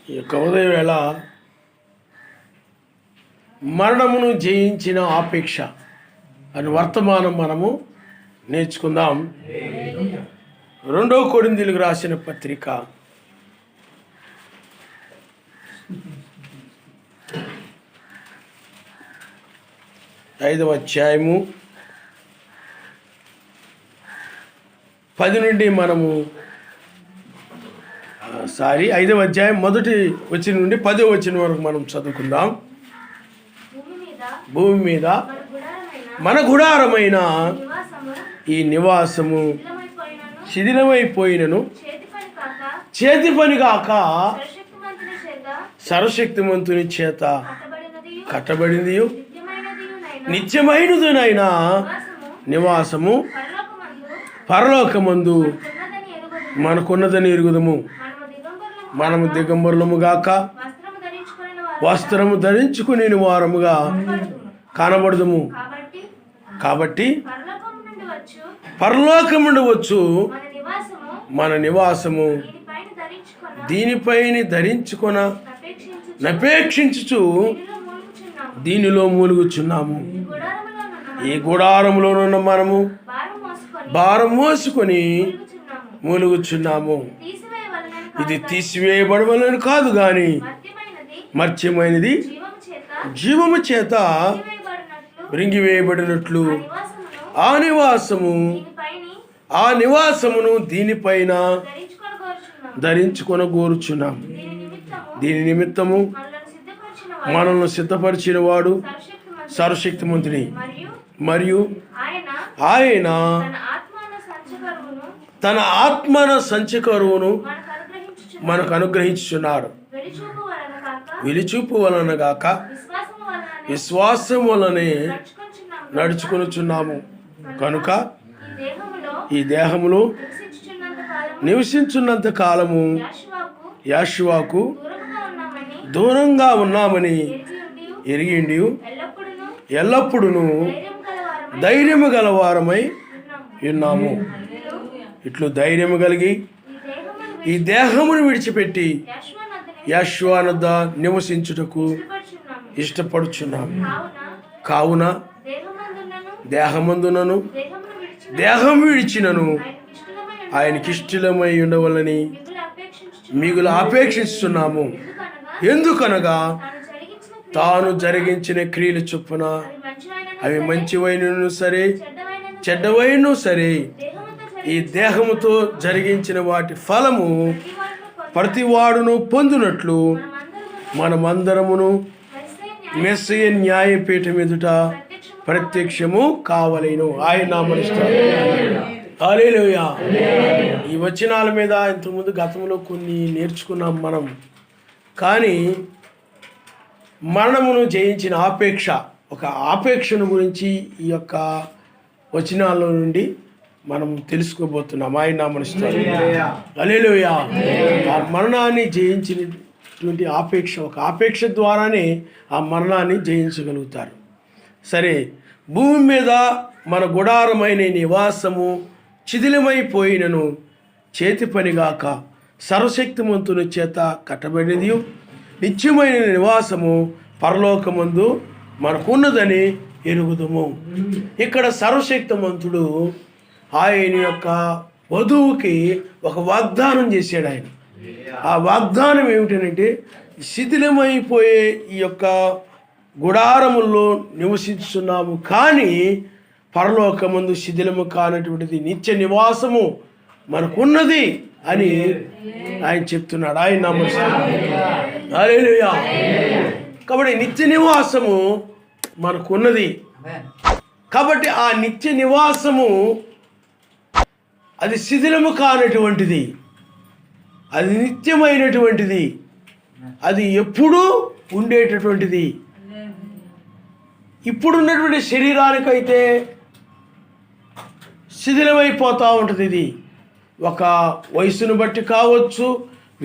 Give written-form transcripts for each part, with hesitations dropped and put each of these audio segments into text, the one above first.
ఈ యొక్క ఉదయవేళ మరణమును జయించిన ఆపేక్ష అని వర్తమానం మనము నేర్చుకుందాం. 2 కొరింథీయులకు రాసిన పత్రిక 5వ అధ్యాయము 10 నుండి మనము 5వ అధ్యాయం 1వ వచనం నుండి 10వ వచనం వరకు మనం చదువుకుందాం. భూమి మీద మన గుడారమైన ఈ నివాసము శిథిలమైపోయినను చేతి పని కాక సర్వశక్తిమంతుని చేత కట్టబడింది నిత్యమైనదినైనా నివాసము పరలోకమందు మనకున్నదని ఎరుగుదము. మనము దిగంబరులము గాక వస్త్రము ధరించుకుని వారముగా కనబడదుము. కాబట్టి పరలోకము నుండి వచ్చు మన నివాసము దీనిపైన ధరించుకొన నపేక్షించుచు దీనిలో మూలుగుచున్నాము. ఈ గుడారములోనున్న మనము భారం మోసుకొని మూలుగుచున్నాము. ఇది తీసివేయబడవలని కాదు గాని మర్త్యమైనది జీవము చేత రింగివేయబడినట్లు ఆ నివాసమును దీనిపైన ధరించుకొనగోరుచున్నాము. దీని నిమిత్తము మనల్ని సిద్ధపరిచిన వాడు సర్వశక్తిమంతుని మరియు ఆయన తన ఆత్మన సంచకరువును మనకు అనుగ్రహించుచున్నారు. వెలిచూపు వలన గాక విశ్వాసం వలనే నడుచుకొనుచున్నాము. కనుక ఈ దేహములో నివసించున్నంత కాలము యాషువాకు దూరంగా ఉన్నామని ఎరిగిండి ఎల్లప్పుడూ ధైర్యము గలవారమై ఉన్నాము. ఇట్లు ధైర్యము కలిగి ఈ దేహమును విడిచిపెట్టి యాషువానొద్ద నివసించుటకు ఇష్టపడుచున్నాము. కావున దేహమందునను దేహం విడిచినను ఆయనకిష్టమై ఉండవలని మిగులు అపేక్షిస్తున్నాము. ఎందుకనగా తాను జరిగించిన క్రియలు చొప్పున అవి మంచివైనను సరే చెడ్డవైనను సరే ఈ దేహముతో జరిగించిన వాటి ఫలము ప్రతివాడును పొందునట్లు మనమందరమును మెస్సయ న్యాయపీఠం ఎదుట ప్రత్యక్షము కావలేను. ఆయన నామనిస్తాడు. హల్లెలూయా. ఈ వచనాల మీద ఇంతకుముందు గతంలో కొన్ని నేర్చుకున్నాం మనం. కానీ మరణమును జయించిన ఆపేక్ష, ఒక ఆపేక్షను గురించి ఈ యొక్క వచనాల నుండి మనం తెలుసుకోబోతున్నాం. ఆయన నామనిస్తాడు. హల్లెలూయా. ఆ మరణాన్ని జయించినటువంటి ఆపేక్ష, ఒక ఆపేక్ష ద్వారానే ఆ మరణాన్ని జయించగలుగుతారు. సరే, భూమి మీద మన గుడారమైన నివాసము శిథిలమైపోయినను చేతి పనిగాక సర్వశక్తిమంతుని చేత కట్టబడినది నిత్యమైన నివాసము పరలోకమందు మనకున్నదని ఎరుగుదము. ఇక్కడ సర్వశక్తిమంతుడు ఆయన యొక్క వధువుకి ఒక వాగ్దానం చేశాడు. ఆయన ఆ వాగ్దానం ఏమిటంటే శిథిలమైపోయే ఈ యొక్క గుడారముల్లో నివసిస్తున్నాము, కానీ పరలోకమందు శిథిలము కానటువంటిది నిత్య నివాసము మనకున్నది అని ఆయన చెప్తున్నాడు. ఆయన నమస్కారం. హల్లెలూయా. కాబట్టి నిత్య నివాసము మనకున్నది. కాబట్టి ఆ నిత్య నివాసము అది శిథిలము కానటువంటిది, అది నిత్యమైనటువంటిది, అది ఎప్పుడూ ఉండేటటువంటిది. ఇప్పుడున్నటువంటి శరీరానికైతే శిథిలమైపోతూ ఉంటుంది. ఇది ఒక వయసును బట్టి కావచ్చు,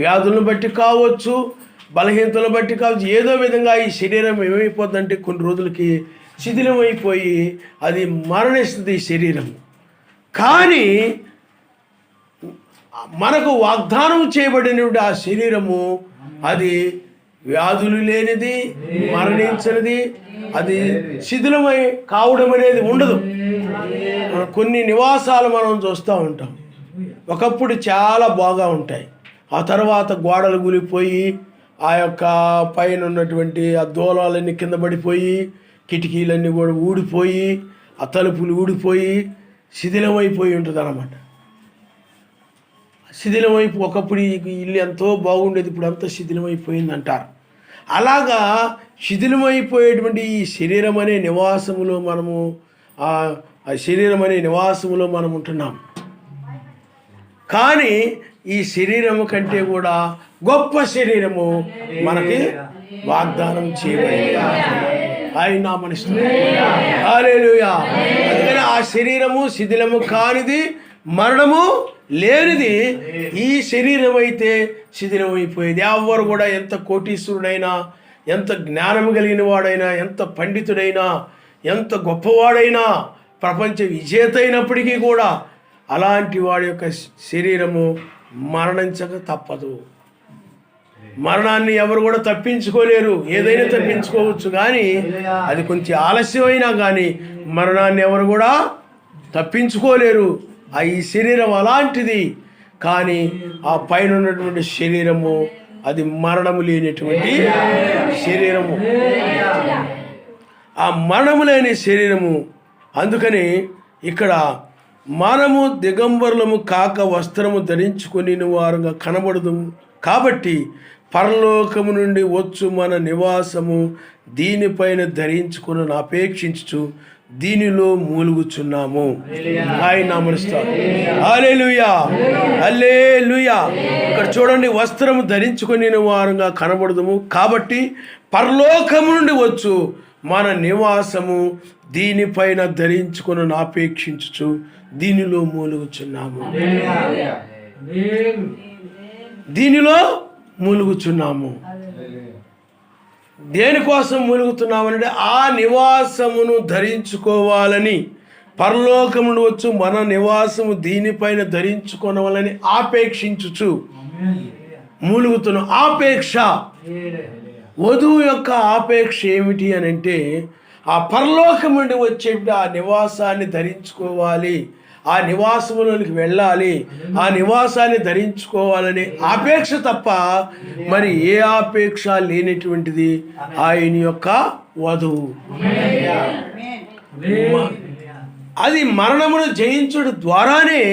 వ్యాధులను బట్టి కావచ్చు, బలహీనతలను బట్టి కావచ్చు, ఏదో విధంగా ఈ శరీరం ఏమైపోతుందంటే కొన్ని రోజులకి శిథిలమైపోయి అది మరణిస్తుంది ఈ శరీరం. కానీ మనకు వాగ్దానం చేయబడినటువంటి ఆ శరీరము అది వ్యాధులు లేనిది, మరణించినది, అది శిథిలమై కావడం అనేది ఉండదు. కొన్ని నివాసాలు మనం చూస్తూ ఉంటాం, ఒకప్పుడు చాలా బాగా ఉంటాయి, ఆ తర్వాత గోడలు కూలిపోయి ఆ యొక్క పైన ఉన్నటువంటి ఆ దూలాలన్నీ కింద పడిపోయి, కిటికీలన్నీ కూడా ఊడిపోయి, ఆ తలుపులు ఊడిపోయి శిథిలమైపోయి ఉంటుంది అన్నమాట. శిథిలమైపు ఒకప్పుడు ఈ ఇల్లు ఎంతో బాగుండేది, ఇప్పుడు అంతా శిథిలమైపోయింది అంటారు. అలాగా శిథిలమైపోయేటువంటి ఈ శరీరం అనే నివాసములో మనము ఆ శరీరం అనే నివాసములో మనం ఉంటున్నాం. కానీ ఈ శరీరము కంటే కూడా గొప్ప శరీరము మనకి వాగ్దానం చేయబడింది. ఆయన నామమున హల్లెలూయా. అందుకని ఆ శరీరము శిథిలము కానిది, మరణము లేనిది ఈ శరీరం అయితే శిథిలమైపోయేది. ఎవరు కూడా ఎంత కోటీశ్వరుడైనా, ఎంత జ్ఞానం కలిగిన వాడైనా, ఎంత పండితుడైనా, ఎంత గొప్పవాడైనా, ప్రపంచ విజేత అయినప్పటికీ కూడా అలాంటి వాడి యొక్క శరీరము మరణించక తప్పదు. మరణాన్ని ఎవరు కూడా తప్పించుకోలేరు. ఏదైనా తప్పించుకోవచ్చు, కానీ అది కొంచెం ఆలస్యమైనా కానీ మరణాన్ని ఎవరు కూడా తప్పించుకోలేరు. ఈ శరీరం అలాంటిది. కానీ ఆ పైన ఉన్నటువంటి శరీరము అది మరణము లేనటువంటి శరీరము, ఆ మరణము లేని శరీరము. అందుకని ఇక్కడ మనము దిగంబరులము కాక వస్త్రము ధరించుకొని వారుగా కనబడదు కాబట్టి పరలోకము నుండి వచ్చు మన నివాసము దీనిపైన ధరించుకుని అపేక్షించు దీనిలో మూలుగుచున్నాము. ఆయన నామముస్తాడు. హల్లెలూయా, హల్లెలూయా. ఇక్కడ చూడండి, వస్త్రము ధరించుకొని వారుగా కనబడదుము కాబట్టి పరలోకము నుండి వచ్చు మన నివాసము దీనిపైన ధరించుకుని అపేక్షించు దీనిలో మూలుగుచున్నాము. దీనిలో మూలుగుచున్నాము. దేనికోసం మూలుగుతున్నామనంటే ఆ నివాసమును ధరించుకోవాలని, పరలోకమును వచ్చు మన నివాసము దీనిపైన ధరించుకోవాలని ఆపేక్షించుచు మూలుగుతున్నాం. ఆపేక్ష, వధువు యొక్క ఆపేక్ష ఏమిటి అని అంటే ఆ పరలోకం నుండి వచ్చే ఆ నివాసాన్ని ధరించుకోవాలి, ఆ నివాసములోనికి వెళ్ళాలి, ఆ నివాసాన్ని ధరించుకోవాలనే ఆపేక్ష తప్ప మరి ఏ ఆపేక్ష లేనటువంటిది ఆయన యొక్క వధువు. అది మరణమును జయించుడు ద్వారానే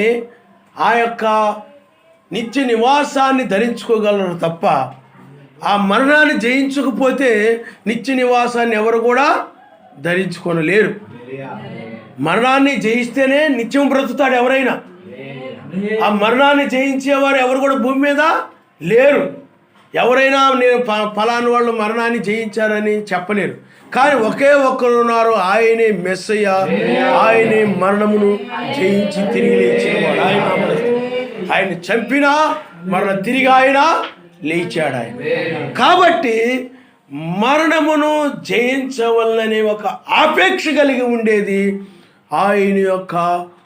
ఆ యొక్క నిత్య నివాసాన్ని ధరించుకోగలరు తప్ప ఆ మరణాన్ని జయించకపోతే నిత్య నివాసాన్ని ఎవరు కూడా ధరించుకొనలేరు. మరణాన్ని జయిస్తేనే నిత్యం బ్రతుకుతాడు ఎవరైనా. ఆ మరణాన్ని జయించేవారు ఎవరు కూడా భూమి మీద లేరు. ఎవరైనా నేను ఫలానా వాళ్ళు మరణాన్ని జయించారని చెప్పలేరు. కానీ ఒకే ఒక్కరు ఉన్నారు, ఆయనే మెస్సయ్య, ఆయనే మరణమును జయించి తిరిగి లేచేవాడు. ఆయన చంపినా మరణ తిరిగి ఆయన లేచాడు ఆయన. కాబట్టి మరణమును జయించవలననే ఒక ఆపేక్ష కలిగి ఉండేది ఆయన యొక్క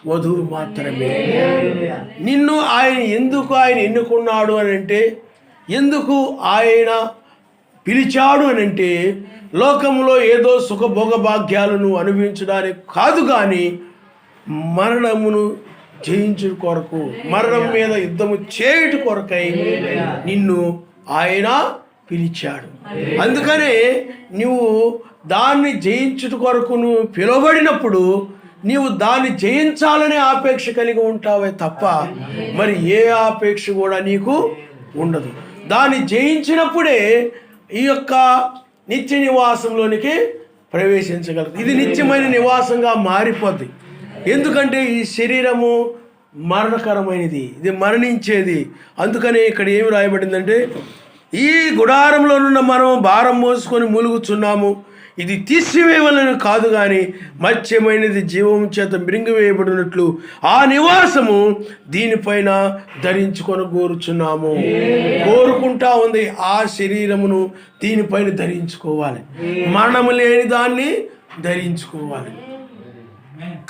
వధువు మాత్రమే. నిన్ను ఆయన ఎందుకు ఎన్నుకున్నాడు అని అంటే, ఎందుకు ఆయన పిలిచాడు అని అంటే, లోకంలో ఏదో సుఖభోగ భాగ్యాలను అనుభవించడానికి కాదు, కానీ మరణమును జయించు కొరకు, మరణం మీద యుద్ధము చేయుట కొరకై నిన్ను ఆయన పిలిచాడు. అందుకనే నువ్వు దాన్ని జయించుట కొరకు నువ్వు పిలువబడినప్పుడు నీవు దాన్ని జయించాలనే ఆపేక్ష కలిగి ఉంటావే తప్ప మరి ఏ ఆపేక్ష కూడా నీకు ఉండదు. దాన్ని జయించినప్పుడే ఈ యొక్క నిత్య నివాసంలోనికి ప్రవేశించగలదు. ఇది నిత్యమైన నివాసంగా మారిపోద్ది. ఎందుకంటే ఈ శరీరము మరణకరమైనది, ఇది మరణించేది. అందుకనే ఇక్కడ ఏమి రాయబడిందంటే, ఈ గుడారంలో ఉన్న మనం భారం మోసుకొని మూలుగుచున్నాము, ఇది తీసివేయవలని కాదు కానీ మత్స్యమైనది జీవము చేత మృంగివేయబడినట్లు ఆ నివాసము దీనిపైన ధరించుకొని కోరుచున్నాము. కోరుకుంటా ఉంది ఆ శరీరమును దీనిపైన ధరించుకోవాలి, మరణము లేని దాన్ని ధరించుకోవాలి.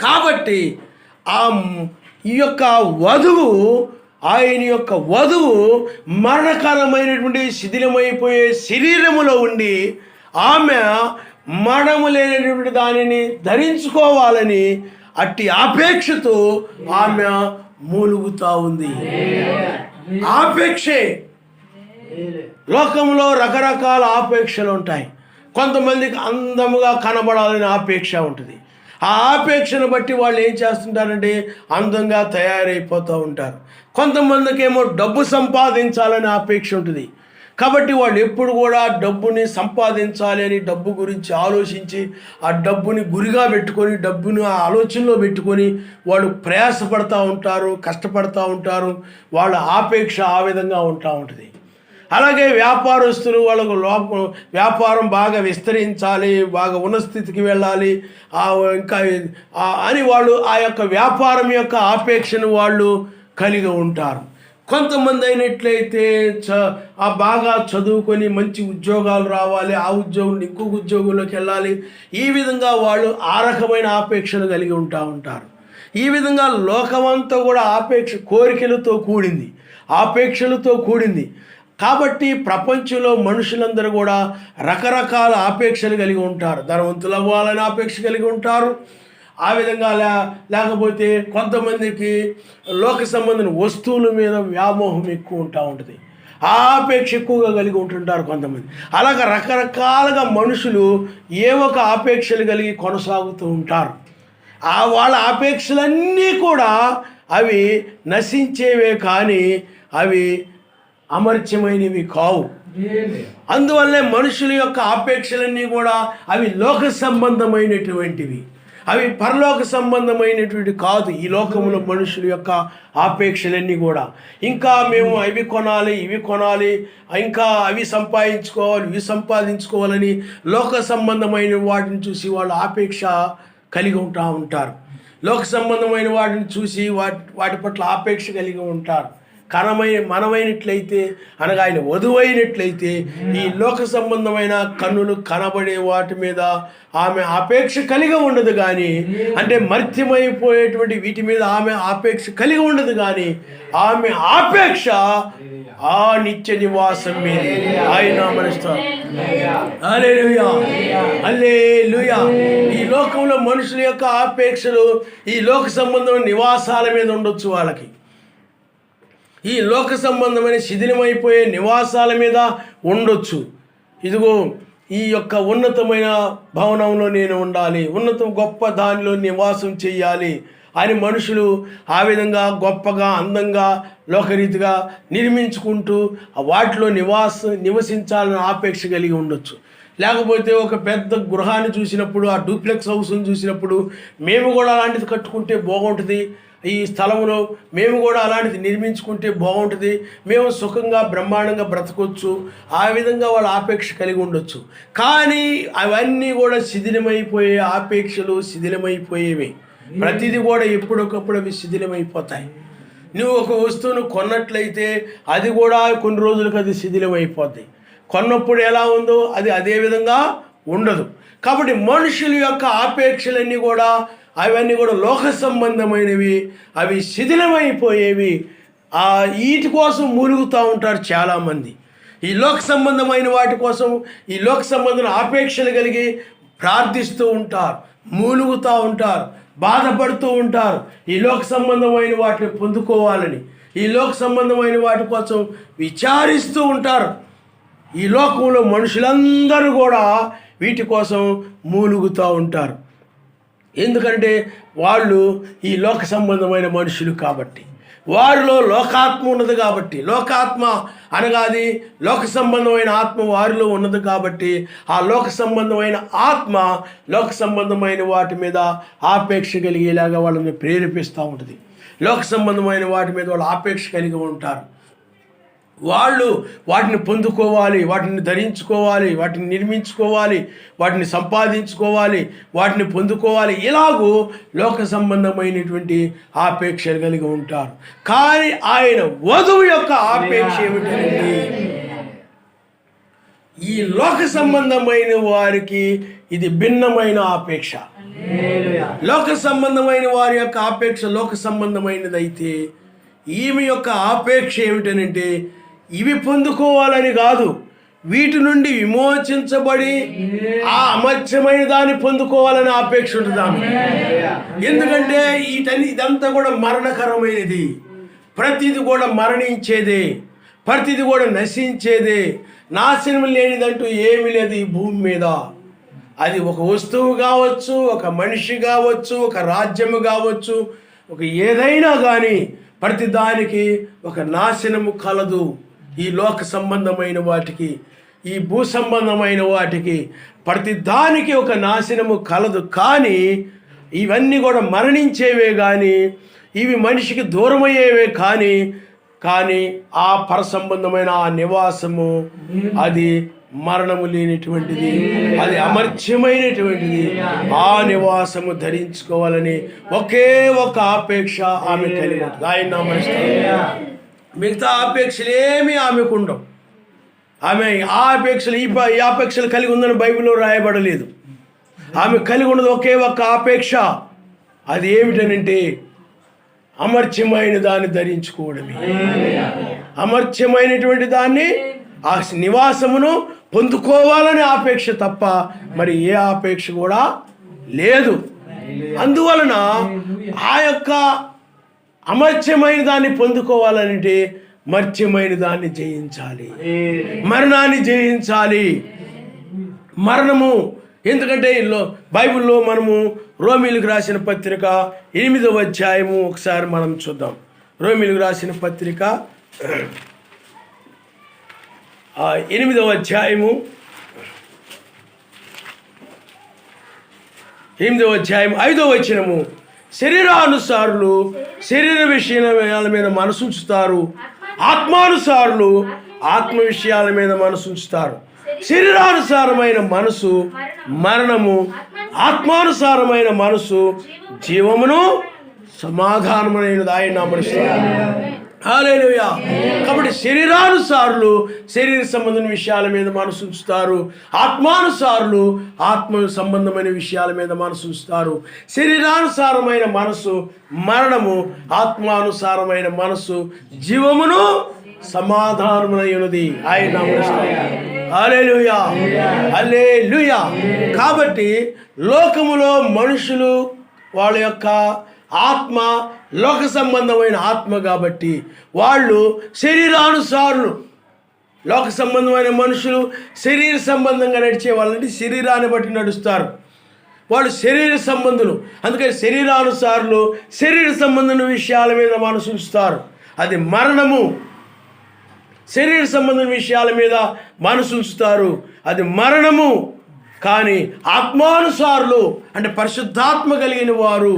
కాబట్టి ఈ యొక్క వధువు ఆయన యొక్క వధువు మరణకరమైనటువంటి శిథిలమైపోయే శరీరములో ఉండి ఆమె మరణము లేనటువంటి దానిని ధరించుకోవాలని అట్టి ఆపేక్షతో ఆమె మూలుగుతా ఉంది. ఆపేక్షే. లోకంలో రకరకాల ఆపేక్షలు ఉంటాయి. కొంతమందికి అందముగా కనబడాలని ఆపేక్ష ఉంటుంది. ఆ ఆపేక్షను బట్టి వాళ్ళు ఏం చేస్తుంటారంటే అందంగా తయారైపోతూ ఉంటారు. కొంతమందికి ఏమో డబ్బు సంపాదించాలని ఆపేక్ష ఉంటుంది. కాబట్టి వాళ్ళు ఎప్పుడు కూడా డబ్బుని సంపాదించాలి అని డబ్బు గురించి ఆలోచించి ఆ డబ్బుని గురిగా పెట్టుకొని డబ్బుని ఆ ఆలోచనలో పెట్టుకొని వాళ్ళు ప్రయాసపడతా ఉంటారు, కష్టపడతా ఉంటారు. వాళ్ళ ఆపేక్ష ఆ విధంగా ఉంటుంది. అలాగే వ్యాపారస్తులు వాళ్ళకు వ్యాపారం బాగా విస్తరించాలి, బాగా ఉన్నత స్థితికి వెళ్ళాలి ఇంకా అని వాళ్ళు ఆ యొక్క వ్యాపారం యొక్క ఆపేక్షను వాళ్ళు కలిగి ఉంటారు. కొంతమంది అయినట్లయితే బాగా చదువుకొని మంచి ఉద్యోగాలు రావాలి, ఆ ఉద్యోగం ఇంకొక ఉద్యోగంలోకి వెళ్ళాలి. ఈ విధంగా వాళ్ళు ఆ రకమైన ఆపేక్షను కలిగి ఉంటారు. ఈ విధంగా లోకమంతా కూడా కోరికలతో కూడింది, ఆపేక్షలతో కూడింది. కాబట్టి ప్రపంచంలో మనుషులందరూ కూడా రకరకాల ఆపేక్షలు కలిగి ఉంటారు. ధనవంతులు అవ్వాలని ఆపేక్ష కలిగి ఉంటారు. ఆ విధంగా లేకపోతే కొంతమందికి లోక సంబంధించిన వస్తువుల మీద వ్యామోహం ఎక్కువ ఉంటుంది. ఆ ఆపేక్ష ఎక్కువగా కలిగి ఉంటుంటారు కొంతమంది. అలాగ రకరకాలుగా మనుషులు ఏ ఒక ఆపేక్షలు కలిగి కొనసాగుతూ ఉంటారు. వాళ్ళ ఆపేక్షలన్నీ కూడా అవి నశించేవే కానీ అవి అమర్త్యమైనవి కావు. అందువల్లే మనుషుల యొక్క ఆపేక్షలన్నీ కూడా అవి లోక సంబంధమైనటువంటివి, అవి పరలోక సంబంధమైనటువంటి కాదు. ఈ లోకంలో మనుషుల యొక్క ఆపేక్షలన్నీ కూడా ఇంకా మేము అవి కొనాలి, ఇవి కొనాలి, ఇంకా అవి సంపాదించుకోవాలి, ఇవి సంపాదించుకోవాలని లోక సంబంధమైన వాటిని చూసి వాళ్ళు ఆపేక్ష కలిగి ఉంటారు. లోక సంబంధమైన వాటిని చూసి వాటి పట్ల ఆపేక్ష కలిగి ఉంటారు. మనమైనట్లయితే అనగా ఆయన వధువైనట్లయితే ఈ లోక సంబంధమైన కన్నులు కనబడే వాటి మీద ఆమె ఆపేక్ష కలిగి ఉండదు కానీ, అంటే మర్త్యమైపోయేటువంటి వీటి మీద ఆమె ఆపేక్ష కలిగి ఉండదు కానీ ఆమె ఆపేక్ష ఆ నిత్య నివాసం మీద ఆయన మనస్తారు. హల్లెలూయా, హల్లెలూయా. ఈ లోకంలో మనుషుల యొక్క ఆపేక్షలు ఈ లోక సంబంధమైన నివాసాల మీద ఉండొచ్చు. వాళ్ళకి ఈ లోక సంబంధమైన శిథిలమైపోయే నివాసాల మీద ఉండొచ్చు. ఇదిగో ఈ యొక్క ఉన్నతమైన భవనంలో నేను ఉండాలి, గొప్ప దానిలో నివాసం చెయ్యాలి అని మనుషులు ఆ విధంగా గొప్పగా అందంగా లోకరీతిగా నిర్మించుకుంటూ వాటిలో నివసించాలని ఆపేక్ష కలిగి ఉండొచ్చు. లేకపోతే ఒక పెద్ద గృహాన్ని చూసినప్పుడు, ఆ డూప్లెక్స్ హౌస్ని చూసినప్పుడు మేము కూడా అలాంటిది కట్టుకుంటే బాగుంటుంది, ఈ స్థలంలో మేము కూడా అలాంటిది నిర్మించుకుంటే బాగుంటుంది, మేము సుఖంగా బ్రహ్మాండంగా బ్రతకొచ్చు, ఆ విధంగా వాళ్ళ ఆపేక్ష కలిగి ఉండొచ్చు. కానీ అవన్నీ కూడా శిథిలమైపోయే ఆపేక్షలు, శిథిలమైపోయేవి. ప్రతిదీ కూడా ఎప్పుడొకప్పుడు అవి శిథిలమైపోతాయి. నువ్వు ఒక వస్తువును కొన్నట్లయితే అది కూడా కొన్ని రోజులకు అది శిథిలమైపోద్ది. కొన్నప్పుడు ఎలా ఉందో అది అదే విధంగా ఉండదు. కాబట్టి మనుషుల యొక్క ఆపేక్షలన్నీ కూడా అవన్నీ కూడా లోక సంబంధమైనవి, అవి శిథిలమైపోయేవి. వీటి కోసం మూలుగుతూ ఉంటారు చాలామంది. ఈ లోక సంబంధమైన వాటి కోసం, ఈ లోక సంబంధమైన ఆపేక్షలు కలిగి ప్రార్థిస్తూ ఉంటారు, మూలుగుతూ ఉంటారు, బాధపడుతూ ఉంటారు. ఈ లోక సంబంధమైన వాటిని పొందుకోవాలని, ఈ లోక సంబంధమైన వాటి కోసం విచారిస్తూ ఉంటారు. ఈ లోకంలో మనుషులందరూ కూడా వీటి కోసం మూలుగుతూ ఉంటారు. ఎందుకంటే వాళ్ళు ఈ లోక సంబంధమైన మనుషులు కాబట్టి, వారిలో లోకాత్మ ఉన్నది కాబట్టి, లోకాత్మ అనగాది లోక సంబంధమైన ఆత్మ వారిలో ఉన్నది కాబట్టి ఆ లోక సంబంధమైన ఆత్మ లోక సంబంధమైన వాటి మీద ఆపేక్ష కలిగేలాగా వాళ్ళని ప్రేరేపిస్తూ ఉంటుంది. లోక సంబంధమైన వాటి మీద వాళ్ళు ఆపేక్ష కలిగి ఉంటారు. వాళ్ళు వాటిని పొందుకోవాలి, వాటిని ధరించుకోవాలి, వాటిని నిర్మించుకోవాలి, వాటిని సంపాదించుకోవాలి, వాటిని పొందుకోవాలి. ఇలాగూ లోక సంబంధమైనటువంటి ఆపేక్షలు కలిగి ఉంటారు. కానీ ఆయన వధువు యొక్క ఆపేక్ష ఏమిటంటే ఈ లోక సంబంధమైన వారికి ఇది భిన్నమైన ఆపేక్ష. లోక సంబంధమైన వారి యొక్క ఆపేక్ష లోక సంబంధమైనదైతే ఈమె యొక్క ఆపేక్ష ఏమిటనంటే ఇవి పొందుకోవాలని కాదు, వీటి నుండి విమోచించబడి ఆ అమర్చమైన దాన్ని పొందుకోవాలని ఆపేక్ష ఉంటుంది ఆమె. ఎందుకంటే ఇదంతా కూడా మరణకరమైనది, ప్రతిది కూడా మరణించేదే, ప్రతిది కూడా నశించేదే, నాశనం లేనిదంటూ ఏమీ లేదు ఈ భూమి మీద. అది ఒక వస్తువు కావచ్చు, ఒక మనిషి కావచ్చు, ఒక రాజ్యము కావచ్చు, ఒక ఏదైనా కానీ ప్రతి దానికి ఒక నాశనము కలదు. ఈ లోక సంబంధమైన వాటికి, ఈ భూ సంబంధమైన వాటికి ప్రతి దానికి ఒక నాశనము కలదు. కానీ ఇవన్నీ కూడా మరణించేవే కానీ, ఇవి మనిషికి దూరమయ్యేవే కానీ ఆ పర సంబంధమైన ఆ నివాసము అది మరణము లేనిటువంటిది, అది అమర్త్యమైనటువంటిది. ఆ నివాసము ధరించుకోవాలని ఒకే ఒక ఆపేక్ష ఆమె కలిగి ఉంటుంది. ఆయన నామస్తోత్రం. మిగతా ఆపేక్షలు ఏమీ ఆమెకు ఉండవు. ఆమె ఆ అపేక్షలు ఈ ఆపేక్షలు కలిగి ఉందని బైబిల్లో రాయబడలేదు. ఆమె కలిగి ఉన్నది ఒకే ఒక ఆపేక్ష. అది ఏమిటనంటే అమర్త్యమైన దాన్ని ధరించుకోవడమే. అమర్త్యమైనటువంటి దాన్ని, ఆ నివాసమును పొందుకోవాలనే ఆపేక్ష తప్ప మరి ఏ ఆపేక్ష కూడా లేదు. అందువలన ఆ యొక్క అమర్త్యమైన దాన్ని పొందుకోవాలంటే మర్త్యమైన దాన్ని జయించాలి, మరణాన్ని జయించాలి. మరణము ఎందుకంటే బైబిల్లో మనము రోమీలకు రాసిన పత్రిక 8వ అధ్యాయము ఒకసారి మనం చూద్దాం. రోమీలకు రాసిన పత్రిక 8వ అధ్యాయము 5వ వచనము, శరీరానుసారులు శరీర విషయాల మీద మనసు ఉంచుతారు, ఆత్మానుసారులు ఆత్మ విషయాల మీద మనసు ఉంచుతారు. శరీరానుసారమైన మనసు మరణము, ఆత్మానుసారమైన మనసు జీవమును సమాధానమైనది. ఆయన నామమున హల్లెలూయా. కాబట్టి శరీరానుసారులు శరీర సంబంధమైన విషయాల మీద మనసు ఉంచుతారు, ఆత్మానుసారులు ఆత్మ సంబంధమైన విషయాల మీద మనసు ఉంచుతారు. శరీరానుసారమైన మనసు మరణము, ఆత్మానుసారమైన మనసు జీవమును సమాధానమునైనది. ఆయన హల్లెలూయా, హల్లెలూయా. కాబట్టి లోకములో మనుషులు వాళ్ళ యొక్క ఆత్మ లోక సంబంధమైన ఆత్మ కాబట్టి వాళ్ళు శరీరానుసారులు. లోక సంబంధమైన మనుషులు శరీర సంబంధంగా నడిచే వాళ్ళంటే శరీరాన్ని బట్టి నడుస్తారు, వాళ్ళు శరీర సంబంధులు. అందుకని శరీరానుసారులు శరీర సంబంధమైన విషయాల మీద మనసు ఉంచుతారు, అది మరణము. శరీర సంబంధమైన విషయాల మీద మనసు ఉంచుతారు, అది మరణము. కానీ ఆత్మానుసారులు అంటే పరిశుద్ధాత్మ కలిగిన వారు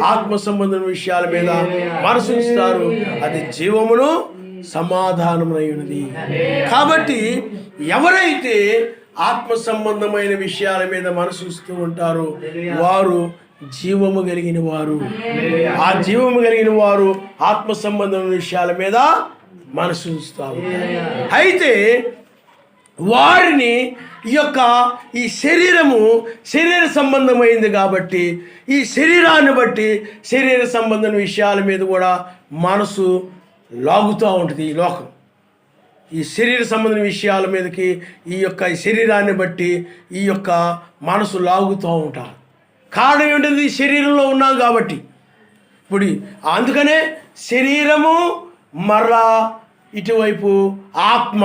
ఆత్మ సంబంధమైన విషయాల మీద మనసు ఉంచుతారు, అది జీవమును సమాధానమునైనది. కాబట్టి ఎవరైతే ఆత్మ సంబంధమైన విషయాల మీద మనసు ఉంచుతూ ఉంటారో వారు జీవము కలిగిన వారు. ఆ జీవము కలిగిన వారు ఆత్మ సంబంధమైన విషయాల మీద మనసు ఉంచుతూ ఉంటారు. అయితే వారిని ఈ శరీరము శరీర సంబంధమైంది కాబట్టి ఈ శరీరాన్ని బట్టి శరీర సంబంధమైన విషయాల మీద కూడా మనసు లాగుతూ ఉంటుంది. ఈ లోకం ఈ శరీర సంబంధమైన విషయాల మీదకి ఈ శరీరాన్ని బట్టి ఈ మనసు లాగుతూ ఉంటారు. కారణం ఏంటంటే ఈ శరీరంలో ఉన్నాం కాబట్టి. ఇప్పుడు అందుకనే శరీరము మరలా ఇటువైపు ఆత్మ,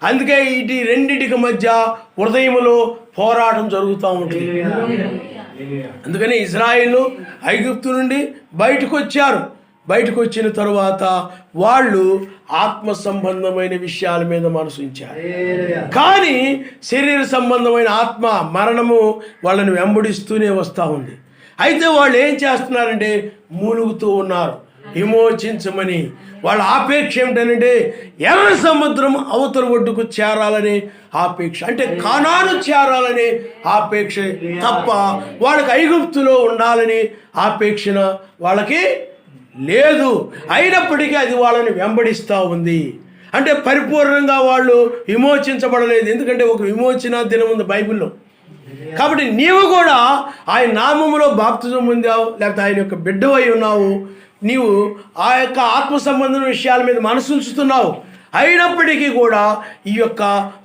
అందుకే ఇటు రెండిటికి మధ్య హృదయములో పోరాటం జరుగుతూ ఉంటుంది. అందుకని ఇజ్రాయేలు ఐగుప్తు నుండి బయటకు వచ్చారు. బయటకు వచ్చిన తరువాత వాళ్ళు ఆత్మ సంబంధమైన విషయాల మీద మనసు ఉంచారు. కానీ శరీర సంబంధమైన ఆత్మ మరణము వాళ్ళని వెంబడిస్తూనే వస్తూ ఉంది. అయితే వాళ్ళు ఏం చేస్తున్నారంటే మూలుగుతూ ఉన్నారు విమోచించమని. వాళ్ళ ఆపేక్ష ఏమిటంటే ఎర్ర సముద్రం అవతల ఒడ్డుకు చేరాలనే ఆపేక్ష, అంటే కానాను చేరాలనే ఆపేక్ష తప్ప వాళ్ళకి ఐగుప్తులో ఉండాలని ఆపేక్షన వాళ్ళకి లేదు. అయినప్పటికీ అది వాళ్ళని వెంబడిస్తూ ఉంది. అంటే పరిపూర్ణంగా వాళ్ళు విమోచించబడలేదు. ఎందుకంటే ఒక విమోచన దినం ఉంది బైబిల్లో. కాబట్టి నీవు కూడా ఆయన నామములో బాప్తిజం పొందావు, లేకపోతే ఆయన యొక్క బిడ్డవై ఉన్నావు, నీవు ఆ యొక్క ఆత్మ సంబంధమైన విషయాల మీద మనసు ఉంచుతున్నావు. అయినప్పటికీ కూడా ఈ యొక్క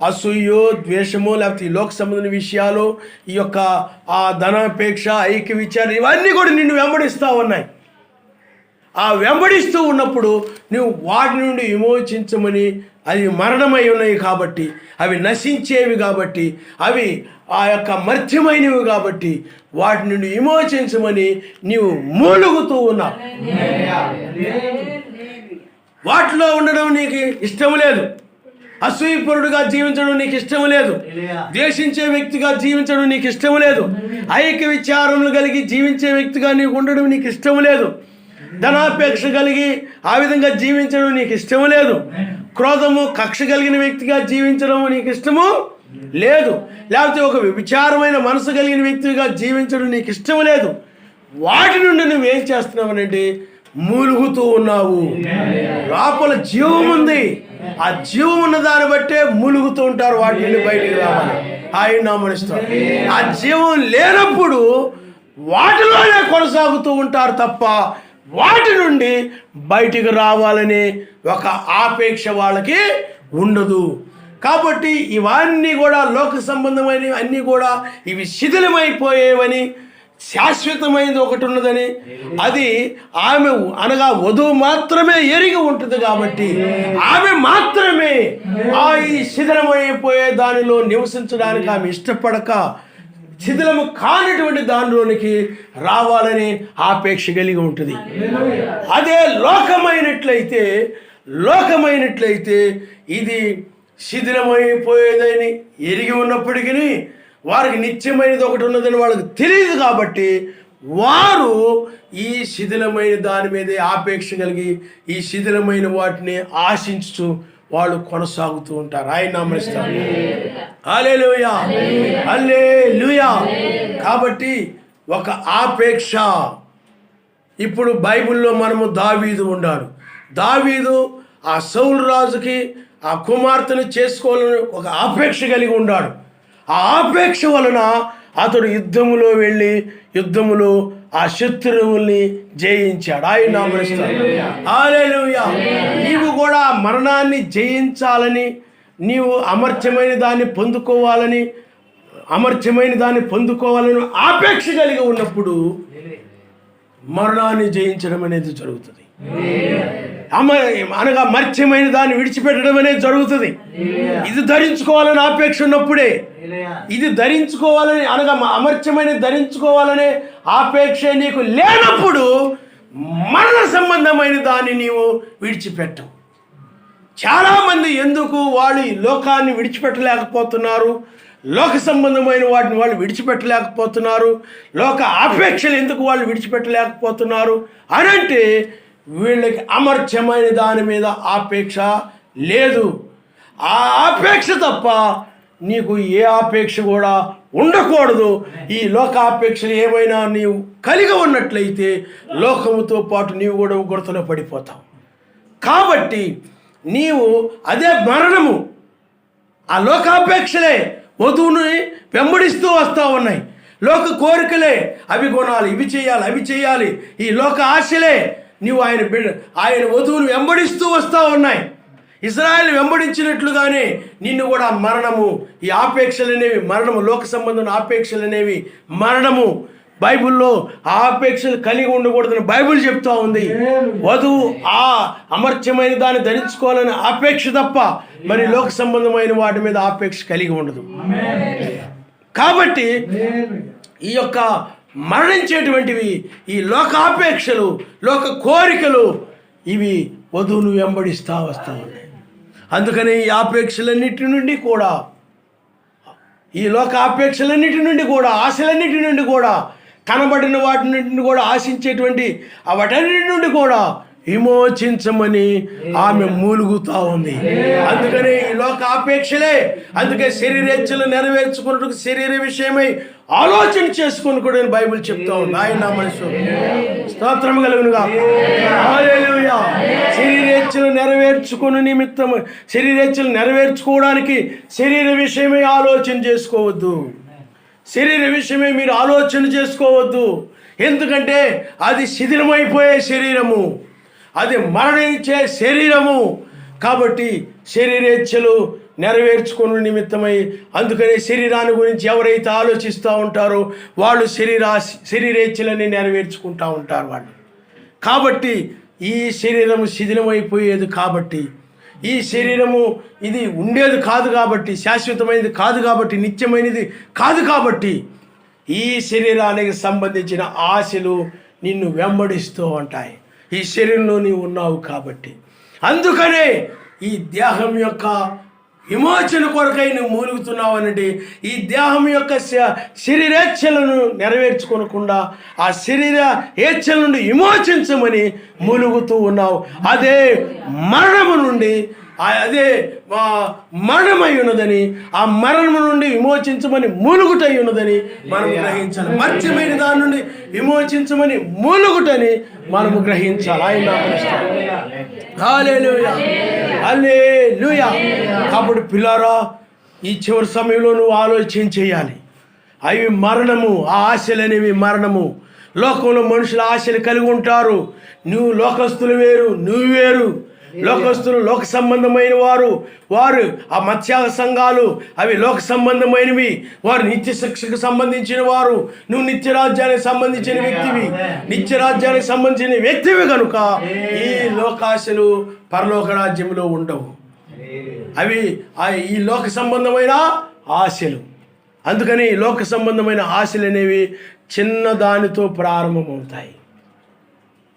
అసూయో ద్వేషమో లేకపోతే ఈ లోక సంబంధమైన విషయాలు, ఈ యొక్క ఆ ధనాపేక్ష, ఐక్య విచారణ, ఇవన్నీ కూడా నిన్ను వెంబడిస్తూ ఉన్నాయి. ఆ వెంబడిస్తూ ఉన్నప్పుడు నువ్వు వాటి నుండి విమోచించమని, అవి మరణమై ఉన్నాయి కాబట్టి, అవి నశించేవి కాబట్టి, అవి ఆ యొక్క మర్త్యమైనవి కాబట్టి వాటి నుండి విమోచించమని నీవు మూలుగుతూ ఉన్నావు. వాటిలో ఉండడం నీకు ఇష్టం లేదు. అసూయపరుడుగా జీవించడం నీకు ఇష్టం లేదు. ద్వేషించే వ్యక్తిగా జీవించడం నీకు ఇష్టం లేదు. ఐక్య విచారములు కలిగి జీవించే వ్యక్తిగా నీకు ఉండడం నీకు ఇష్టం లేదు. ధనాపేక్ష కలిగి ఆ విధంగా జీవించడం నీకు ఇష్టం లేదు. క్రోధము, కక్ష కలిగిన వ్యక్తిగా జీవించడం నీకు ఇష్టము లేదు. లేకపోతే ఒక విచారమైన మనసు కలిగిన వ్యక్తిగా జీవించడం నీకు ఇష్టం లేదు. వాటి నుండి నువ్వేం చేస్తున్నావనంటే మూలుగుతూ ఉన్నావు. లోపల జీవం ఉంది. ఆ జీవం ఉన్న దాన్ని బట్టే మూలుగుతూ ఉంటారు. వాటి నుండి బయటికి రావాలి. ఆయన నామనిస్తారు. ఆ జీవం లేనప్పుడు వాటిలోనే కొనసాగుతూ ఉంటారు తప్ప వాటి నుండి బయటికి రావాలనే ఒక ఆపేక్ష వాళ్ళకి ఉండదు. కాబట్టి ఇవన్నీ కూడా లోక సంబంధమైనవి అన్నీ కూడా ఇవి శిథిలమైపోయేవని, శాశ్వతమైనది ఒకటి ఉన్నదని, అది ఆమె అనగా వధువు మాత్రమే ఎరిగి ఉంటుంది. కాబట్టి ఆమె మాత్రమే ఈ శిథిలమైపోయే దానిలో నివసించడానికి ఆమె ఇష్టపడక శిథిలము కానటువంటి దానిలోనికి రావాలని ఆపేక్ష కలిగి ఉంటుంది. అదే లోకమైనట్లయితే ఇది శిథిలమైపోయేదని ఎరిగి ఉన్నప్పటికీ వారికి నిత్యమైనది ఒకటి ఉన్నదని వాళ్ళకి తెలియదు. కాబట్టి వారు ఈ శిథిలమైన దాని మీదే ఆపేక్ష కలిగి ఈ శిథిలమైన వాటిని ఆశించుతూ వాళ్ళు కొనసాగుతూ ఉంటారు. ఆయన నామనిస్తారు. హల్లెలూయా, హల్లెలూయా. కాబట్టి ఒక ఆపేక్ష. ఇప్పుడు బైబిల్లో మనము దావీదు ఉన్నాడు. దావీదు ఆ సౌలు రాజుకి ఆ కుమార్తెను చేసుకోవాలని ఒక ఆపేక్ష కలిగి ఉన్నాడు. ఆ ఆపేక్ష వలన అతడు యుద్ధములో వెళ్ళి ఆ శత్రువుల్ని జయించాడు. ఆయన నామనిస్తాడు. హల్లెలూయా. నీవు కూడా మరణాన్ని జయించాలని, నీవు అమర్త్యమైన దాన్ని పొందుకోవాలని ఆపేక్ష కలిగి ఉన్నప్పుడు మరణాన్ని జయించడం అనేది జరుగుతుంది. అనగా మర్త్యమైన దాన్ని విడిచిపెట్టడం అనేది జరుగుతుంది. ఇది ధరించుకోవాలని ఆపేక్ష ఉన్నప్పుడే, ఇది ధరించుకోవాలని అనగా అమర్త్యమైన ధరించుకోవాలనే ఆపేక్ష నీకు లేనప్పుడు మరణ సంబంధమైన దాన్ని నీవు విడిచిపెట్టవు. చాలామంది ఎందుకు వాళ్ళు ఈ లోకాన్ని విడిచిపెట్టలేకపోతున్నారు, లోక సంబంధమైన వాటిని వాళ్ళు విడిచిపెట్టలేకపోతున్నారు, లోక ఆపేక్షలు ఎందుకు వాళ్ళు విడిచిపెట్టలేకపోతున్నారు అనంటే వీళ్ళకి అమర్త్యమైన దాని మీద ఆపేక్ష లేదు. ఆ ఆపేక్ష తప్ప నీకు ఏ ఆపేక్ష కూడా ఉండకూడదు. ఈ లోకాపేక్షలు ఏమైనా నీవు కలిగి ఉన్నట్లయితే లోకముతో పాటు నీవు కూడా గుర్తులో పడిపోతావు. కాబట్టి నీవు అదే మరణము, ఆ లోకాపేక్షలే వధువుని వెంబడిస్తూ వస్తూ ఉన్నాయి. లోక కోరికలే, అవి కొనాలి, ఇవి చేయాలి, ఈ లోక ఆశలే నీవు ఆయన వధువును వెంబడిస్తూ వస్తూ ఉన్నాయి. ఇశ్రాయేలు వెంబడించినట్లుగానే నిన్ను కూడా మరణము, ఈ ఆపేక్షలనేవి మరణము, లోక సంబంధం ఆపేక్షలు అనేవి మరణము. బైబిల్లో ఆ ఆపేక్షలు కలిగి ఉండకూడదని బైబిల్ చెప్తా ఉంది. వధువు ఆ అమర్త్యమైన దాన్ని ధరించుకోవాలని ఆపేక్ష తప్ప మరి లోక సంబంధమైన వాటి మీద ఆపేక్ష కలిగి ఉండదు. కాబట్టి ఈ యొక్క మరణించేటువంటివి ఈ లోకాపేక్షలు, లోక కోరికలు, ఇవి వధువును వెంబడిస్తూ వస్తూ ఉన్నాయి. అందుకని ఈ ఆపేక్షలన్నిటి నుండి కూడా, ఈ లోక ఆపేక్షలన్నిటి నుండి కూడా, ఆశలన్నిటి నుండి కూడా, కనబడిన వాటిన్నింటిని కూడా ఆశించేటువంటి వాటన్నిటి నుండి కూడా విమోచించమని ఆమె మూలుగుతూ ఉంది. అందుకని ఈ లోక ఆపేక్షలే, అందుకే శరీరేచ్ఛలు నెరవేర్చుకున్నట్టు శరీర విషయమై ఆలోచన చేసుకుని కూడా బైబిల్ చెప్తా ఉంది. ఆయన మనసు స్తోత్రం కలుగునుగా. హల్లెలూయా. శరీరేచ్ఛలు నెరవేర్చుకుని నిమిత్తం, శరీరేచ్ఛలు నెరవేర్చుకోవడానికి శరీర విషయమై ఆలోచన చేసుకోవద్దు. శరీర విషయమే మీరు ఆలోచన చేసుకోవద్దు. ఎందుకంటే అది శిథిలమైపోయే శరీరము, అది మరణించే శరీరము. కాబట్టి శరీరేచ్ఛలు నెరవేర్చుకునే నిమిత్తమై, అందుకనే శరీరాన్ని గురించి ఎవరైతే ఆలోచిస్తూ ఉంటారో వాళ్ళు శరీరేచ్ఛలని నెరవేర్చుకుంటూ ఉంటారు వాళ్ళు. కాబట్టి ఈ శరీరము శిథిలమైపోయేది, కాబట్టి ఈ శరీరము ఇది ఉండేది కాదు, కాబట్టి శాశ్వతమైనది కాదు, కాబట్టి నిత్యమైనది కాదు, కాబట్టి ఈ శరీరానికి సంబంధించిన ఆశలు నిన్ను వెంబడిస్తూ ఉంటాయి. ఈ శరీరంలో నీవు ఉన్నావు కాబట్టి, అందుకనే ఈ దేహం యొక్క విమోచన కొరకై నువ్వు మూలుగుతున్నావు అనంటే, ఈ దేహం యొక్క శరీరేచ్ఛలను నెరవేర్చుకోనకుండా ఆ శరీర ఏచ్ఛల నుండి విమోచించమని మూలుగుతూ ఉన్నావు. అదే మరణము నుండి, అదే మరణమై ఉన్నదని, ఆ మరణము నుండి విమోచించమని మూలుగుటై ఉన్నదని మనం గ్రహించాలి. మత్స్యమైన దాని నుండి విమోచించమని మూలుగుటని మనము గ్రహించాలి. ఆయన హల్లెలూయా, హల్లెలూయా. కాబట్టి పిల్లారా, ఈ చివరి సమయంలో నువ్వు ఆలోచన చేయాలి. అవి మరణము, ఆ ఆశలు అనేవి మరణము. లోకంలో మనుషుల ఆశలు కలిగి ఉంటారు. నువ్వు లోకస్తులు వేరు, నువ్వు వేరు. లోకస్తులు లోక సంబంధమైన వారు ఆ మత్స్యాగ సంఘాలు అవి లోక సంబంధమైనవి. వారు నిత్య శిక్షకు సంబంధించిన వారు. నువ్వు నిత్యరాజ్యానికి సంబంధించిన వ్యక్తివి, నిత్యరాజ్యానికి సంబంధించిన వ్యక్తివి కనుక ఈ లోకాశలు పరలోక రాజ్యంలో ఉండవు. అవి ఈ లోక సంబంధమైన ఆశలు. అందుకని లోక సంబంధమైన ఆశలు అనేవి చిన్న దానితో ప్రారంభమవుతాయి.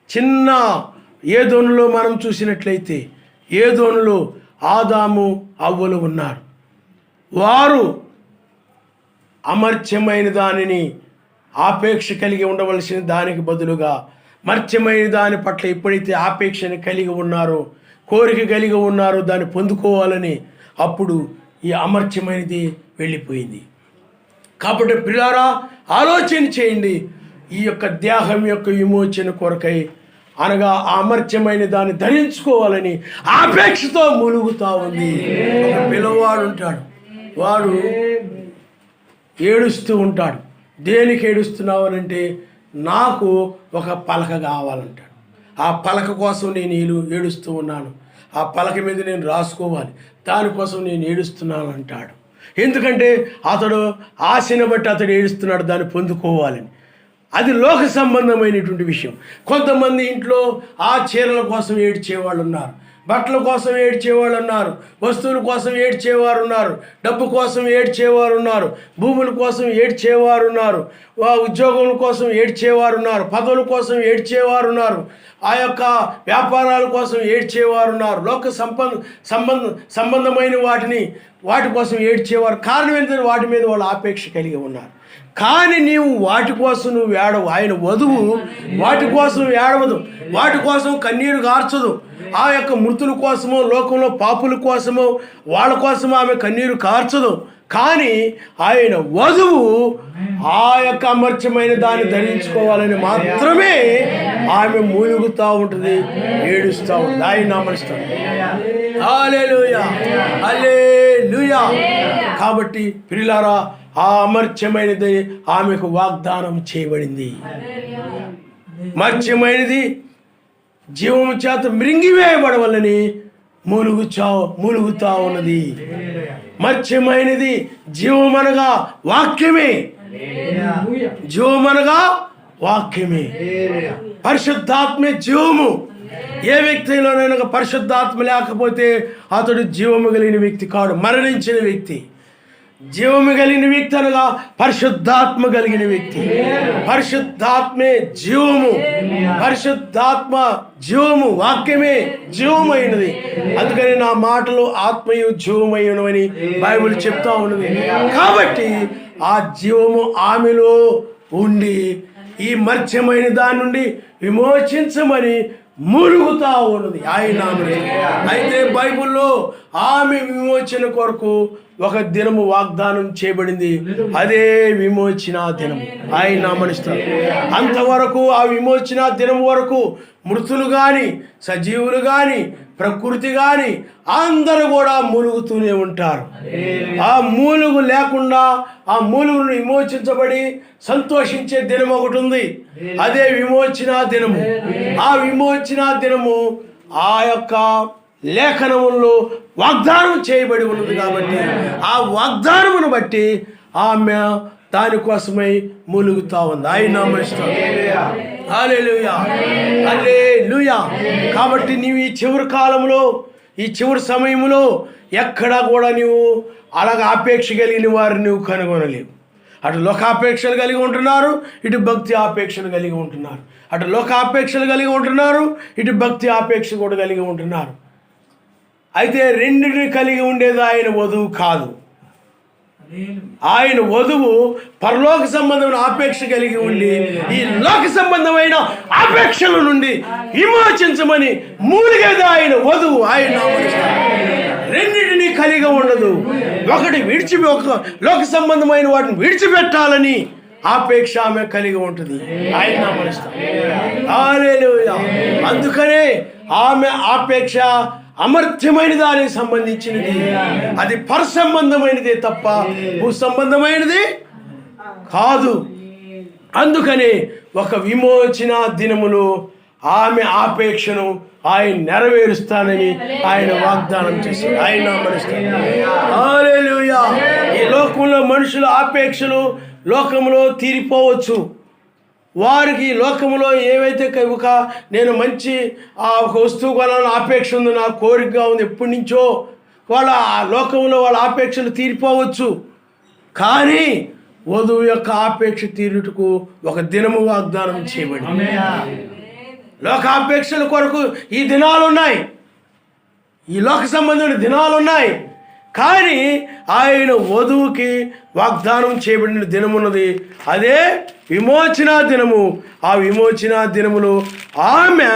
చిన్న ఏదోనులో మనం చూసినట్లయితే, ఏదోనులో ఆదాము అవ్వలు ఉన్నారు. వారు అమర్త్యమైన దానిని ఆపేక్ష కలిగి ఉండవలసిన దానికి బదులుగా మర్త్యమైన దాని పట్ల ఎప్పుడైతే ఆపేక్షని కలిగి ఉన్నారో, కోరిక కలిగి ఉన్నారో దాన్ని పొందుకోవాలని, అప్పుడు ఈ అమర్త్యమైనది వెళ్ళిపోయింది. కాబట్టి ప్రియులారా, ఆలోచన చేయండి. ఈ యొక్క దేహం యొక్క విమోచన కొరకై, అనగా ఆ అమర్త్యమైన దాన్ని ధరించుకోవాలని ఆపేక్షతో మూలుగుతూ ఉంది. ఒక పిల్లవాడు ఉంటాడు, వాడు ఏడుస్తూ ఉంటాడు. దేనికి ఏడుస్తున్నావు అంటే, నాకు ఒక పలక కావాలంటాడు. ఆ పలక కోసం నేను ఏడుస్తూ ఉన్నాను, ఆ పలక మీద నేను రాసుకోవాలి, దానికోసం నేను ఏడుస్తున్నాను అంటాడు. ఎందుకంటే అతడు ఆశను బట్టి అతడు ఏడుస్తున్నాడు, దాన్ని పొందుకోవాలని. అది లోక సంబంధమైనటువంటి విషయం. కొంతమంది ఇంట్లో ఆ చీరల కోసం ఏడ్చేవాళ్ళు ఉన్నారు, బట్టల కోసం ఏడ్చేవాళ్ళు ఉన్నారు, వస్తువుల కోసం ఏడ్చేవారు ఉన్నారు, డబ్బు కోసం ఏడ్చేవారు ఉన్నారు, భూముల కోసం ఏడ్చేవారు ఉన్నారు, ఉద్యోగం కోసం ఏడ్చేవారు ఉన్నారు, పదవుల కోసం ఏడ్చేవారు ఉన్నారు, ఆ యొక్క వ్యాపారాల కోసం ఏడ్చేవారు ఉన్నారు, లోక సంబంధమైన వాటి కోసం ఏడ్చేవారు. కారణం ఏంటంటే వాటి మీద వాళ్ళు ఆపేక్ష కలిగి ఉన్నారు. కానీ నీవు వాటి కోసం నువ్వు ఏడవు. ఆయన వధువు వాటి కోసం ఏడవదు, వాటి కోసం కన్నీరు గార్చదు. ఆ యొక్క మృతుల కోసమో, లోకంలో పాపుల కోసమో, వాళ్ళ కోసమో ఆమె కన్నీరు కార్చదు. కానీ ఆయన వధువు ఆ యొక్క అమర్త్యమైన దాన్ని ధరించుకోవాలని మాత్రమే ఆమె మూలుగుతూ ఉంటుంది, ఏడుస్తూ ఉంటుంది. ఆయన నామనిస్తాడు. హల్లెలూయా, హల్లెలూయా. కాబట్టి ప్రియులారా, ఆ అమర్త్యమైనది ఆమెకు వాగ్దానం చేయబడింది. మర్త్యమైనది జీవము చేత మృంగివేయబడవలని మూలుగుతా ఉన్నది. మర్త్యమైనది జీవమనగా వాక్యమే, జీవమనగా వాక్యమే. పరిశుద్ధాత్మే జీవము. ఏ వ్యక్తిలోనైనా పరిశుద్ధాత్మ లేకపోతే అతడు జీవము కలిగిన వ్యక్తి కాడు, మరణించిన వ్యక్తి. జీవము కలిగిన వ్యక్తి అనగా పరిశుద్ధాత్మ కలిగిన వ్యక్తి. పరిశుద్ధాత్మే జీవము, పరిశుద్ధాత్మ జీవము, వాక్యమే జీవమైనది. అందుకని నా మాటలు ఆత్మయు జీవమైనవని బైబిల్ చెప్తా ఉన్నది. కాబట్టి ఆ జీవము ఆమెలో ఉండి ఈ మర్త్యమైన దాని నుండి విమోచించమని మూలుగుతా ఉన్నది ఆయన నామమున. అయితే బైబిల్లో ఆమె విమోచన కొరకు ఒక దినము వాగ్దానం చేయబడింది. అదే విమోచన దినము. ఆయన నామమున. అంతవరకు ఆ విమోచన దినం వరకు మృతులు కానీ, సజీవులు కానీ, ప్రకృతి కానీ అందరూ కూడా మూలుగుతూనే ఉంటారు. ఆ మూలుగు లేకుండా ఆ మూలుగును విమోచించబడి సంతోషించే దినం ఒకటి ఉంది, అదే విమోచన దినము. ఆ విమోచన దినము ఆ యొక్క లేఖనములో వాగ్దానం చేయబడి ఉన్నది కాబట్టి ఆ వాగ్దానమును బట్టి ఆమె దానికోసమై మూలుగుతా ఉంది. ఆయన నామస్తు. హల్లెలూయా, హల్లెలూయా. కాబట్టి నీవు ఈ చివరి కాలంలో, ఈ చివరి సమయంలో ఎక్కడా కూడా నీవు అలాగ ఆపేక్ష కలిగిన వారిని నువ్వు కనుగొనలేవు. అటు లోకాపేక్షలు కలిగి ఉంటున్నారు, ఇటు భక్తి ఆపేక్షలు కలిగి ఉంటున్నారు. అటు లోకాపేక్షలు కలిగి ఉంటున్నారు, ఇటు భక్తి ఆపేక్ష కూడా కలిగి ఉంటున్నారు. అయితే రెండిని కలిగి ఉండేది ఆయన వధువు కాదు. ఆయన వధువు పరలోక సంబంధమైన ఆపేక్ష కలిగి ఉండి ఈ లోక సంబంధమైన ఆపేక్షల నుండి విమోచించమని మూలిగేది ఆయన వధువు. ఆయన రెండింటినీ కలిగి ఉండదు. ఒకటి లోక సంబంధమైన వాటిని విడిచిపెట్టాలని ఆపేక్ష ఆమె కలిగి ఉంటుంది. ఆయన నామస్తు. హల్లెలూయా. అందుకనే ఆమె ఆపేక్ష అమర్త్యమైన దానికి సంబంధించినది, అది పరసంబంధమైనదే తప్ప భూ సంబంధమైనది కాదు. అందుకని ఒక విమోచన దినములో ఆమె ఆపేక్షను ఆయన నెరవేరుస్తానని ఆయన వాగ్దానం చేశారు. ఆయన హల్లెలూయా. ఈ లోకంలో మనుషుల ఆపేక్షలు లోకంలో తీరిపోవచ్చు. వారికి లోకంలో ఏవైతే నేను మంచి ఒక వస్తువు కొనాలని ఆపేక్ష ఉంది, నా కోరికగా ఉంది ఎప్పటి నుంచో, వాళ్ళ ఆ లోకంలో వాళ్ళ ఆపేక్షలు తీరిపోవచ్చు. కానీ వధువు యొక్క ఆపేక్ష తీరుటకు ఒక దినము వాగ్దానం చేయబడింది. లోకాపేక్షల కొరకు ఈ దినాలు ఉన్నాయి, ఈ లోక సంబంధమైన దినాలు ఉన్నాయి. కానీ ఆయన వధువుకి వాగ్దానం చేయబడిన దినమున్నది, అదే విమోచన దినము. ఆ విమోచన దినములో ఆమె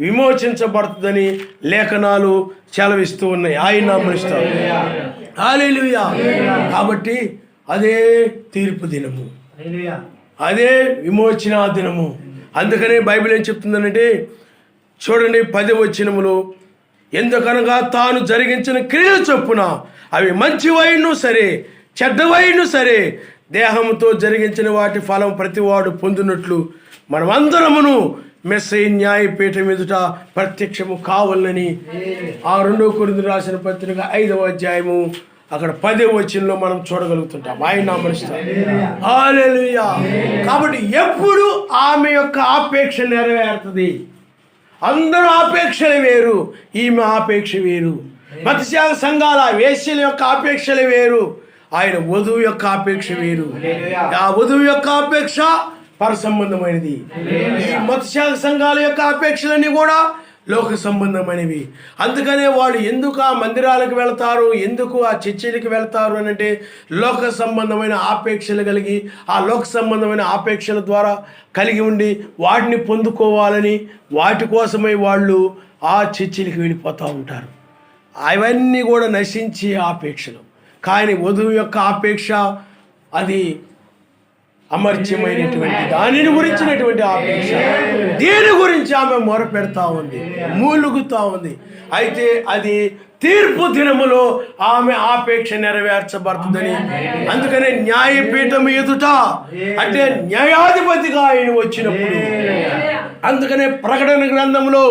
విమోచించబడుతుందని లేఖనాలు సెలవిస్తూ ఉన్నాయి. ఆయన నామమునిస్తారు. హల్లెలూయా. కాబట్టి అదే తీర్పు దినము, అదే విమోచన దినము. అందుకనే బైబిల్ ఏం చెప్తుందనంటే, చూడండి 10వ వచనములో, ఎందుకనగా తాను జరిగించిన క్రియల చొప్పున అవి మంచివైను సరే చెడ్డవైను సరే దేహంతో జరిగించిన వాటి ఫలం ప్రతివాడు పొందినట్లు మనమందరమును మెస్సయ్య న్యాయపీఠం ఎదుట ప్రత్యక్షము కావాలని ఆ 2 కొరింథీయులకు రాసిన పత్రిక 5వ అధ్యాయము అక్కడ 10వ వచనంలో మనం చూడగలుగుతుంటాం. ఆయన నామమునిస్తారు. హల్లెలూయా. కాబట్టి ఎప్పుడు ఆమె యొక్క ఆపేక్ష నెరవేరుతుంది. అందరూ ఆపేక్షలు వేరు, ఈమె ఆపేక్ష వేరు. మత్స్యాగ సంఘాల వేశ్యల యొక్క ఆపేక్షలు వేరు, ఆయన వధువు యొక్క ఆపేక్ష వేరు. ఆ వధువు యొక్క ఆపేక్ష పరసంబంధమైనది. ఈ మత్స్యాగ సంఘాల యొక్క ఆపేక్షలన్నీ కూడా లోక సంబంధమైనవి. అందుకనే వాళ్ళు ఎందుకు ఆ మందిరాలకు వెళ్తారు, ఎందుకు ఆ చర్చిలకు వెళ్తారు అని అంటే, లోక సంబంధమైన ఆపేక్షలు కలిగి ఆ లోక సంబంధమైన ఆపేక్షల ద్వారా కలిగి ఉండి వాటిని పొందుకోవాలని వాటి కోసమై వాళ్ళు ఆ చర్చిలకు వెళ్ళిపోతూ ఉంటారు. అవన్నీ కూడా నశించే ఆపేక్షలు. కానీ వధువు యొక్క ఆపేక్ష అది అమర్త్యమైనటువంటి దానిని గురించినటువంటి ఆపేక్ష. దీని గురించి ఆమె మొర పెడతా ఉంది, మూలుగుతా ఉంది. అయితే అది తీర్పు దినములో ఆమె ఆపేక్ష నెరవేర్చబడుతుందని. అందుకనే న్యాయపీఠం ఎదుట అంటే న్యాయాధిపతిగా ఆయన వచ్చినప్పుడు, అందుకనే ప్రకటన గ్రంథంలో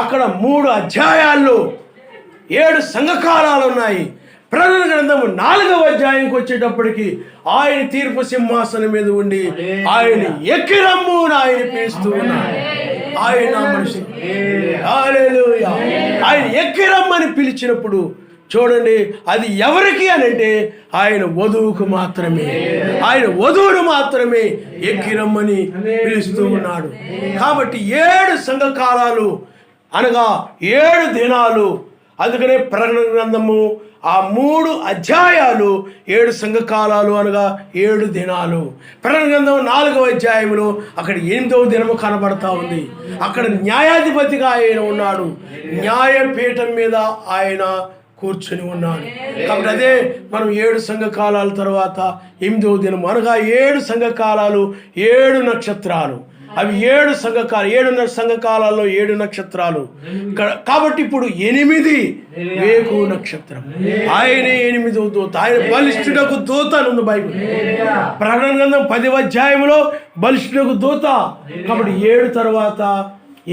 అక్కడ 3 అధ్యాయాల్లో 7 సంఘకాలాలు ఉన్నాయి. ప్రకటన గ్రంథము 4వ అధ్యాయానికి వచ్చేటప్పటికి ఆయన తీర్పు సింహాసనం మీద ఉండి ఆయన ఎక్కిరమ్ము ఆయన పిలుస్తూ ఉన్నాడు. ఆయన మనిషి హల్లెలూయా. ఆయన ఎక్కిరమ్మని పిలిచినప్పుడు చూడండి, అది ఎవరికి అని అంటే ఆయన వధువుకు మాత్రమే, ఆయన వధువును మాత్రమే ఎక్కిరమ్మని పిలుస్తూ ఉన్నాడు. కాబట్టి 7 సంఘకాలాలు అనగా 7 దినాలు. అందుకనే ప్రకటన గ్రంథము ఆ 3 అధ్యాయాలు 7 సంఘకాలాలు అనగా 7 దినాలు. ప్రకటన గ్రంథం 4వ అధ్యాయంలో అక్కడ 8వ దినము కనబడతా ఉంది. అక్కడ న్యాయాధిపతిగా ఆయన ఉన్నాడు, న్యాయపీఠం మీద ఆయన కూర్చుని ఉన్నాడు. కాబట్టి అదే మనం 7 సంఘకాలాల తర్వాత 8వ దినం అనగా 7 సంఘకాలాలు 7 నక్షత్రాలు. అవి 7 సంఘకాలు, 7 సంఘకాలలో 7 నక్షత్రాలు. కాబట్టి ఇప్పుడు 8 వేకు నక్షత్రం. ఆయనే 8వ దూత. ఆయన బలిష్ఠుడకు దూత అని ఉంది బైబిల్. ప్రకటన గ్రంథం 10వ అధ్యాయంలో బలిష్ఠుడకు దూత. కాబట్టి 7 తర్వాత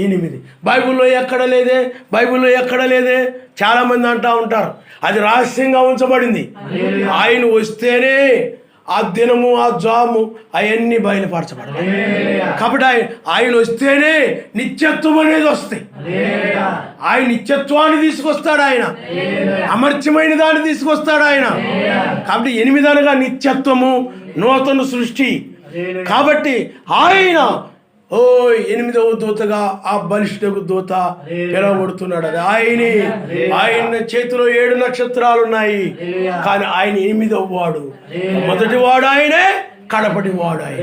8. బైబిల్లో ఎక్కడ లేదే. చాలామంది అంటూ ఉంటారు అది రహస్యంగా ఉంచబడింది. ఆయన వస్తేనే ఆ దినము, ఆ జాము అవన్నీ బయలుపరచబడతాయి. కాబట్టి ఆయన వస్తేనే నిత్యత్వం అనేది వస్తాయి. ఆయన నిత్యత్వాన్ని తీసుకొస్తాడు. ఆయన అమర్త్యమైన దాన్ని తీసుకొస్తాడు ఆయన. కాబట్టి 8 అనగా నిత్యత్వము, నూతన సృష్టి. కాబట్టి ఆయన 8వ దూతగా ఆ బలిష్ఠకు దూత పిలవబడుతున్నాడు. అది ఆయన చేతిలో 7 నక్షత్రాలు ఉన్నాయి. కానీ ఆయన 8వ వాడు. మొదటి వాడు ఆయనే, కడపటి వాడు ఆయన.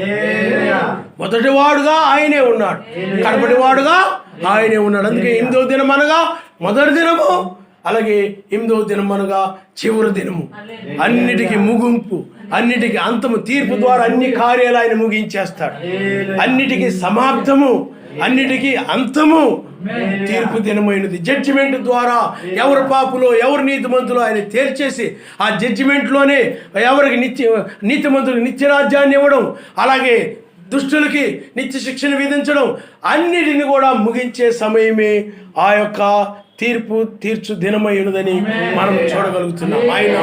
మొదటి వాడుగా ఆయనే ఉన్నాడు, కడపటి వాడుగా ఆయనే ఉన్నాడు. అందుకే 8వ దినం అనగా మొదటి దినము, అలాగే 8వ దినం అనగా చివరి దినము. అన్నిటికీ ముగింపు, అన్నిటికీ అంతము. తీర్పు ద్వారా అన్ని కార్యాలు ఆయన ముగించేస్తాడు. అన్నిటికీ సమాప్తము, అన్నిటికీ అంతము తీర్పు దినమైనది. జడ్జిమెంట్ ద్వారా ఎవరు పాపులో ఎవరు నీతిమంతులో ఆయన తేల్చేసి ఆ జడ్జిమెంట్లోనే ఎవరికి నీతిమంతులకు నిత్య రాజ్యాన్ని ఇవ్వడం, అలాగే దుష్టులకి నిత్య శిక్షణ విధించడం, అన్నిటిని కూడా ముగించే సమయమే ఆ యొక్క తీర్చు దినమైనదని మనం చూడగలుగుతున్నాం. ఆయన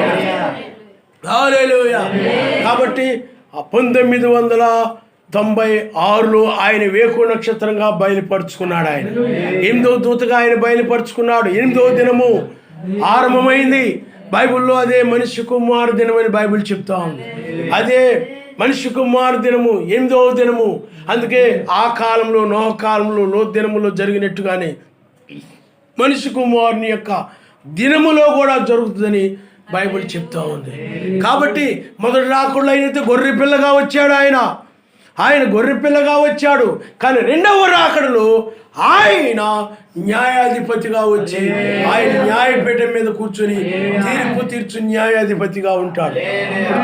హల్లెలూయా. కాబట్టి 1996లో ఆయన వేకు నక్షత్రంగా బయలుపరుచుకున్నాడు. ఆయన 8వ దూతగా ఆయన బయలుపరుచుకున్నాడు. 8వ దినము ఆరంభమైంది. బైబిల్లో అదే మనిషి కుమారు దినం అని బైబిల్ చెప్తా ఉంది. అదే మనిషి కుమారు దినము 8వ దినము. అందుకే ఆ కాలంలో, నోహ కాలంలో, లోతు దినములో జరిగినట్టుగానే మనిషి కుమారుని యొక్క దినములో కూడా జరుగుతుందని బైబిల్ చెప్తా ఉంది. కాబట్టి మొదటి రాకుళ్ళు అయినైతే గొర్రె పిల్లగా వచ్చాడు. ఆయన గొర్రె పిల్లగా వచ్చాడు. కానీ 2వ రాకడలో ఆయన న్యాయాధిపతిగా వచ్చి ఆయన న్యాయపీఠం మీద కూర్చొని తీర్పు తీర్చు న్యాయాధిపతిగా ఉంటాడు.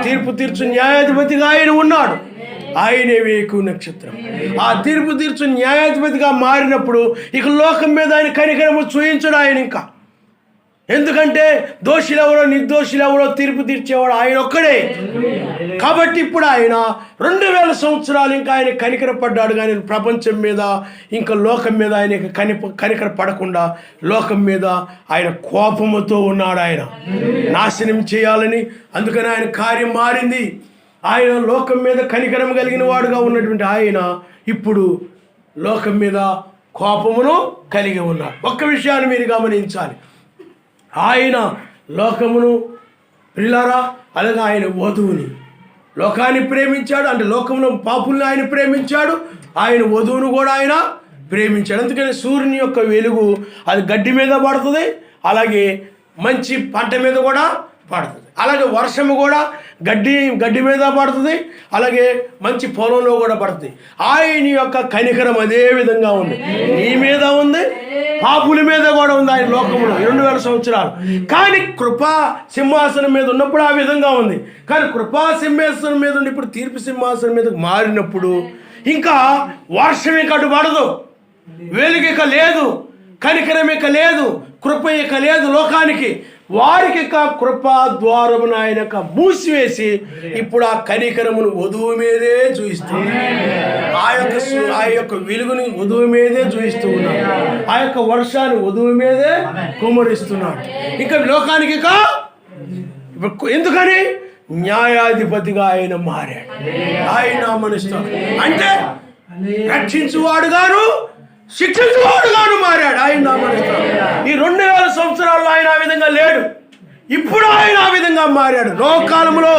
తీర్పు తీర్చు న్యాయాధిపతిగా ఆయన ఉన్నాడు. ఆయనే వేకు నక్షత్రం. ఆ తీర్పు తీర్చు న్యాయాధిపతిగా మారినప్పుడు ఇక లోకం మీద ఆయన కనికరము చూయించడు ఆయన ఇంకా. ఎందుకంటే దోషులెవరో నిర్దోషులెవరో తీర్పు తీర్చేవాడు ఆయన ఒక్కడే. కాబట్టి ఇప్పుడు ఆయన 2000 సంవత్సరాలు ఇంకా ఆయన కనికరపడ్డాడు. కానీ ప్రపంచం మీద ఇంకా లోకం మీద ఆయన కనికర పడకుండా లోకం మీద ఆయన కోపముతో ఉన్నాడు. ఆయన నాశనం చేయాలని. అందుకని ఆయన కార్యం మారింది. ఆయన లోకం మీద కనికరం కలిగిన వాడుగా ఉన్నటువంటి ఆయన ఇప్పుడు లోకం మీద కోపమును కలిగి ఉన్నాడు. ఒక్క విషయాన్ని మీరు గమనించాలి. ఆయన లోకమును ప్రియులారా, అలాగే ఆయన వధువుని, లోకాన్ని ప్రేమించాడు. అంటే లోకంలో పాపుల్ని ఆయన ప్రేమించాడు. ఆయన వధువును కూడా ఆయన ప్రేమించాడు. అందుకని సూర్యుని యొక్క వెలుగు అది గడ్డి మీద పడుతుంది, అలాగే మంచి పంట మీద కూడా పడుతుంది. అలాగే వర్షము కూడా గడ్డి మీద పడుతుంది, అలాగే మంచి పొలంలో కూడా పడుతుంది. ఆయన యొక్క కనికరం అదే విధంగా ఉంది. నీ మీద ఉంది, పాపుల మీద కూడా ఉంది. ఆయన లోకంలో 2000 సంవత్సరాలు. కానీ కృపా సింహాసనం మీద ఉన్నప్పుడు ఆ విధంగా ఉంది. కానీ కృపా సింహాసనం మీద ఉండి ఇప్పుడు తీర్పు సింహాసనం మీదకి మారినప్పుడు ఇంకా వర్షం ఇక అటు పడదు, వెలుగు ఇక లేదు, కనికరం ఇక లేదు, కృప ఇక లేదు లోకానికి. వారికి కృపా ద్వారమును ఆయన మూసివేసి ఇప్పుడు ఆ కనికరమును వధువు మీదే చూయిస్తుంది. ఆ యొక్క వెలుగుని వధువు మీదే చూయిస్తూ ఉన్నాడు. ఆ యొక్క వర్షాన్ని వధువు మీదే కుమ్మరిస్తున్నాడు. ఇంకా లోకానికి ఎందుకని న్యాయాధిపతిగా ఆయన మారాడు. ఆయన మనుస్తాడు అంటే రక్షించువాడు గాను శిక్షించువాడుగాను మారాడు. ఆయన నామనిస్తాడు. ఈ 2000 సంవత్సరాల్లో ఆయన ఆ విధంగా లేడు. ఇప్పుడు ఆయన ఆ విధంగా మారాడు. నోహ కాలములో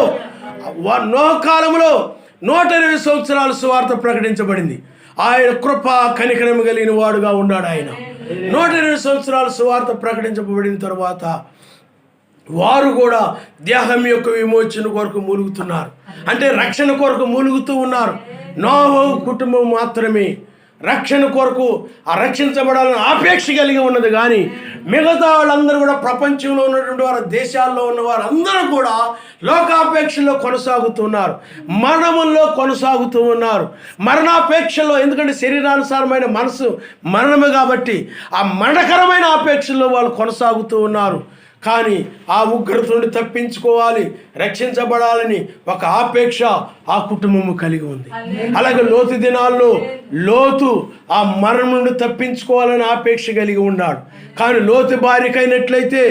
120 సంవత్సరాల సువార్త ప్రకటించబడింది. ఆయన కృప కనికరం కలిగిన వాడుగా ఉన్నాడు. ఆయన 120 సంవత్సరాల సువార్త ప్రకటించబడిన తర్వాత వారు కూడా దేహం యొక్క విమోచన కొరకు మూలుగుతున్నారు. అంటే రక్షణ కొరకు మూలుగుతూ ఉన్నారు. నోహ కుటుంబం మాత్రమే రక్షణ కొరకు ఆ రక్షించబడాలని ఆపేక్ష కలిగి ఉన్నది. కానీ మిగతా వాళ్ళందరూ కూడా ప్రపంచంలో ఉన్నటువంటి వారు, దేశాల్లో ఉన్న వారు అందరూ కూడా లోకాపేక్షలో కొనసాగుతున్నారు, మరణముల్లో కొనసాగుతూ ఉన్నారు. మరణాపేక్షలో, ఎందుకంటే శరీరానుసారమైన మనసు మరణమే కాబట్టి ఆ మరణకరమైన ఆపేక్షల్లో వాళ్ళు కొనసాగుతూ ఉన్నారు. కానీ ఆ ఉగ్రత నుండి తప్పించుకోవాలి, రక్షించబడాలని ఒక ఆపేక్ష ఆ కుటుంబము కలిగి ఉంది. అలాగే లోతు దినాల్లో లోతు ఆ మరణం నుండి తప్పించుకోవాలని ఆపేక్ష కలిగి ఉన్నాడు. కానీ లోతు భార్యకైనట్లయితే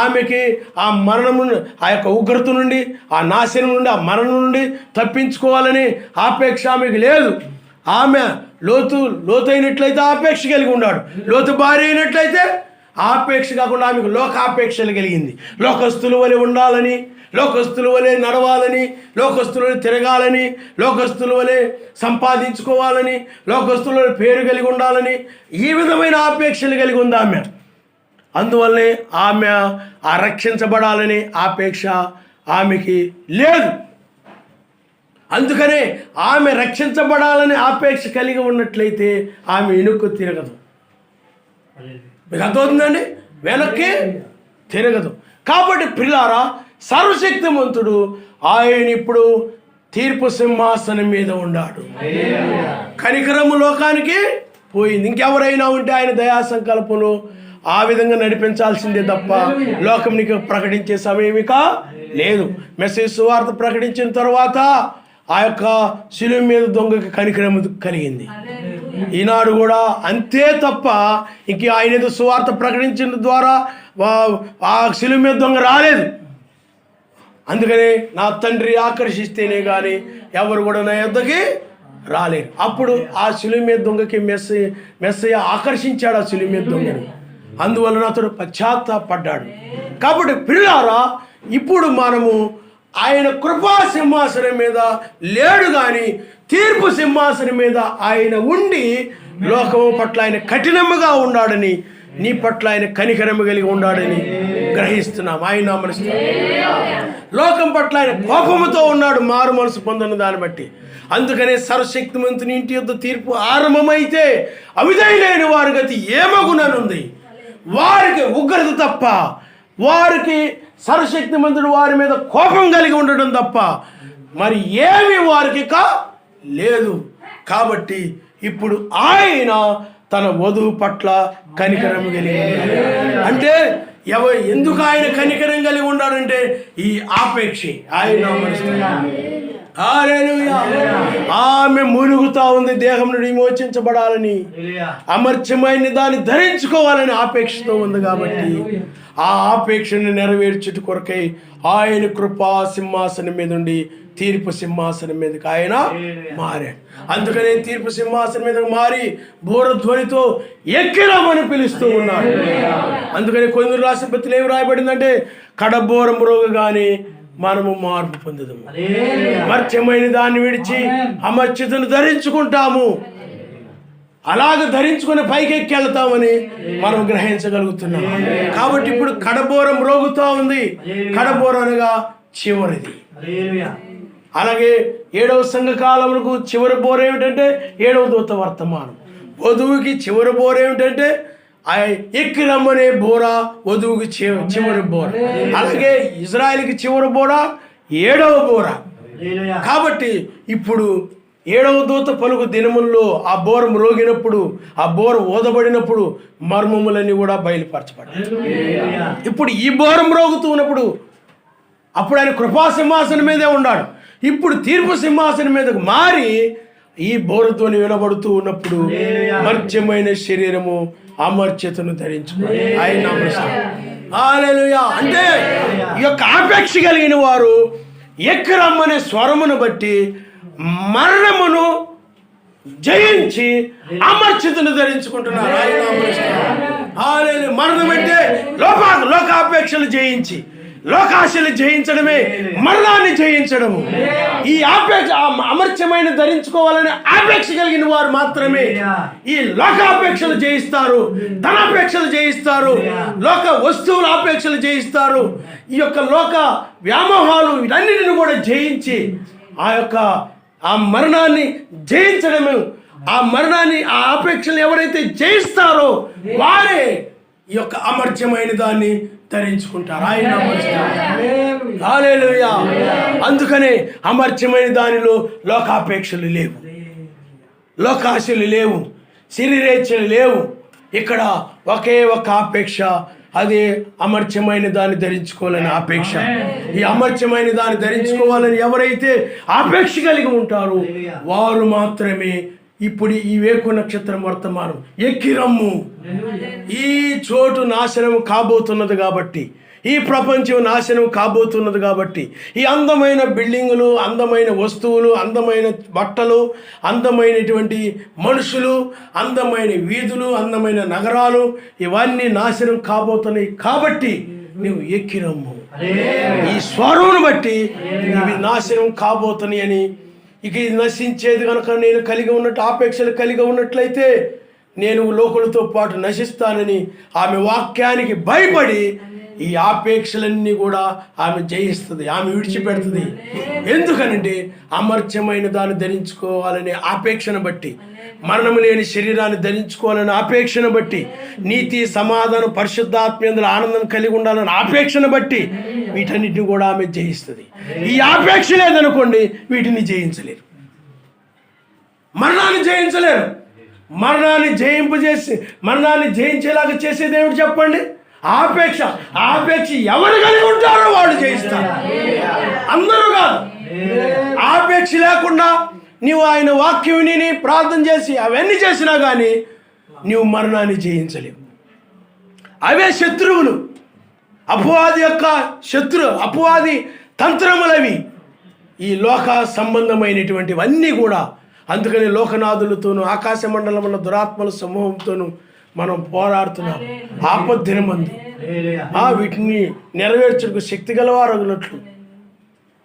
ఆమెకి ఆ మరణం, ఆ యొక్క ఉగ్రత నుండి, ఆ నాశనం నుండి, ఆ మరణం నుండి తప్పించుకోవాలని ఆపేక్ష ఆమెకి లేదు. ఆమె లోతైనట్లయితే ఆపేక్ష కలిగి ఉన్నాడు. లోతు భార్య అయినట్లయితే ఆపేక్ష కాకుండా ఆమెకు లోకాపేక్షలు కలిగింది. లోకస్తుల వలె ఉండాలని, లోకస్తుల వలె నడవాలని, లోకస్తుల వలె తిరగాలని, లోకస్తుల వలె సంపాదించుకోవాలని, లోకస్తుల వలె పేరు కలిగి ఉండాలని, ఈ విధమైన ఆపేక్షలు కలిగి ఉంది ఆమె. అందువల్లే ఆమె ఆ రక్షించబడాలని ఆపేక్ష ఆమెకి లేదు. అందుకనే ఆమె రక్షించబడాలని ఆపేక్ష కలిగి ఉన్నట్లయితే ఆమె వెనుక్కు తిరగదు. మీకు అర్థమవుతుందండి? వెనక్కి తిరగదు. కాబట్టి ప్రియులారా, సర్వశక్తిమంతుడు ఆయన ఇప్పుడు తీర్పు సింహాసనం మీద ఉన్నాడు. కనికరము లోకానికి పోయింది. ఇంకెవరైనా ఉంటే ఆయన దయా సంకల్పంలో ఆ విధంగా నడిపించాల్సిందే తప్ప లోకం నీకు ప్రకటించే సమయమిక లేదు. మెసేజ్ సువార్త ప్రకటించిన తర్వాత ఆ యొక్క శిలువ మీద దొంగకి కనికరము కలిగింది. ఈనాడు కూడా అంతే తప్ప ఇంక ఆయన ఏదో సువార్త ప్రకటించిన ద్వారా ఆ శిలువ మీద దొంగ రాలేదు. అందుకని నా తండ్రి ఆకర్షిస్తేనే కానీ ఎవరు కూడా నా యొద్దకి రాలేరు. అప్పుడు ఆ శిలువ మీద దొంగకి మెస్సయ్య ఆకర్షించాడు ఆ శిలువ మీద దొంగని. అందువలన అతడు పశ్చాత్తాపడ్డాడు. కాబట్టి పిల్లారా, ఇప్పుడు మనము ఆయన కృపా సింహాసనం మీద లేడు, కానీ తీర్పు సింహాసనం మీద ఆయన ఉండి లోకము పట్ల ఆయన కఠినముగా ఉన్నాడని, నీ పట్ల ఆయన కనికరము కలిగి ఉన్నాడని గ్రహిస్తున్నాం. ఆయన నామమున లోకం పట్ల ఆయన కోపముతో ఉన్నాడు, మారు మనసు పొందిన దాన్ని బట్టి. అందుకనే సర్వశక్తిమంతుని ఇంటి యొద్ద తీర్పు ఆరంభమైతే అవిధేయులైన వారి గతి ఏమగుననుంది. వారికి ఉగ్రత తప్ప, వారికి సర్వశక్తిమంతుడు వారి మీద కోపం కలిగి ఉండడం తప్ప మరి ఏమి వారికి లేదు. కాబట్టి ఇప్పుడు ఆయన తన వధువు పట్ల కనికరం కలిగి ఉన్నాడు. అంటే ఎందుకు ఆయన కనికరం కలిగి ఉన్నాడంటే ఈ ఆపేక్ష ఆయన ఆమె మునుగుతా ఉంది, దేహం నుండి విమోచించబడాలని, అమర్చమైన దాన్ని ధరించుకోవాలని ఆపేక్షతో ఉంది. కాబట్టి ఆ ఆపేక్షను నెరవేర్చుట కొరకై ఆయన కృపా సింహాసనం మీద ఉండి తీర్పు సింహాసనం మీదకి ఆయన మారాడు. అందుకనే తీర్పు సింహాసనం మీదకి మారి బోరధ్వనితో ఎక్కిరామని పిలుస్తూ ఉన్నాడు. అందుకని కొందరు రాసిన పత్రికలో ఏమి రాయబడిందంటే, కడబోరం రోగగానే మనము మార్పు పొందుదాము, మర్త్యమైన దాన్ని విడిచి అమర్చితను ధరించుకుంటాము, అలాగ ధరించుకుని పైకెక్కి వెళ్తామని మనం గ్రహించగలుగుతున్నాం. కాబట్టి ఇప్పుడు కడబోరం రోగుతూ ఉంది. కడబోరం అనగా చివరిది. అలాగే 7వ సంఘకాలములకు చివరి బోర ఏమిటంటే 7వ దూత వర్తమానం. వధువుకి చివరి బోర ఏమిటంటే ఎక్కి రమ్మనే బోర వధువుకి చివరి బోర. అలాగే ఇజ్రాయెల్కి చివరి బోర 7వ బోర. కాబట్టి ఇప్పుడు 7వ దూత పలుకు దినముల్లో ఆ బోరం రోగినప్పుడు, ఆ బోర ఓదబడినప్పుడు మర్మములన్నీ కూడా బయలుపరచబడ్డాయి. ఇప్పుడు ఈ బోరం రోగుతూ ఉన్నప్పుడు అప్పుడు ఆయన కృపా సింహాసనం మీదే ఉన్నాడు. ఇప్పుడు తీర్పు సింహాసనం మీదకు మారి ఈ బోరతోని వినబడుతూ ఉన్నప్పుడు మర్త్యమైన శరీరము అమర్త్యతను ధరించుకుని ఆయన హల్లెలూయా. అంటే ఈ యొక్క ఆపేక్ష కలిగిన వారు ఎక్కరమ్మనే స్వరమును బట్టి మరణమును జయించి అమర్త్యతను ధరించుకుంటున్నారు. ఆయన మరణం అంటే లోకాపేక్షలు జయించి, లోకాశలు జయించడమే మరణాన్ని జయించడము. ఈ ఆపేక్ష అమర్త్యమైన ధరించుకోవాలని ఆపేక్ష కలిగిన వారు మాత్రమే ఈ లోకాపేక్షలు జయిస్తారు, ధనాపేక్షలు జయిస్తారు, లోక వస్తువుల ఆపేక్షలు జయిస్తారు. ఈ యొక్క లోక వ్యామోహాలు వీటన్నిటిని కూడా జయించి ఆ మరణాన్ని జయించడము, ఆ మరణాన్ని, ఆ ఆపేక్షలు ఎవరైతే జయిస్తారో వారే ఈ యొక్క అమర్త్యమైన దాన్ని ధరించుకుంటారు. ఆయన హల్లెలూయా. అందుకనే అమర్త్యమైన దానిలో లోకాపేక్షలు లేవు, లోకాశలు లేవు, శరీరేచ్ఛలు లేవు. ఇక్కడ ఒకే ఒక ఆపేక్ష, అదే అమర్త్యమైన దాన్ని ధరించుకోవాలని ఆపేక్ష. ఈ అమర్త్యమైన దాన్ని ధరించుకోవాలని ఎవరైతే ఆపేక్ష కలిగి ఉంటారో వారు మాత్రమే ఇప్పుడు ఈ వేకు నక్షత్రం వర్తమానం ఎక్కిరమ్ము. ఈ చోటు నాశనం కాబోతున్నది కాబట్టి, ఈ ప్రపంచం నాశనం కాబోతున్నది కాబట్టి, ఈ అందమైన బిల్డింగులు, అందమైన వస్తువులు, అందమైన బట్టలు, అందమైనటువంటి మనుషులు, అందమైన వీధులు, అందమైన నగరాలు ఇవన్నీ నాశనం కాబోతున్నాయి. కాబట్టి నువ్వు ఎక్కిరమ్ము. ఈ స్వరమును బట్టి ఇవి నాశనం కాబోతున్నాయి అని, ఇక ఇది నశించేది కనుక నేను కలిగి ఉన్నట్టు ఆపేక్షలు కలిగి ఉన్నట్లయితే నేను లోకులతో పాటు నశిస్తానని ఆమె వాక్యానికి భయపడి ఈ ఆపేక్షలన్నీ కూడా ఆమె జయిస్తుంది, ఆమె విడిచిపెడుతుంది. ఎందుకనంటే అమర్త్యమైన దాన్ని ధరించుకోవాలనే ఆపేక్షను బట్టి, మరణము లేని శరీరాన్ని ధరించుకోవాలని ఆపేక్షను బట్టి, నీతి సమాధానం పరిశుద్ధాత్మేందుల ఆనందం కలిగి ఉండాలని ఆపేక్షను బట్టి వీటన్నిటిని కూడా ఆమె జయిస్తుంది. ఈ ఆపేక్ష లేదనుకోండి వీటిని జయించలేరు, మరణాన్ని జయించలేరు. మరణాన్ని జయింపజేసి మరణాన్ని జయించేలాగా చేసేది ఏమిటి చెప్పండి? ఆపేక్ష. ఆపేక్ష ఎవరు కలిగి ఉంటారో వాళ్ళు జయిస్తారు, అందరూ కాదు. ఆపేక్ష లేకుండా నీవు ఆయన వాక్యం విని ప్రార్థన చేసి అవన్నీ చేసినా కానీ నీవు మరణాన్ని జయించలేవు. అవే శత్రువులు, అపవాది యొక్క అపవాది తంత్రములవి, ఈ లోక సంబంధమైనటువంటివన్నీ కూడా. అందుకని లోకనాథులతోనూ ఆకాశ మండలమున్న దురాత్మల సమూహంతోనూ మనం పోరాడుతున్నాం. ఆపద్దినమందు వీటిని నెరవేర్చుకు శక్తి గలవారగినట్లు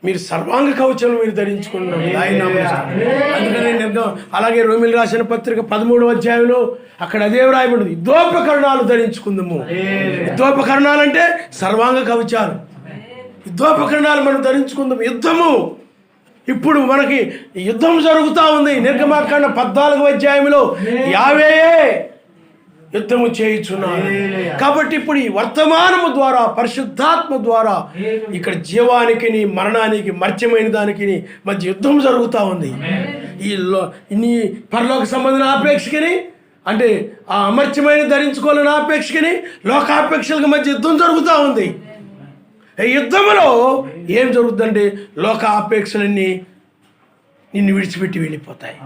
మీరు సర్వాంగ కవచం మీరు ధరించుకున్నారు. అందుకని అలాగే రోమిలు రాసిన పత్రిక 13వ అధ్యాయంలో అక్కడ అదే వ్రాయబడింది, యుద్ధోపకరణాలు ధరించుకుందాము. యుద్ధోపకరణాలు అంటే సర్వాంగ కవచాలు. యుద్ధోపకరణాలు మనం ధరించుకుందాం. యుద్ధము ఇప్పుడు మనకి యుద్ధం జరుగుతూ ఉంది. నిర్గమాకాండ 14వ అధ్యాయంలో యావేయే యుద్ధము చేయుచున్నాడు. కాబట్టి ఇప్పుడు ఈ వర్తమానము ద్వారా, పరిశుద్ధాత్మ ద్వారా ఇక్కడ జీవానికి మరణానికి మర్త్యమైన దానికి మధ్య యుద్ధం జరుగుతూ ఉంది. ఈ పరలోక సంబంధమైన ఆపేక్షకని, అంటే ఆ అమర్త్యమైన ధరించుకోవాలని ఆపేక్షకని, లోకాపేక్షలకు మధ్య యుద్ధం జరుగుతూ ఉంది. ఈ యుద్ధంలో ఏం జరుగుతుందంటే లోక ఆపేక్షలన్నీ నిన్ను విడిచిపెట్టి వెళ్ళిపోతాయి.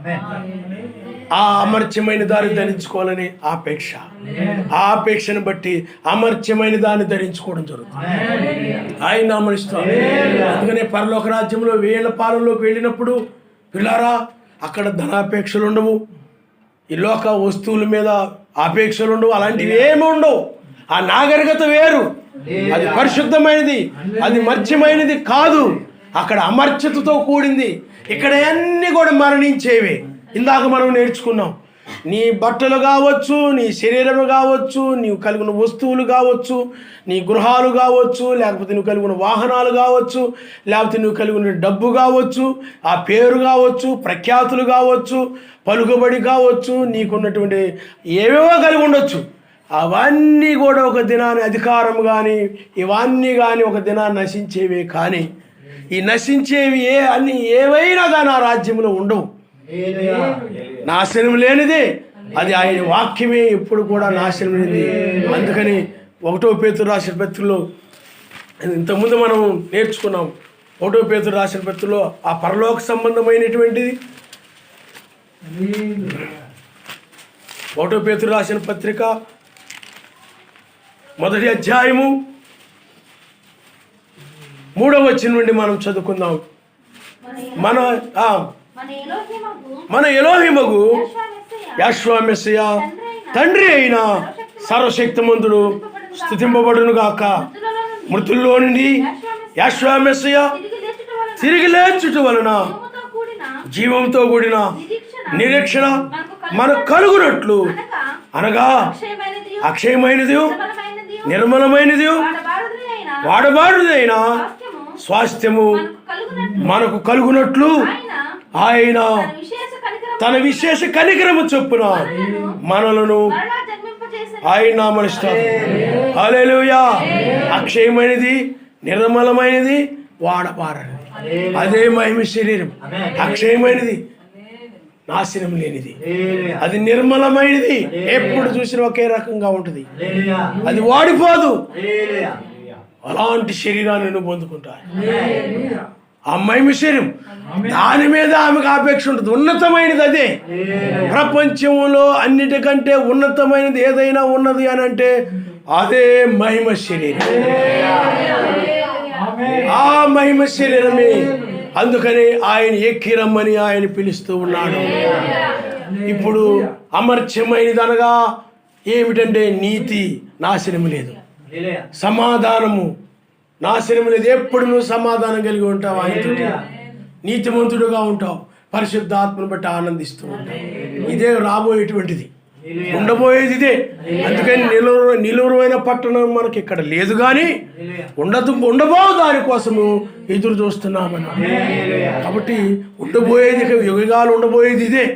ఆ అమర్త్యమైన దాన్ని ధరించుకోవాలని ఆపేక్ష, ఆ ఆపేక్షను బట్టి అమర్త్యమైన దాన్ని ధరించుకోవడం జరుగుతుంది. ఆయన నామనిస్తాడు. అందుకనే పరలోక రాజ్యంలో 1000 పాలనలోకి వెళ్ళినప్పుడు పిల్లారా అక్కడ ధనాపేక్షలు ఉండవు, ఈ లోక వస్తువుల మీద ఆపేక్షలు ఉండవు, అలాంటివి ఏమి ఉండవు. ఆ నాగరికత వేరు, అది పరిశుద్ధమైనది, అది మర్త్యమైనది కాదు. అక్కడ అమర్త్యతతో కూడింది. ఇక్కడ అన్నీ కూడా మరణించేవి. ఇందాక మనం నేర్చుకున్నాం. నీ బట్టలు కావచ్చు, నీ శరీరం కావచ్చు, నీవు కలిగిన వస్తువులు కావచ్చు, నీ గృహాలు కావచ్చు, లేకపోతే నువ్వు కలిగిన వాహనాలు కావచ్చు, లేకపోతే నువ్వు కలిగిన డబ్బు కావచ్చు, ఆ పేరు కావచ్చు, ప్రఖ్యాతులు కావచ్చు, పలుకుబడి కావచ్చు, నీకున్నటువంటి ఏవేవో కలిగి ఉండొచ్చు. అవన్నీ కూడా ఒక దినాన్ని, అధికారం కానీ ఇవన్నీ కానీ ఒక దినాన్ని నశించేవే. కానీ ఈ నశించేవి అన్ని ఏవైనా కానీ ఆ రాజ్యంలో ఉండవు. నాశనం లేనిదే అది ఆయన వాక్యమే ఎప్పుడు కూడా నాశనం లేనిది. అందుకని 1వ పేతురు రాసిన పత్రికలో ఇంతకుముందు మనం నేర్చుకున్నాం. 1వ పేతురు రాసిన పత్రికలో ఆ పరలోక సంబంధమైనటువంటిది 1వ పేతురు రాసిన పత్రిక 1వ అధ్యాయము 3వ వచనం నుండి మనం చదువుకుందాం. మన ఎలోహిమగు యెహోవా మెస్సియా తండ్రి అయిన సర్వశక్తిమంతుడు స్తుతింపబడును గాక. మృతుల్లో నుండి యెహోవా మెస్సియా తిరిగి లేచుట వలన జీవంతో కూడిన నిరీక్షణ మనకు కలుగునట్లు, అనగా అక్షయమైనది, నిర్మలమైనది, వాడబారుదైన స్వాస్థ్యము మనకు కలుగునట్లు ఆయన తన విశేష కనికరము చొప్పున మనలను ఆయన నామమున స్తోత్రం. హల్లెలూయా. అక్షయమైనది, నిర్మలమైనది, వాడబారనిది, అదే మహిమ శరీరం. అక్షయమైనది, నాశనం లేనిది, అది నిర్మలమైనది, ఎప్పుడు చూసినా ఒకే రకంగా ఉంటుంది, అది వాడిపోదు. అలాంటి శరీరాన్ని నువ్వు పొందుకుంటావు. ఆ మహిమ శరీరం, దాని మీద ఆమెకు ఆపేక్ష ఉంటుంది. ఉన్నతమైనది అదే. ప్రపంచంలో అన్నిటికంటే ఉన్నతమైనది ఏదైనా ఉన్నది అని అంటే అదే మహిమ శరీరం. ఆ మహిమ శరీరమే. అందుకని ఆయన ఎక్కి రమ్మని ఆయన పిలుస్తూ ఉన్నాడు. ఇప్పుడు అమర్త్యమైనది అనగా ఏమిటంటే నీతి నాశనం లేదు, సమాధానము నాశనం లేదు. ఎప్పుడు నువ్వు సమాధానం కలిగి ఉంటావు, ఆయనతో నీతిమంతుడుగా ఉంటావు, పరిశుద్ధాత్మను బట్టి ఆనందిస్తూ ఉంటావు. ఇదే రాబోయేటువంటిది, ఉండబోయేది ఇదే. అందుకని నిలువైన పట్టణం మనకి ఇక్కడ లేదు, కానీ ఉండబో దానికోసము ఎదురు చూస్తున్నామని. కాబట్టి ఉండబోయేది, యుగాలు ఉండబోయేది ఇదే.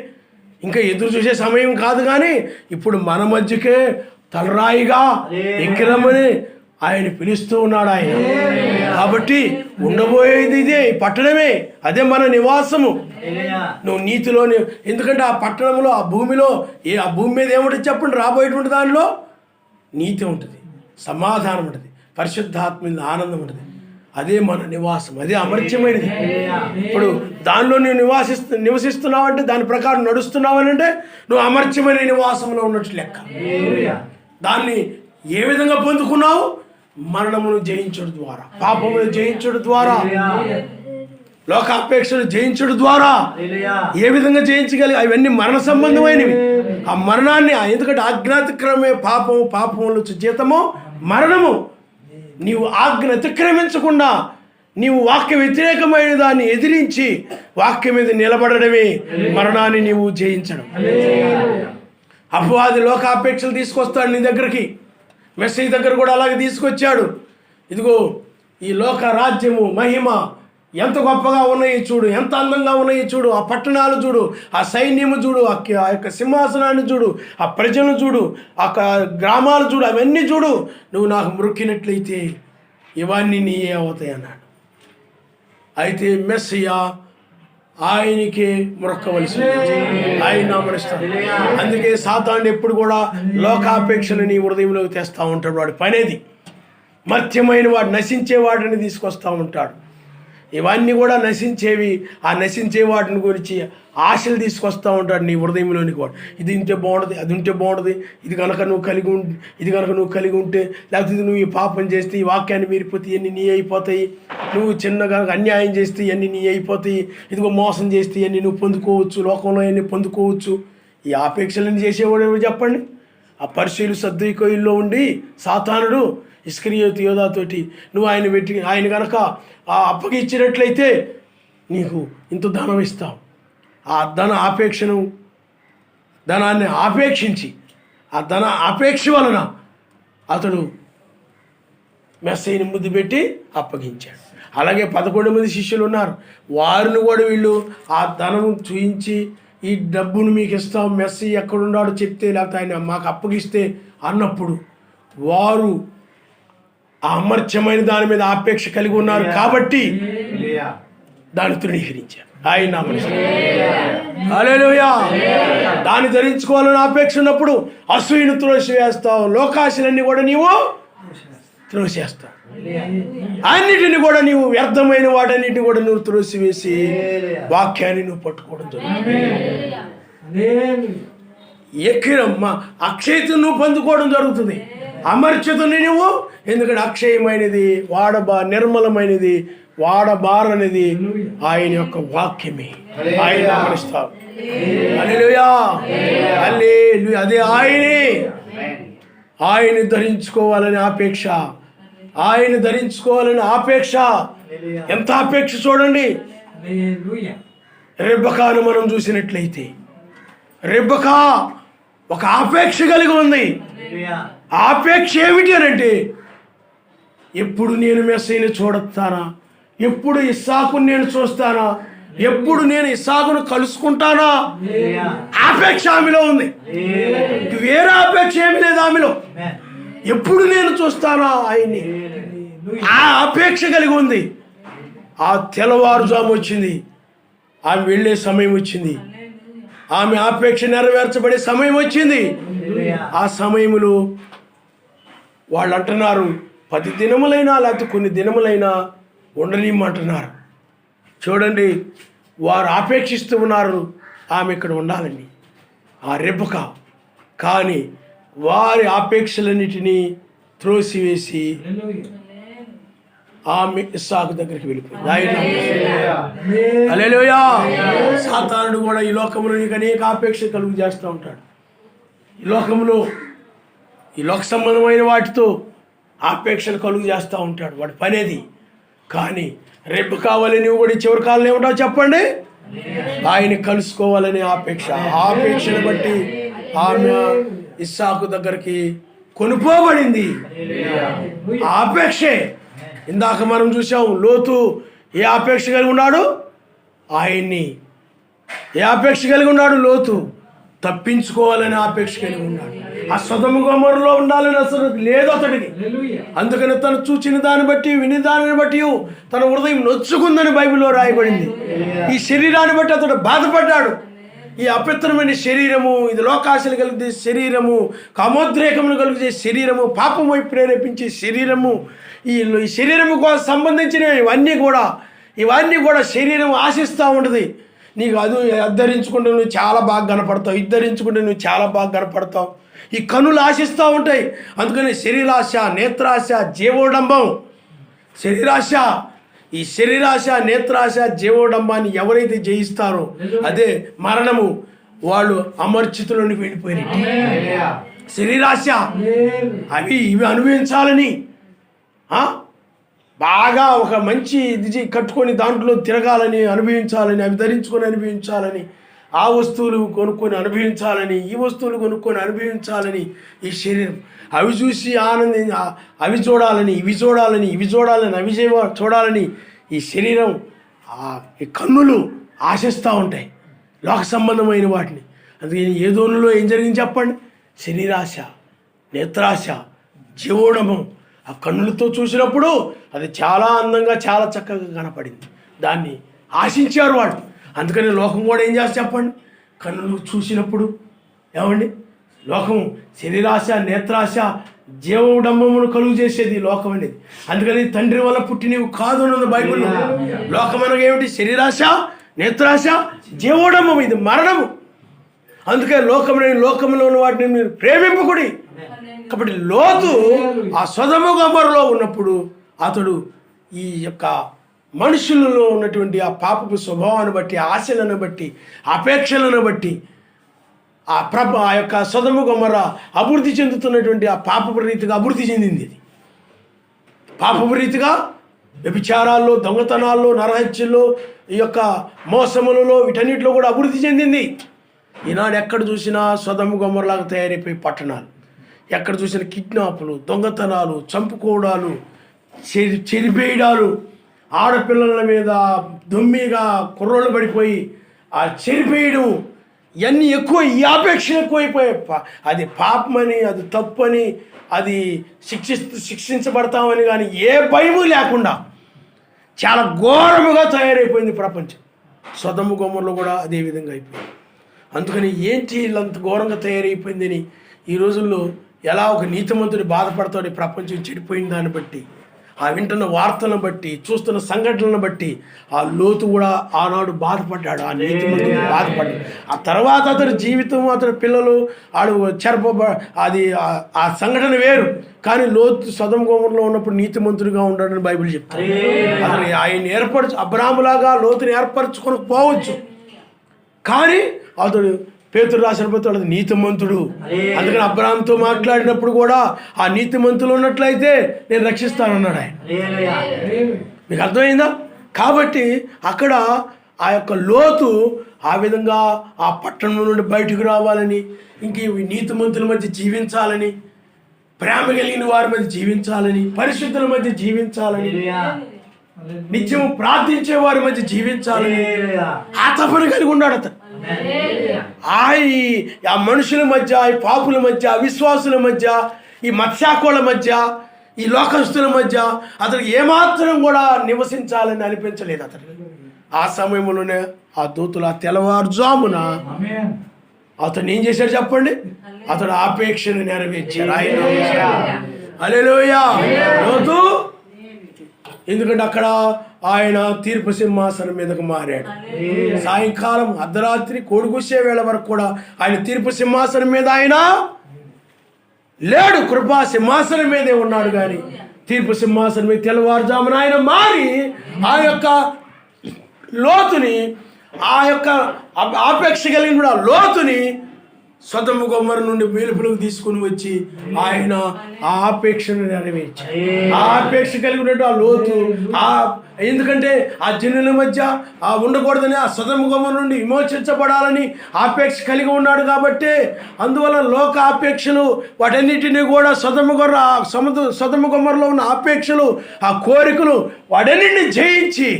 ఇంకా ఎదురు చూసే సమయం కాదు, కానీ ఇప్పుడు మన మధ్యకే తలరాయిగా ఎక్కిరమ్మని ఆయన పిలుస్తూ ఉన్నాడు ఆయన. కాబట్టి ఉండబోయేది ఇదే, పట్టణమే, అదే మన నివాసము. నువ్వు నీతిలోని, ఎందుకంటే ఆ పట్టణంలో, ఆ భూమిలో, ఆ భూమి మీద ఏముంటుంది చెప్పండి, రాబోయేటువంటి దానిలో నీతి ఉంటుంది, సమాధానం ఉంటుంది, పరిశుద్ధాత్మ మీద ఆనందం ఉంటుంది. అదే మన నివాసం, అదే అమర్త్యమైనది. ఇప్పుడు దానిలో నువ్వు నివసిస్తున్నావంటే, దాని ప్రకారం నడుస్తున్నావని అంటే నువ్వు అమర్త్యమైన నివాసంలో ఉన్నట్టు లెక్క. దాన్ని ఏ విధంగా పొందుకున్నావు? మరణమును జయించడం ద్వారా, పాపమును జయించడం ద్వారా, లోకాపేక్షను జయించడం ద్వారా. ఏ విధంగా జయించగలిగి? అవన్నీ మరణ సంబంధమైనవి. ఆ మరణాన్ని, ఎందుకంటే ఆజ్ఞాతిక్రమే పాపము, పాపములు జీతము మరణము. నీవు ఆజ్ఞ అతిక్రమించకుండా నీవు వాక్య వ్యతిరేకమైన దాన్ని ఎదిరించి వాక్యం మీద నిలబడడమే మరణాన్ని నీవు జయించడం. అపవాది లోకాపేక్షలు తీసుకొస్తాడు నీ దగ్గరికి. మెస్సీ దగ్గర కూడా అలాగే తీసుకొచ్చాడు. ఇదిగో ఈ లోక రాజ్యము, మహిమ ఎంత గొప్పగా ఉన్నాయి చూడు, ఎంత అందంగా ఉన్నాయి చూడు, ఆ పట్టణాలు చూడు, ఆ సైన్యము చూడు, ఆ యొక్క సింహాసనాన్ని చూడు, ఆ ప్రజలను చూడు, ఆ గ్రామాలు చూడు, అవన్నీ చూడు. నువ్వు నాకు మొక్కినట్లయితే ఇవన్నీ నీయే అవుతాయి అన్నాడు. అయితే మెస్సియా ఆయనకే మొక్కవలసి, ఆయన నామనిస్తాడు. అందుకే సాతాను ఎప్పుడు కూడా లోకాపేక్షను నీ హృదయంలోకి తెస్తూ ఉంటాడు. వాడి పనేది మర్త్యమైన వాడు, నశించే వాడిని తీసుకొస్తూ ఉంటాడు. ఇవన్నీ కూడా నశించేవి. ఆ నశించే వాటిని గురించి ఆశలు తీసుకొస్తూ ఉంటాడు నీ హృదయంలోనికి. వాడు ఇది ఉంటే బాగుంటుంది, అది ఉంటే బాగుంటుంది, ఇది కనుక నువ్వు కలిగి ఉంటే, లేకపోతే ఇది నువ్వు ఈ పాపం చేస్తే, ఈ వాక్యాన్ని మీరిపోతే ఇవన్నీ నీ అయిపోతాయి, నువ్వు చిన్నగా అన్యాయం చేస్తే ఇవన్నీ నీ అయిపోతాయి, ఇదిగో మోసం చేస్తే ఇవన్నీ నువ్వు పొందుకోవచ్చు, లోకంలో ఇవన్నీ పొందుకోవచ్చు. ఈ ఆపేక్షలన్నీ చేసేవాడు ఎవరు చెప్పండి? ఆ పరిశీలు సద్దూకయిల్లో ఉండి సాతానుడు ఇస్కరియోతు యోధాతోటి నువ్వు ఆయన కనుక అప్పగిచ్చినట్లయితే నీకు ఇంత ధనం ఇస్తావు. ఆ ధనాన్ని ఆపేక్షించి, ఆ ధన ఆపేక్ష వలన అతడు మెస్సీని ముద్దు పెట్టి అప్పగించాడు. అలాగే 11 మంది శిష్యులు ఉన్నారు. వారిని కూడా వీళ్ళు ఆ ధనం చూయించి, ఈ డబ్బును మీకు ఇస్తాం, మెస్సీ ఎక్కడున్నాడో చెప్తే, లేకపోతే ఆయన మాకు అప్పగిస్తే అన్నప్పుడు వారు ఆ అమర్త్యమైన దాని మీద ఆపేక్ష కలిగి ఉన్నారు కాబట్టి దాన్ని తృణీకరించారు. ఆయన హల్లెలూయా. దాన్ని ధరించుకోవాలని ఆపేక్ష ఉన్నప్పుడు అసూయను త్రోసివేస్తావు, లోకాశలన్నీ కూడా నీవు త్రోసేస్తావు, అన్నిటిని కూడా నీవు వ్యర్థమైన వాటన్నిటిని కూడా నువ్వు త్రోసివేసి వాక్యాన్ని నువ్వు పట్టుకోవడం జరుగుతుంది. ఎక్కిరమ్మ అక్షయతను నువ్వు పొందుకోవడం జరుగుతుంది, అమర్చతని నువ్వు. ఎందుకంటే అక్షయమైనది, నిర్మలమైనది, వాడబారనిది ఆయన యొక్క వాక్యమే. ఆయన గమనిస్తావు. హల్లెలూయా, హల్లెలూయా. అదే ఆయన ధరించుకోవాలని ఆపేక్ష, ఆయన ధరించుకోవాలని ఆపేక్ష. ఎంత ఆపేక్ష చూడండి. రెబెకాను మనం చూసినట్లయితే, రెబెకా ఒక ఆపేక్ష కలిగి ఉంది. ఆపేక్ష ఏమిటి అనంటే, ఎప్పుడు నేను మెస్సీని చూడొస్తానా, ఎప్పుడు ఇస్సాకుని నేను చూస్తానా, ఎప్పుడు నేను ఇస్సాకును కలుసుకుంటానా ఆపేక్ష ఆమెలో ఉంది. వేరే ఆపేక్ష ఏమి లేదు ఆమెలో. ఎప్పుడు నేను చూస్తానా ఆయన్ని, ఆ అపేక్ష కలిగి ఉంది. ఆ తెల్లవారుజాము వచ్చింది, ఆమె వెళ్ళే సమయం వచ్చింది, ఆమె ఆపేక్ష నెరవేర్చబడే సమయం వచ్చింది. ఆ సమయంలో వాళ్ళు అంటున్నారు 10 దినములైనా లేకపోతే కొన్ని దినములైనా ఉండనిమ్మంటున్నారు. చూడండి, వారు ఆపేక్షిస్తూ ఉన్నారు ఆమె ఇక్కడ ఉండాలని, ఆ రెబెక్క. కానీ వారి ఆపేక్షలన్నిటినీ త్రోసివేసి ఆమె ఇస్సాకు దగ్గరికి వెళ్ళిపోయింది. హల్లెలూయా. సాతానుడు కూడా ఈ లోకంలో నీకు అనేక ఆపేక్ష కలుగు చేస్తూ ఉంటాడు. ఈ లోకంలో ఈ లోక సంబంధమైన వాటితో ఆపేక్షలు కలుగు చేస్తూ ఉంటాడు, వాడి పనేది. కానీ రేపు కావాలి నువ్వు కూడా చివరి కాలంలో ఏమిటో చెప్పండి, ఆయన కలుసుకోవాలని ఆపేక్ష. ఆపేక్షను బట్టి ఆమె ఇస్సాకు దగ్గరికి కొనుక్కోబడింది. ఆపేక్షే. ఇందాక మనం చూసాం, లోతు ఏ ఆపేక్ష కలిగి ఉన్నాడు, ఆయన్ని ఏ ఆపేక్ష కలిగి ఉన్నాడు, లోతు తప్పించుకోవాలని ఆపేక్ష కలిగి ఉన్నాడు. ఆ సొదొమ గొమొర్రాలో ఉండాలని అసలు లేదు అతడికి. అందుకని తను చూచిన దాన్ని బట్టి విని దానిని బట్టి తన హృదయం నొచ్చుకుందని బైబిల్లో రాయబడింది. ఈ శరీరాన్ని బట్టి అతడు బాధపడ్డాడు. ఈ అపవిత్రమైన శరీరము, ఇది లోకాశలు కలిగే శరీరము, కామోద్రేకమును కలిగే శరీరము, పాపం వైపు ప్రేరేపించే శరీరము, ఈ శరీరముకు సంబంధించిన ఇవన్నీ కూడా శరీరం ఆశిస్తూ ఉంటుంది. నీకు అది ధరించుకుంటే నువ్వు చాలా బాగా కనపడతావు, ఇది ధరించుకుంటే నువ్వు చాలా బాగా కనపడతావు. ఈ కన్నులు ఆశిస్తూ ఉంటాయి. అందుకని శరీరాశ, నేత్రాశ, జీవోడంబం. ఈ శరీరాశ, నేత్రాశ, జీవోడంబాన్ని ఎవరైతే జయిస్తారో అదే మరణము. వాళ్ళు అమర్చితులోనికి వెళ్ళిపోయినట్టు. శరీరాశ ఇవి అనుభవించాలని, బాగా ఒక మంచి ఇది కట్టుకొని దాంట్లో తిరగాలని, అనుభవించాలని, అవి ధరించుకొని అనుభవించాలని, ఆ వస్తువులు కొనుక్కొని అనుభవించాలని, ఈ వస్తువులు కొనుక్కొని అనుభవించాలని ఈ శరీరం. అవి చూసి అవి చూడాలని, ఇవి చూడాలని, అవి చూడాలని ఈ శరీరం, ఈ కన్నులు ఆశిస్తూ ఉంటాయి లోక సంబంధమైన వాటిని. అందుకని ఏదోనులో ఏం జరిగింది చెప్పండి, శరీరాశ, నేత్రాశ, జీవోడమం. ఆ కన్నులతో చూసినప్పుడు అది చాలా అందంగా, చాలా చక్కగా కనపడింది. దాన్ని ఆశించారు వాళ్ళు. అందుకని లోకం కూడా ఏం చేస్తే చెప్పండి, కన్నులు చూసినప్పుడు ఏమండి, లోకం శరీరాశ, నేత్రాశ, జీవోడంబమును కలుగు చేసేది లోకం అనేది. అందుకని తండ్రి వల్ల పుట్టినవి కాదు అన్నది బైబిల్లో. లోకం అనగా ఏమిటి, శరీరాశ, నేత్రాశ, జీవోడంబం, ఇది మరణము. అందుకే లోకంలో ఉన్న వాటిని మీరు ప్రేమింపకుడి. కాబట్టి లోతు ఆ సొదొమ గొమొర్రాలో ఉన్నప్పుడు అతడు ఈ యొక్క మనుషులలో ఉన్నటువంటి ఆ పాపపు స్వభావాన్ని బట్టి, ఆశలను బట్టి, అపేక్షలను బట్టి ఆ యొక్క సొదొమ గొమొర్రా అభివృద్ధి చెందుతున్నటువంటి ఆ పాపపు రీతిగా అభివృద్ధి చెందింది. ఇది పాపపు రీతిగా వ్యభిచారాల్లో, దొంగతనాల్లో, నరహత్యల్లో, ఈ యొక్క మోసములలో, వీటన్నిటిలో కూడా అభివృద్ధి చెందింది. ఈనాడు ఎక్కడ చూసినా సొదొమ గొమొర్రాలాగా తయారైపోయి పట్టణాలు, ఎక్కడ చూసిన కిడ్నాపులు, దొంగతనాలు, చంపుకోవడాలు, చెరిపేయడాలు, ఆడపిల్లల మీద దొమ్మిగా కుర్రోళ్ళు పడిపోయి ఆ చెరిపేయడం, ఇవన్నీ ఎక్కువ. ఈ ఆపేక్ష ఎక్కువైపోయాయి. అది పాపమని, అది తప్పని, అది శిక్షించబడతామని కానీ ఏ భయము లేకుండా చాలా ఘోరముగా తయారైపోయింది ప్రపంచం. సొదొమ గొమొర్రాలో కూడా అదే విధంగా అయిపోయింది. అందుకని ఏంటి వీళ్ళంత ఘోరంగా తయారైపోయిందని ఈ రోజుల్లో ఎలా ఒక నీతిమంతుడు బాధపడతాడు, ప్రపంచం చెడిపోయిన దాన్ని బట్టి, ఆ వింటున్న వార్తలను బట్టి, చూస్తున్న సంఘటనలను బట్టి ఆ లోతు కూడా ఆనాడు బాధపడ్డాడు. ఆ నీతిమంతుడు బాధపడ్డాడు. ఆ తర్వాత అతని జీవితం, అతని పిల్లలు అది ఆ సంఘటన వేరు. కానీ లోతు సొదొమ గొమొర్రాలో ఉన్నప్పుడు నీతిమంతుడిగా ఉన్నాడని బైబిల్ చెప్తాడు. అతను ఆయన అబ్రాహాములాగా లోతుని ఏర్పరచుకొని పోవచ్చు. కానీ అతడు పేతురు రాసిన పత్రికలో నీతిమంతుడు. అందుకని అబ్రాహాముతో మాట్లాడినప్పుడు కూడా ఆ నీతిమంతులు ఉన్నట్లయితే నేను రక్షిస్తానన్నాడు ఆయన. మీకు అర్థమైందా? కాబట్టి అక్కడ ఆ యొక్క లోతు ఆ విధంగా ఆ పట్టణం నుండి బయటకు రావాలని, ఇంక నీతిమంతుల మధ్య జీవించాలని, ప్రేమ కలిగిన వారి మధ్య జీవించాలని, పరిశుద్ధుల మధ్య జీవించాలని, నిత్యం ప్రార్థించే వారి మధ్య జీవించాలని ఆ తపన కలిగి ఉన్నాడు అతను. ఆ మనుషుల మధ్య, ఈ పాపుల మధ్య, అవిశ్వాసుల మధ్య, ఈ మత్స్యాకోళ్ళ మధ్య, ఈ లోకస్తుల మధ్య అతను ఏమాత్రం కూడా నివసించాలని అనిపించలేదు అతను. ఆ సమయంలోనే ఆ దూతలు ఆ తెల్లవారుజామున అతను ఏం చేశాడు చెప్పండి? అతడు ఆపేక్షను నెరవేర్చాడు. హల్లెలూయా. లోతు ఎందుకంటే అక్కడ ఆయన తీర్పు సింహాసనం మీదకు మారాడు. సాయంకాలం అర్ధరాత్రి కోడిగూసే వేళ వరకు కూడా ఆయన తీర్పు సింహాసనం మీద ఆయన లేడు, కృపా సింహాసనం మీదే ఉన్నాడు. కానీ తీర్పు సింహాసనం మీద తెల్లవారుజామున ఆయన మారి ఆ యొక్క లోతుని, ఆ యొక్క ఆపేక్ష కలిగిన కూడా లోతుని సొదొమ గొమొర్రా నుండి వెలుపలకు తీసుకుని వచ్చి ఆయన ఆ ఆపేక్షను నెరవేర్చాడు. ఆ ఆపేక్ష కలిగినట్టు ఆ లోతు ఎందుకంటే ఆ జనుల మధ్య ఉండకూడదని ఆ సొదొమ గొమొర్రా నుండి విమోచించబడాలని ఆపేక్ష కలిగి ఉన్నాడు. కాబట్టి అందువల్ల లోక ఆపేక్షలు వాటన్నిటినీ కూడా సొదొమ గొమొర్రాలో ఉన్న ఆపేక్షలు, ఆ కోరికలు వాటన్నిటిని జయించి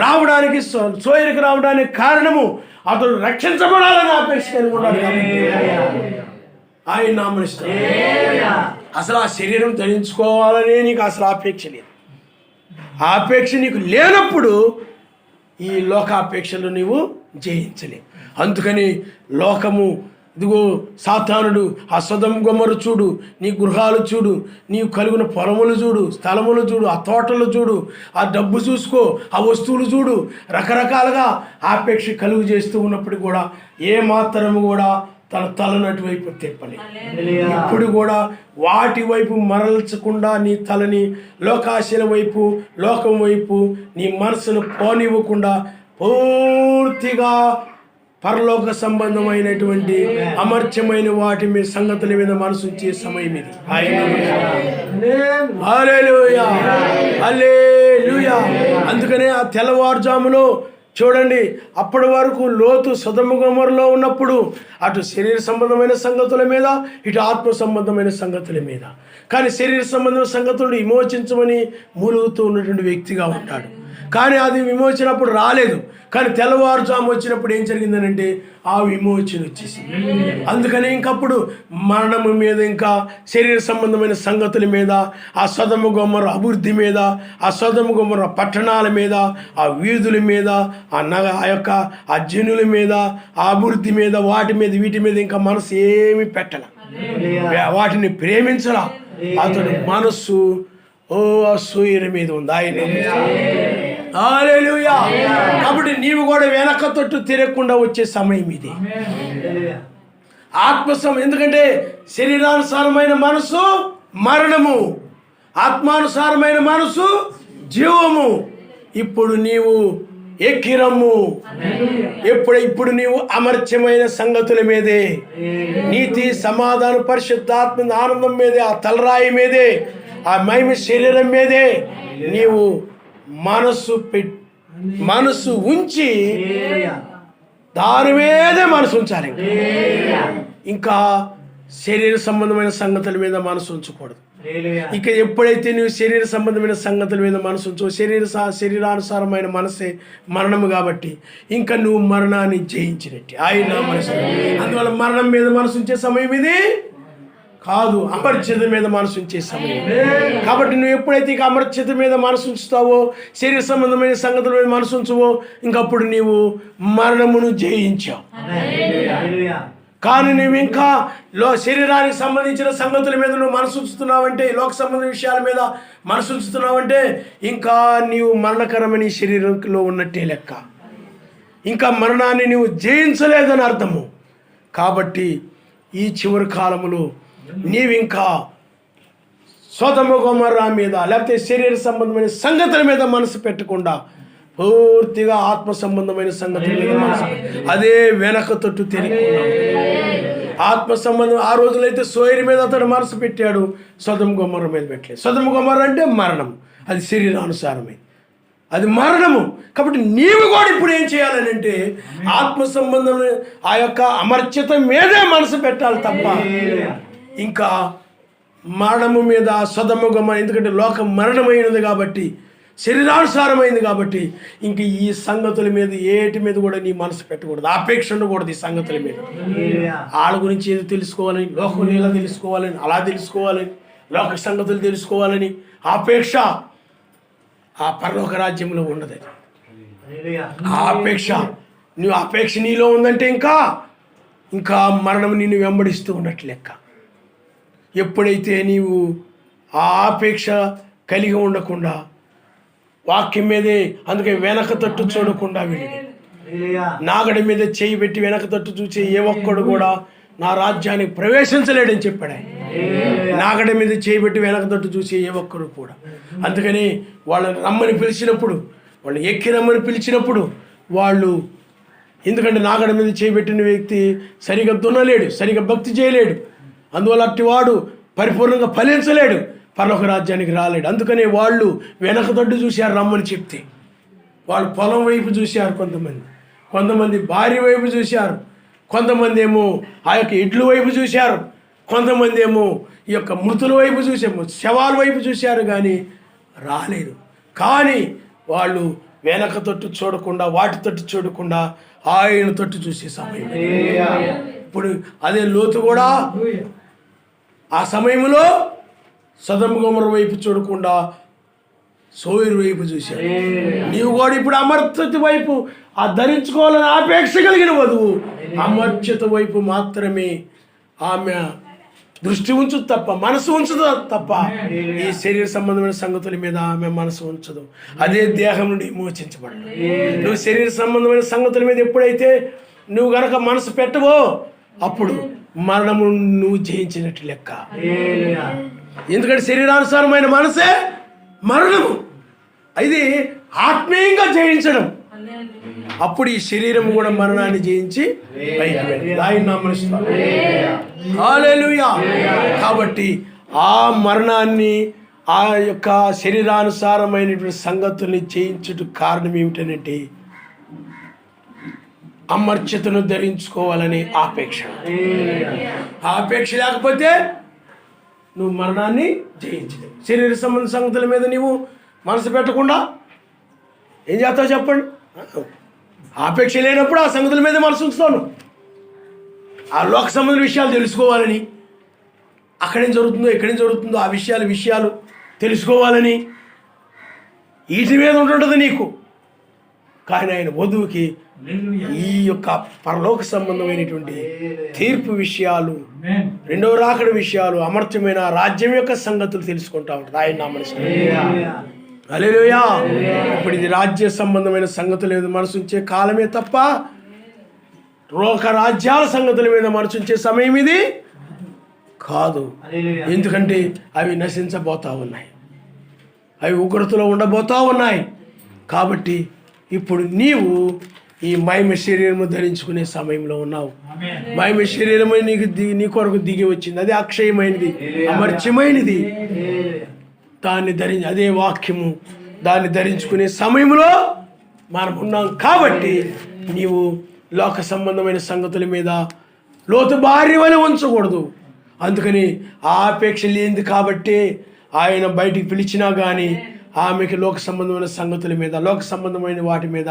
రావడానికి, సోయరికి రావడానికి కారణము అతడు రక్షించబడాలని ఆపేక్ష కలిగి ఉన్నాడు. ఆయన నామనిస్తాడు. అసలు ఆ శరీరం ధరించుకోవాలనే నీకు అసలు ఆపేక్ష లేదు. ఆపేక్ష నీకు లేనప్పుడు ఈ లోకాపేక్షలు నీవు జయించలేవు. అందుకని లోకము, ఇదిగో సాతానుడు ఆ సొదొమ గొమొర్రా చూడు, నీ గృహాలు చూడు, నీవు కలిగిన పొలములు చూడు, స్థలములు చూడు, ఆ తోటలు చూడు, ఆ డబ్బు చూసుకో, ఆ వస్తువులు చూడు, రకరకాలుగా ఆపేక్ష కలుగు చేస్తూ ఉన్నప్పుడు కూడా ఏ మాత్రము కూడా తన తలనటు వైపు తిప్పలేదు. ఇప్పుడు కూడా వాటి వైపు మరల్చకుండా నీ తలని లోకాశల వైపు, లోకం వైపు నీ మనసును పోనివ్వకుండా పూర్తిగా పరలోక సంబంధమైనటువంటి అమర్త్యమైన వాటి మీద, సంగతుల మీద మనసు ఉంచే సమయం ఇది. హల్లెలూయా, హల్లెలూయా. అందుకనే ఆ తెల్లవారుజాములో చూడండి, అప్పటి వరకు లోతు సొదొమ గొమొర్రాలో ఉన్నప్పుడు అటు శరీర సంబంధమైన సంగతుల మీద, ఇటు ఆత్మ సంబంధమైన సంగతుల మీద. కానీ శరీర సంబంధమైన సంగతులను విమోచించమని మూలుగుతూ ఉన్నటువంటి వ్యక్తిగా ఉంటాడు. కానీ అది విమోచనప్పుడు రాలేదు. కానీ తెల్లవారుజాము వచ్చినప్పుడు ఏం జరిగిందనంటే ఆ విమోచన వచ్చేసింది. అందుకని ఇంకప్పుడు మరణము మీద, ఇంకా శరీర సంబంధమైన సంగతుల మీద, ఆ సొదొమ గొమొర్రా అభివృద్ధి మీద, ఆ సొదొమ గొమొర్రా పట్టణాల మీద, ఆ వీధుల మీద, ఆ జనుల మీద, ఆ అభివృద్ధి మీద, వాటి మీద, వీటి మీద ఇంకా మనసు ఏమి పెట్టల, వాటిని ప్రేమించలా. అతడు మనస్సు సూర్యుని మీద ఉంది. ఆయన హల్లెలూయా. కాబట్టి నీవు కూడా వెనక తొట్టు తిరగకుండా వచ్చే సమయం ఇది. ఎందుకంటే శరీరానుసారమైన మనసు మరణము, ఆత్మానుసారమైన మనసు జీవము. ఇప్పుడు నీవు ఎక్కిరమ్ము. ఇప్పుడు నీవు అమర్త్యమైన సంగతుల మీదే, నీతి, సమాధానం, పరిశుద్ధాత్మ ఆనందం మీదే, ఆ తలరాయి మీదే, ఆ మహిమ శరీరం మీదే నీవు మనసు ఉంచి దాని మీదే మనసు ఉంచాలి. ఇంకా శరీర సంబంధమైన సంగతుల మీద మనసు ఉంచకూడదు. ఇక ఎప్పుడైతే నువ్వు శరీర సంబంధమైన సంగతుల మీద మనసు ఉంచో, శరీరానుసారమైన మనసే మరణము. కాబట్టి ఇంకా నువ్వు మరణాన్ని జయించినట్టు ఆయన మనసు. అందువల్ల మరణం మీద మనసు ఉంచే సమయం ఇది కాదు, అమర్త్యత మీద మనసు ఉంచే సమయం. కాబట్టి నువ్వు ఎప్పుడైతే ఇక అమర్త్యత మీద మనసు ఉంచుతావో, శరీర సంబంధమైన సంగతుల మీద మనసు ఉంచువో, ఇంకప్పుడు నీవు మరణమును జయించావు. కానీ నువ్వు ఇంకా శరీరానికి సంబంధించిన సంగతుల మీద నువ్వు మనసు ఉంచుతున్నావంటే, లోక సంబంధ విషయాల మీద మనసు ఉంచుతున్నావంటే ఇంకా నీవు మరణకరమని శరీరంలో ఉన్నట్టే లెక్క. ఇంకా మరణాన్ని నువ్వు జయించలేదని అర్థము. కాబట్టి ఈ చివరి కాలములో నీవింకా సొదొమ గొమొర్రా మీద, లేకపోతే శరీర సంబంధమైన సంగతుల మీద మనసు పెట్టకుండా పూర్తిగా ఆత్మ సంబంధమైన సంగతుల మీద మనసు, అదే వెనక తొట్టు తిరిగి ఆత్మ సంబంధం. ఆ రోజులైతే సోయరి మీద అతడు మనసు పెట్టాడు, సొదొమ గొమొర్రా మీద పెట్టలేదు. సొదొమ గొమొర్రా అంటే మరణం, అది శరీరానుసారమే, అది మరణము. కాబట్టి నీవు కూడా ఇప్పుడు ఏం చేయాలని అంటే ఆత్మ సంబంధం, ఆ యొక్క అమర్త్యత మీదే మనసు పెట్టాలి తప్ప ఇంకా మరణము మీద, సొదొమ గొమొర్రా, ఎందుకంటే లోకం మరణమైనది కాబట్టి శరీరానుసారమైంది కాబట్టి ఇంక ఈ సంగతుల మీద ఏటి మీద కూడా నీ మనసు పెట్టకూడదు, ఆపేక్ష ఉండకూడదు ఈ సంగతుల మీద. వాళ్ళ గురించి ఏదో తెలుసుకోవాలని, లోకం ఎలా తెలుసుకోవాలని, అలా తెలుసుకోవాలని, లోక సంగతులు తెలుసుకోవాలని ఆపేక్ష ఆ పరలోక రాజ్యంలో ఉండదు. ఆపేక్ష నీలో ఉందంటే ఇంకా మరణం నిన్ను వెంబడిస్తూ ఉన్నట్లు లెక్క. ఎప్పుడైతే నీవు ఆ ఆపేక్ష కలిగి ఉండకుండా వాక్యం మీదే, అందుకే వెనక తట్టు చూడకుండా వెళ్ళి నాగడి మీద చేయి పెట్టి వెనక తట్టు చూసి ఏ ఒక్కడు కూడా నా రాజ్యానికి ప్రవేశించలేడని చెప్పాడు ఆయన. నాగడి మీద చేయి పెట్టి వెనక తట్టు చూసి ఏ ఒక్కడు కూడా. అందుకని వాళ్ళని రమ్మని పిలిచినప్పుడు, వాళ్ళు ఎక్కి రమ్మని పిలిచినప్పుడు వాళ్ళు, ఎందుకంటే నాగడి మీద చేయబెట్టిన వ్యక్తి సరిగా దున్నలేడు, సరిగా భక్తి చేయలేడు, అందువల్ల అట్టివాడు పరిపూర్ణంగా ఫలించలేడు, పరలోక రాజ్యానికి రాలేడు. అందుకనే వాళ్ళు వెనక తట్టు చూశారు రమ్మని చెప్తే. వాళ్ళు పొలం వైపు చూశారు, కొంతమంది భార్య వైపు చూశారు, కొంతమంది ఏమో ఆ యొక్క ఇడ్లు వైపు చూశారు, కొంతమంది ఏమో ఈ యొక్క మృతుల వైపు చూసాము, శవాల వైపు చూశారు, కానీ రాలేదు. కానీ వాళ్ళు వెనక తట్టు చూడకుండా, వాటి తట్టు చూడకుండా ఆయన తట్టు చూసే సమయం. ఇప్పుడు అదే లోతు కూడా ఆ సమయంలో సొదొమ గొమొర్రా వైపు చూడకుండా సోయరు వైపు చూశాడు. నీవు కూడా ఇప్పుడు అమర్త్యత వైపు ఆ ధరించుకోవాలని ఆపేక్ష కలిగిన వధువు అమర్త్యత వైపు మాత్రమే ఆమె దృష్టి ఉంచుదు తప్ప, మనసు ఉంచదు తప్ప ఈ శరీర సంబంధమైన సంగతుల మీద ఆమె మనసు ఉంచదు. అదే దేహం నుండి విమోచించబడదు. నువ్వు శరీర సంబంధమైన సంగతుల మీద ఎప్పుడైతే నువ్వు గనక మనసు పెట్టవో అప్పుడు మరణము నువ్వు జయించినట్టు లెక్క. ఎందుకంటే శరీరానుసారమైన మనసే మరణము, ఇది ఆత్మీయంగా జయించడం. అప్పుడు ఈ శరీరం కూడా మరణాన్ని జయించి పైకి వెళ్ళింది. ఆయన నామమున హల్లెలూయా. కాబట్టి ఆ మరణాన్ని, ఆ యొక్క శరీరానుసారమైనటువంటి సంగతుల్ని జయించుటకు కారణం ఏమిటనంటే అమర్త్యతను ధరించుకోవాలని ఆపేక్ష. ఆపేక్ష లేకపోతే నువ్వు మరణాన్ని జయించలేవు. శరీర సంబంధ సంగతుల మీద నీవు మనసు పెట్టకుండా ఏం చేస్తావు చెప్పండి? ఆపేక్ష లేనప్పుడు ఆ సంగతుల మీద మనసు ఉంచుతాను. ఆ లోక సంబంధ విషయాలు తెలుసుకోవాలని, అక్కడేం జరుగుతుందో ఆ విషయాలు తెలుసుకోవాలని వీటి మీద ఉంటుంటుంది నీకు. కానీ ఆయన వధువుకి ఈ యొక్క పరలోక సంబంధమైనటువంటి తీర్పు విషయాలు, రెండవ రాకడ విషయాలు, అమర్త్యమైన రాజ్యం యొక్క సంగతులు తెలుసుకుంటా ఉంటుంది. ఆయన నామమున హల్లెలూయా. ఇప్పుడు ఇది రాజ్య సంబంధమైన సంగతుల మీద మనసు ఉంచే కాలమే తప్ప లోక రాజ్యాల సంగతుల మీద మనసు ఉంచే సమయం ఇది కాదు. ఎందుకంటే అవి నశించబోతా ఉన్నాయి, అవి ఉగ్రతలో ఉండబోతా ఉన్నాయి. కాబట్టి ఇప్పుడు నీవు ఈ మహిమ శరీరము ధరించుకునే సమయంలో ఉన్నావు. మహిమ శరీరము నీ కొరకు దిగి వచ్చింది. అది అక్షయమైనది, అమర్త్యమైనది. దాన్ని అదే వాక్యము దాన్ని ధరించుకునే సమయంలో మనం ఉన్నాం. కాబట్టి నీవు లోక సంబంధమైన సంగతుల మీద లోతు భార్య వలె ఉంచకూడదు. అందుకని ఆ ఆపేక్ష లేనిది కాబట్టి ఆయన బయటికి పిలిచినా కానీ ఆమెకి లోక సంబంధమైన సంగతుల మీద, లోక సంబంధమైన వాటి మీద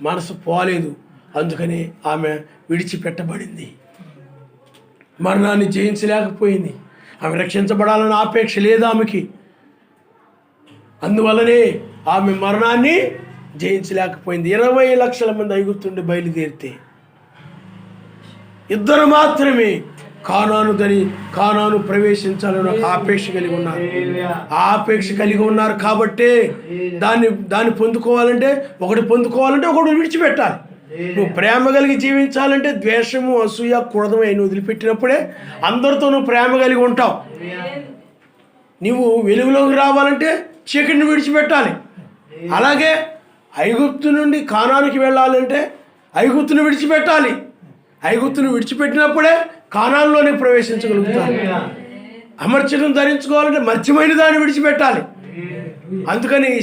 మనసు పోలేదు. అందుకని ఆమె విడిచిపెట్టబడింది, మరణాన్ని జయించలేకపోయింది. ఆమె రక్షించబడాలని ఆపేక్ష లేదు ఆమెకి. అందువల్లనే ఆమె మరణాన్ని జయించలేకపోయింది. 20 లక్షల మంది ఐగుప్తుండి బయలుదేరితే 2 మాత్రమే కానాను ప్రవేశించాలని ఒక ఆపేక్ష కలిగి ఉన్నారు. ఆపేక్ష కలిగి ఉన్నారు కాబట్టే దాన్ని పొందుకోవాలంటే ఒకటి విడిచిపెట్టాలి. నువ్వు ప్రేమ కలిగి జీవించాలంటే ద్వేషము, అసూయ, క్రోధం అయిన వదిలిపెట్టినప్పుడే అందరితో నువ్వు ప్రేమ కలిగి ఉంటావు. నువ్వు వెలుగులోకి రావాలంటే చీకటిని విడిచిపెట్టాలి. అలాగే ఐగుప్తు నుండి కానానికి వెళ్ళాలంటే ఐగుప్తును విడిచిపెట్టాలి. ఐగుప్తును విడిచిపెట్టినప్పుడే కానాన్లోనే ప్రవేశించగలుగుతారు. అమర్త్యతను ధరించుకోవాలంటే మర్త్యమైన దాన్ని విడిచిపెట్టాలి. అందుకని ఈ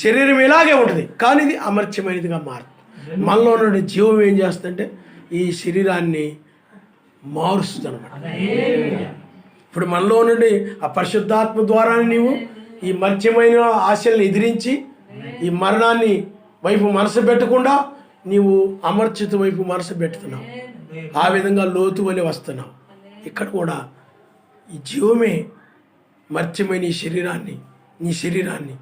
శరీరం ఇలాగే ఉంటుంది, కానీ ఇది అమర్త్యమైనదిగా మారుతుంది. మనలో ఉన్న జీవం ఏం చేస్తుందంటే ఈ శరీరాన్ని మారుస్తుంది అన్నమాట. ఇప్పుడు మనలో నుండి ఆ పరిశుద్ధాత్మ ద్వారా నీవు ఈ మత్స్యమైన ఆశల్ని ఎదిరించి ఈ మరణాన్ని వైపు మనసు పెట్టకుండా నీవు అమర్చిత వైపు మనసు పెడుతున్నావు. ఆ విధంగా లోతు వలె వస్తున్నావు. ఇక్కడ కూడా ఈ జీవమే మత్స్యమైన నీ శరీరాన్ని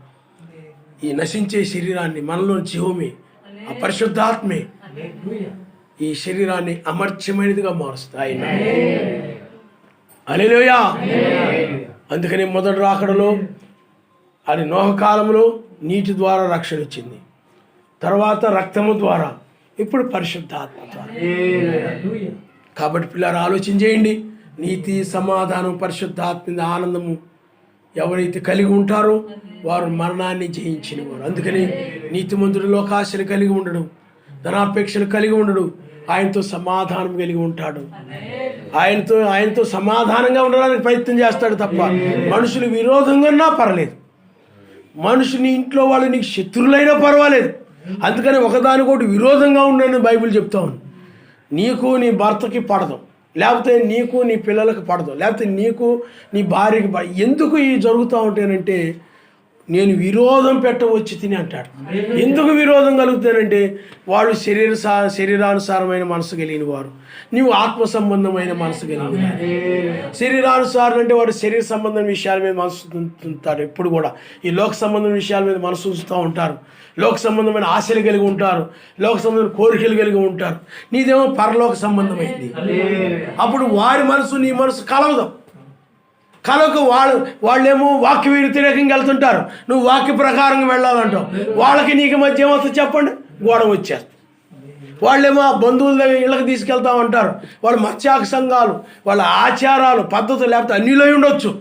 ఈ నశించే శరీరాన్ని మనలో జీవమే ఆ పరిశుద్ధాత్మే ఈ శరీరాన్ని అమర్త్యమైనదిగా మారుస్తాయి. హల్లెలూయా. అందుకని మొదటి రాకడలో అది నోహ కాలంలో నీటి ద్వారా రక్షణ వచ్చింది, తర్వాత రక్తము ద్వారా, ఇప్పుడు పరిశుద్ధాత్మ ద్వారా. కాబట్టి పిల్లలు ఆలోచన చేయండి. నీతి, సమాధానం, పరిశుద్ధాత్మ ఆనందము ఎవరైతే కలిగి ఉంటారో వారు మరణాన్ని జయించిన వారు. అందుకని నీతిమంతుడు లోకాశలు కలిగి ఉండడు, ధనాపేక్షలు కలిగి ఉండడు, ఆయనతో సమాధానం కలిగి ఉంటాడు. ఆయనతో సమాధానంగా ఉండడానికి ప్రయత్నం చేస్తాడు తప్ప మనుషులు విరోధంగా పర్లేదు, మనుషుని ఇంట్లో వాళ్ళు నీకు శత్రువులైనా పర్వాలేదు. అందుకని ఒకదానికొకటి విరోధంగా ఉండని బైబిల్ చెప్తా ఉంది. నీకు నీ భర్తకి పడదు, లేకపోతే నీకు నీ పిల్లలకు పడదు, లేకపోతే నీకు నీ భార్యకి ఎందుకు ఇవి జరుగుతూ ఉంటానంటే నేను విరోధం పెట్టవచ్చి తిని అంటాడు. ఎందుకు విరోధం కలుగుతానంటే వాళ్ళు శరీరానుసారమైన మనసు కలిగిన వారు, నీవు ఆత్మ సంబంధమైన మనసు కలిగిన వారు. శరీరానుసారం అంటే వాడు శరీర సంబంధం విషయాల మీద మనసు ఉంచుతారు. ఎప్పుడు కూడా ఈ లోక సంబంధం విషయాల మీద మనసు ఉంచుతూ ఉంటారు. లోక సంబంధమైన ఆశలు కలిగి ఉంటారు, లోక సంబంధమైన కోరికలు కలిగి ఉంటారు. నీదేమో పరలోక సంబంధమైంది. అప్పుడు వారి మనసు నీ మనసు కలవదు. వాళ్ళేమో వాక్య వ్యతిరేకంగా వెళ్తుంటారు, నువ్వు వాక్య ప్రకారంగా వెళ్ళాలంటావు. వాళ్ళకి నీకు మధ్య ఏమవుతుంది చెప్పండి, గొడవ వచ్చేస్తుంది. వాళ్ళేమో ఆ బంధువుల దగ్గర ఇళ్ళకి తీసుకెళ్తా ఉంటారు. వాళ్ళ మత్స్యాక సంఘాలు, వాళ్ళ ఆచారాలు, పద్ధతులు, లేకపోతే అన్నిలో ఉండొచ్చు.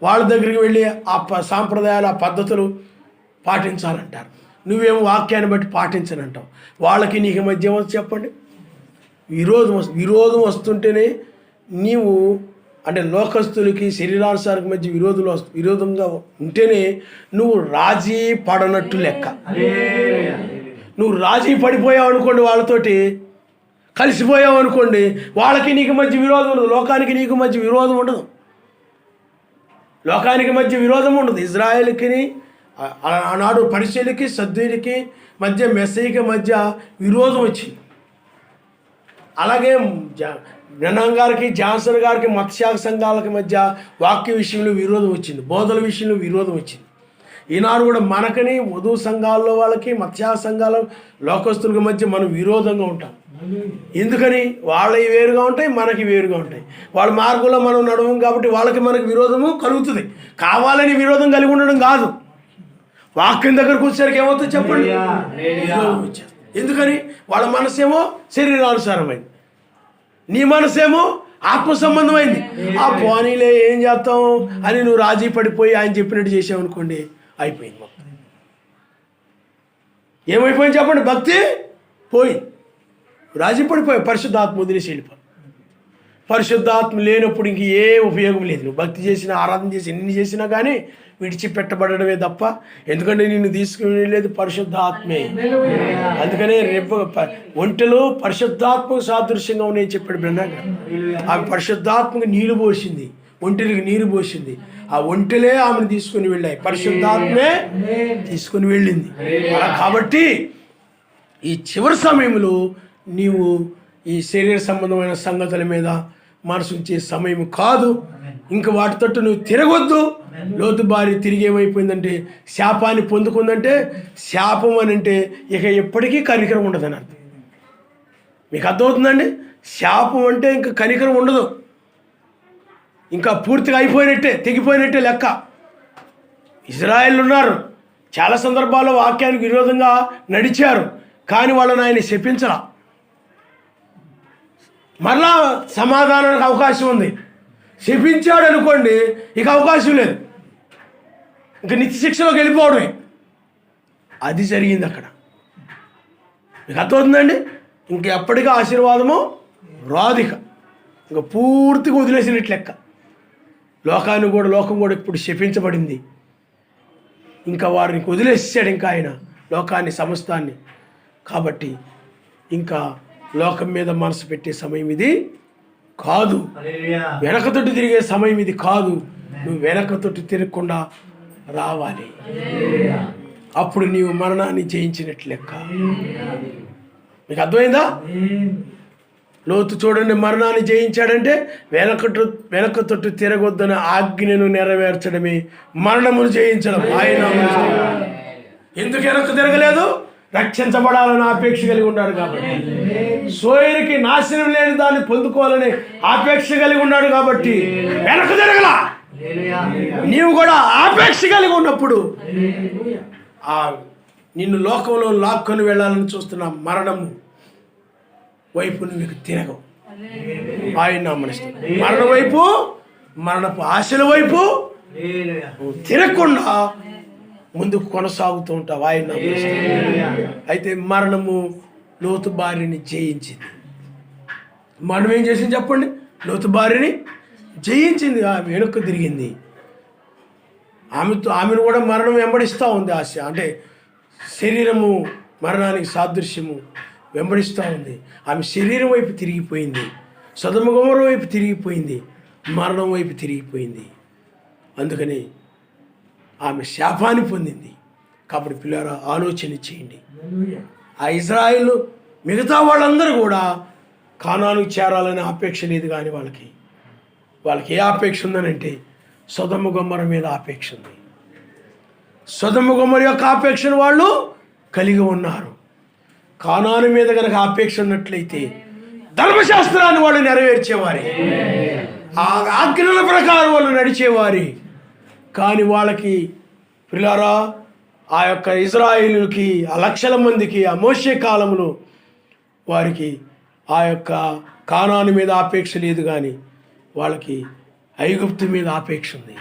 వాళ్ళ దగ్గరికి వెళ్ళి ఆ సాంప్రదాయాలు, ఆ పద్ధతులు పాటించాలంటారు. నువ్వేమో వాక్యాన్ని బట్టి పాటించనంటావు. వాళ్ళకి నీకు మధ్య ఏమవుతుంది చెప్పండి, విరోధం వస్తుంటేనే నీవు అంటే లోకస్తులకి శరీరానుసారికి మధ్య విరోధంగా ఉంటేనే నువ్వు రాజీ పడనట్టు లెక్క. నువ్వు రాజీ పడిపోయావు అనుకోండి, వాళ్ళతోటి కలిసిపోయావు అనుకోండి, వాళ్ళకి నీకు మధ్య విరోధం ఉండదు, లోకానికి నీకు మధ్య విరోధం ఉండదు. లోకానికి మధ్య విరోధం ఉండదు. ఇజ్రాయేల్కి ఆనాడు పరిచయులకి సద్దులకి మధ్య మెస్సీకి మధ్య విరోధం వచ్చింది. అలాగే బ్రహ్నం గారికి, జాన్సన్ గారికి, మత్స్యాక సంఘాలకి మధ్య వాక్య విషయంలో విరోధం వచ్చింది, బోధల విషయంలో విరోధం వచ్చింది. ఈనాడు కూడా మనకని వధువు సంఘాల్లో వాళ్ళకి, మత్స్యాక సంఘాల లోకస్తులకి మధ్య మనం విరోధంగా ఉంటాం. ఎందుకని? వాళ్ళవి వేరుగా ఉంటాయి, మనకి వేరుగా ఉంటాయి. వాళ్ళ మార్గంలో మనం నడవం కాబట్టి వాళ్ళకి మనకి విరోధము కలుగుతుంది. కావాలని విరోధం కలిగి ఉండడం కాదు. వాక్యం దగ్గరకు వచ్చేసరికి ఏమవుతుంది చెప్పండి, విరోధం వచ్చేస్తుంది. ఎందుకని? వాళ్ళ మనసేమో శరీరానుసారమైంది, నీ మనసేమో ఆత్మ సంబంధమైంది. ఆ పోనీలే ఏం చేస్తాం అని నువ్వు రాజీ పడిపోయి ఆయన చెప్పినట్టు చేసావు అనుకోండి, అయిపోయింది మొత్తం. ఏమైపోయింది చెప్పండి, భక్తి పోయి రాజీ పడిపోయి పరిశుద్ధాత్మ వదిలేసి వెళ్ళిపో. పరిశుద్ధాత్మ లేనప్పుడు ఇంక ఏ ఉపయోగం లేదు. నువ్వు భక్తి చేసినా, ఆరాధన చేసి, ఎన్ని చేసినా కానీ విడిచిపెట్టబడమే తప్ప. ఎందుకంటే నిన్ను తీసుకుని వెళ్ళేది పరిశుద్ధాత్మే. అందుకనే రేపు ఒంటెలో పరిశుద్ధాత్మకు సాదృశ్యంగా ఉన్నాయని చెప్పాడు బ్రహ్మ. ఆమె పరిశుద్ధాత్మకు నీరు పోసింది, ఒంటెలకు నీరు పోసింది. ఆ ఒంటెలే ఆమెను తీసుకుని వెళ్ళాయి, పరిశుద్ధాత్మే తీసుకుని వెళ్ళింది. అలా కాబట్టి ఈ చివరి సమయంలో నీవు ఈ శరీర సంబంధమైన సంగతుల మీద మనసు ఉంచే సమయం కాదు. ఇంకా వాటి తట్టు నువ్వు తిరగొద్దు. లోతు భార్య తిరిగి ఏమైపోయిందంటే శాపాన్ని పొందుకుందంటే, శాపం అని అంటే ఇక ఎప్పటికీ కనికరం ఉండదని అర్థం. మీకు అర్థమవుతుందండి? శాపం అంటే ఇంకా కనికరం ఉండదు, ఇంకా పూర్తిగా అయిపోయినట్టే, తెగిపోయినట్టే లెక్క. ఇజ్రాయేల్ ఉన్నారు, చాలా సందర్భాల్లో వాక్యానికి విరోధంగా నడిచారు, కానీ వాళ్ళని ఆయన శపించరా. మరలా సమాధానానికి అవకాశం ఉంది. శపించాడు అనుకోండి, ఇక అవకాశం లేదు, ఇంకా నిత్య శిక్షలోకి వెళ్ళిపోవడమే. అది జరిగింది అక్కడ. మీకు అర్థమవుతుందండి? ఇంక ఎప్పటికీ ఆశీర్వాదము రాదు. ఇంకా పూర్తిగా వదిలేసినట్లు లెక్క. లోకం కూడా ఇప్పుడు శపించబడింది. ఇంకా వారిని వదిలేసాడు ఇంకా ఆయన లోకాన్ని, సమస్తాన్ని. కాబట్టి ఇంకా లోకం మీద మనసు పెట్టే సమయం ఇది కాదు, వెనకతోటి తిరిగే సమయం ఇది కాదు. నువ్వు వెనకతోటి తిరగకుండా రావాలి. అప్పుడు నీవు మరణాన్ని జయించినట్లు లెక్క. మీకు అర్థమైందా? లోతు చూడండి, మరణాన్ని జయించాడంటే వెనక తొట్టు తిరగొద్దన ఆజ్ఞను నెరవేర్చడమే మరణమును జయించడం. ఆయన ఎందుకు వెనక్కు తిరగలేదు? రక్షించబడాలని ఆపేక్ష కలిగి ఉన్నాడు కాబట్టి. సోయరికి నాశనం లేని దాన్ని పొందుకోవాలని ఆపేక్ష కలిగి ఉన్నాడు కాబట్టి వెనక్కు తిరగలా. నీవు కూడా ఆపేక్ష కలిగి ఉన్నప్పుడు నిన్ను లోకంలో లాక్కొని వెళ్ళాలని చూస్తున్న మరణము వైపు నీకు తిరగవు. ఆయన నమ్మనిస్తాడు. మరణ వైపు, మరణపు ఆశల వైపు తిరగకుండా ముందుకు కొనసాగుతూ ఉంటావు. ఆయన నమ్మనిస్తాడు. అయితే మరణము లోతు భార్యని జయించింది. మనం ఏం చేసింది చెప్పండి? లోతు భార్యని జయించింది. ఆమె వెనుక తిరిగింది. ఆమెను కూడా మరణం వెంబడిస్తూ ఉంది. ఆశ అంటే శరీరము మరణానికి సాదృశ్యము వెంబడిస్తూ ఉంది. ఆమె శరీరం వైపు తిరిగిపోయింది, సొదొమ గొమొర్ర వైపు తిరిగిపోయింది, మరణం వైపు తిరిగిపోయింది. అందుకని ఆమె శాపాన్ని పొందింది. కాబట్టి పిల్లరా, ఆలోచన చేయండి. ఆ ఇజ్రాయేలు మిగతా వాళ్ళందరూ కూడా కానానుకు చేరాలనే ఆపేక్ష లేదు. కానీ వాళ్ళకి ఏ ఆపేక్ష ఉందనంటే సొదొమ గొమొర్ర మీద ఆపేక్ష ఉంది. సొదొమ గొమొర్ర యొక్క ఆపేక్షను వాళ్ళు కలిగి ఉన్నారు. కానాను మీద కనుక ఆపేక్ష ఉన్నట్లయితే ధర్మశాస్త్రాన్ని వాళ్ళు నెరవేర్చేవారి, ఆ ఆజ్ఞల ప్రకారం వాళ్ళు నడిచేవారి. కానీ వాళ్ళకి పిల్లారా, ఆ యొక్క ఇజ్రాయేలుకి, ఆ లక్షల మందికి ఆ మోషే కాలంలో వారికి ఆ యొక్క కానాను మీద ఆపేక్ష లేదు. కానీ వాళ్ళకి ఐగుప్తు మీద ఆపేక్ష ఉంది.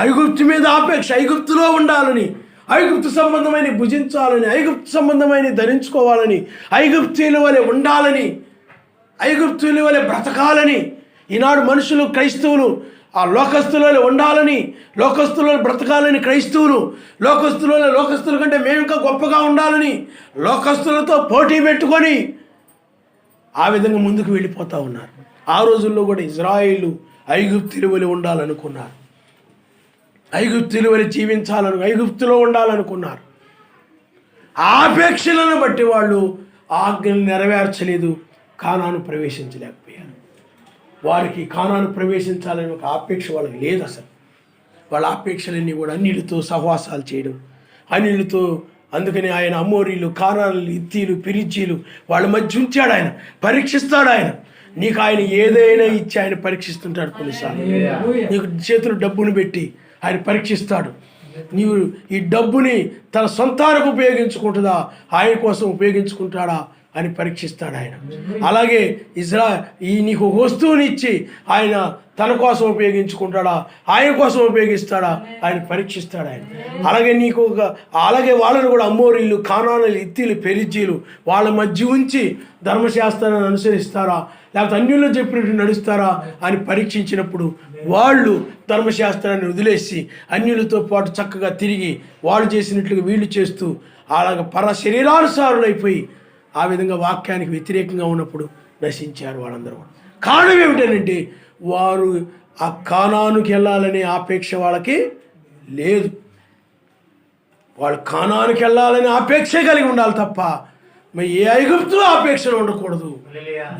ఐగుప్తు మీద ఆపేక్ష, ఐగుప్తులో ఉండాలని, ఐగుప్తు సంబంధమైన భుజించాలని, ఐగుప్తు సంబంధమైన ధరించుకోవాలని, ఐగుప్తీయుల వలె ఉండాలని, ఐగుప్తీయుల వలె బ్రతకాలని. ఈనాడు మనుషులు, క్రైస్తవులు ఆ లోకస్తులలో ఉండాలని, లోకస్తులలో బ్రతకాలని క్రైస్తవులు, లోకస్తుల కంటే మేము ఇంకా గొప్పగా ఉండాలని లోకస్తులతో పోటీ పెట్టుకొని ఆ విధంగా ముందుకు వెళ్ళిపోతూ ఉన్నారు. ఆ రోజుల్లో కూడా ఇజ్రాయేలు ఐగుప్తీయుల వలె ఉండాలనుకున్నారు, ఐగుప్తీయుల వలె జీవించాలని, ఐగుప్తులో ఉండాలనుకున్నారు. ఆపేక్షలను బట్టి వాళ్ళు ఆజ్ఞను నెరవేర్చలేదు, కానాను ప్రవేశించలేకపోయారు. వారికి కానాను ప్రవేశించాలని ఒక ఆపేక్ష వాళ్ళకి లేదు అసలు. వాళ్ళ ఆపేక్షలన్నీ కూడా అన్నిటితో సహవాసాలు చేయడం, అన్నిటితో. అందుకని ఆయన అమోరీలు, కానానులు, ఇత్తీలు, పిరిచీలు వాళ్ళ మధ్య ఉంచాడు. ఆయన పరీక్షిస్తాడు. నీకు ఆయన ఏదైనా ఇచ్చి ఆయన పరీక్షిస్తుంటాడు. కొన్నిసార్లు నీకు చేతులు డబ్బును పెట్టి ఆయన పరీక్షిస్తాడు. నీవు ఈ డబ్బుని తన సొంతానికి ఉపయోగించుకుంటుందా, ఆయన కోసం ఉపయోగించుకుంటాడా అని పరీక్షిస్తాడు ఆయన. అలాగే నీకు ఒక వస్తువుని ఇచ్చి ఆయన తన కోసం ఉపయోగించుకుంటాడా, ఆయన కోసం ఉపయోగిస్తాడా ఆయన పరీక్షిస్తాడు ఆయన. అలాగే వాళ్ళని కూడా అమోరీలు, కానానులు, ఇత్తీలు, పెరిజీలు వాళ్ళ మధ్య ఉంచి ధర్మశాస్త్రాన్ని అనుసరిస్తారా, లేకపోతే అన్యుల్లో చెప్పినట్టు నడుస్తారా అని పరీక్షించినప్పుడు వాళ్ళు ధర్మశాస్త్రాన్ని వదిలేసి అన్యులతో పాటు చక్కగా తిరిగి వాళ్ళు చేసినట్లుగా వీళ్ళు చేస్తూ అలాగ శరీరానుసారులైపోయి ఆ విధంగా వాక్యానికి వ్యతిరేకంగా ఉన్నప్పుడు నశించారు వాళ్ళందరూ. కారణం ఏమిటంటే వారు ఆ కానానుకి వెళ్ళాలనే ఆపేక్ష వాళ్ళకి లేదు. వాళ్ళు కానానుకి వెళ్ళాలనే ఆపేక్ష కలిగి ఉండాలి తప్ప మరి ఏ ఐగుప్తు ఆపేక్షలు ఉండకూడదు.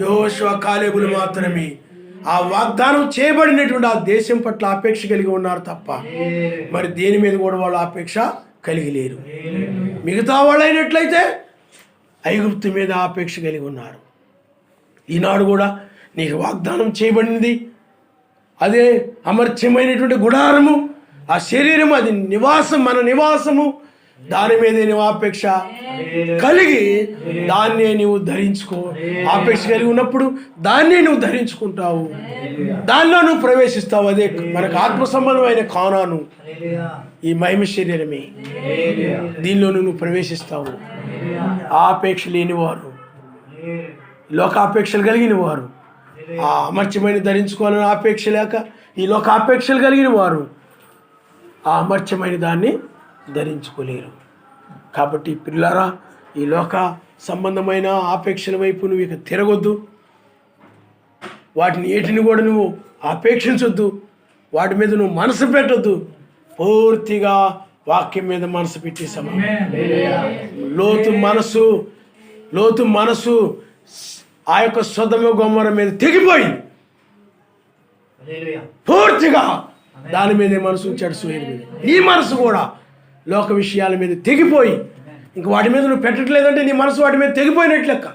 యెహోషువ, కాలేబులు మాత్రమే ఆ వాగ్దానం చేయబడినటువంటి ఆ దేశం పట్ల ఆపేక్ష కలిగి ఉన్నారు తప్ప మరి దేని మీద కూడా వాళ్ళు ఆపేక్ష కలిగి లేరు. మిగతా వాళ్ళు అయినట్లయితే ఐగుప్తు మీద ఆపేక్ష కలిగి ఉన్నారు. ఈనాడు కూడా నీకు వాగ్దానం చేయబడినది అదే అమర్త్యమైనటువంటి గుడారము, ఆ శరీరం, అది నివాసం, మన నివాసము. దాని మీదే నువ్వు ఆపేక్ష కలిగి దాన్నే నువ్వు ధరించుకో. ఆపేక్ష కలిగి ఉన్నప్పుడు దాన్నే నువ్వు ధరించుకుంటావు, దానిలో నువ్వు ప్రవేశిస్తావు. అదే మనకు ఆత్మ సంబంధమైన కానాను, ఈ మహిమ శరీరమే. దీనిలో నువ్వు ప్రవేశిస్తావు. ఆపేక్ష లేనివారు, లోకాపేక్షలు కలిగిన వారు, ఆ అమర్త్యమైన ధరించుకోవాలని ఆపేక్ష లేక ఈ లోకాపేక్షలు కలిగిన వారు ఆ అమర్త్యమైన దాన్ని ధరించుకోలేరు. కాబట్టి పిల్లారా, ఈ లోక సంబంధమైన ఆపేక్షల వైపు నువ్వు ఇక తిరగొద్దు. వాటిని ఏటిని కూడా నువ్వు ఆపేక్షించొద్దు. వాటి మీద నువ్వు మనసు పెట్టొద్దు. పూర్తిగా వాక్యం మీద మనసు పెట్టే సమయం. లోతు మనసు ఆ యొక్క సొదొమ గొమొర్రా మీద తెగిపోయింది. పూర్తిగా దాని మీదే మనసు ఉంచాడు, సూర్యుని మీద. నీ మనసు కూడా లోక విషయాల మీద తెగిపోయి, ఇంక వాటి మీద నువ్వు పెట్టట్లేదంటే నీ మనసు వాటి మీద తెగిపోయినట్లు లెక్క.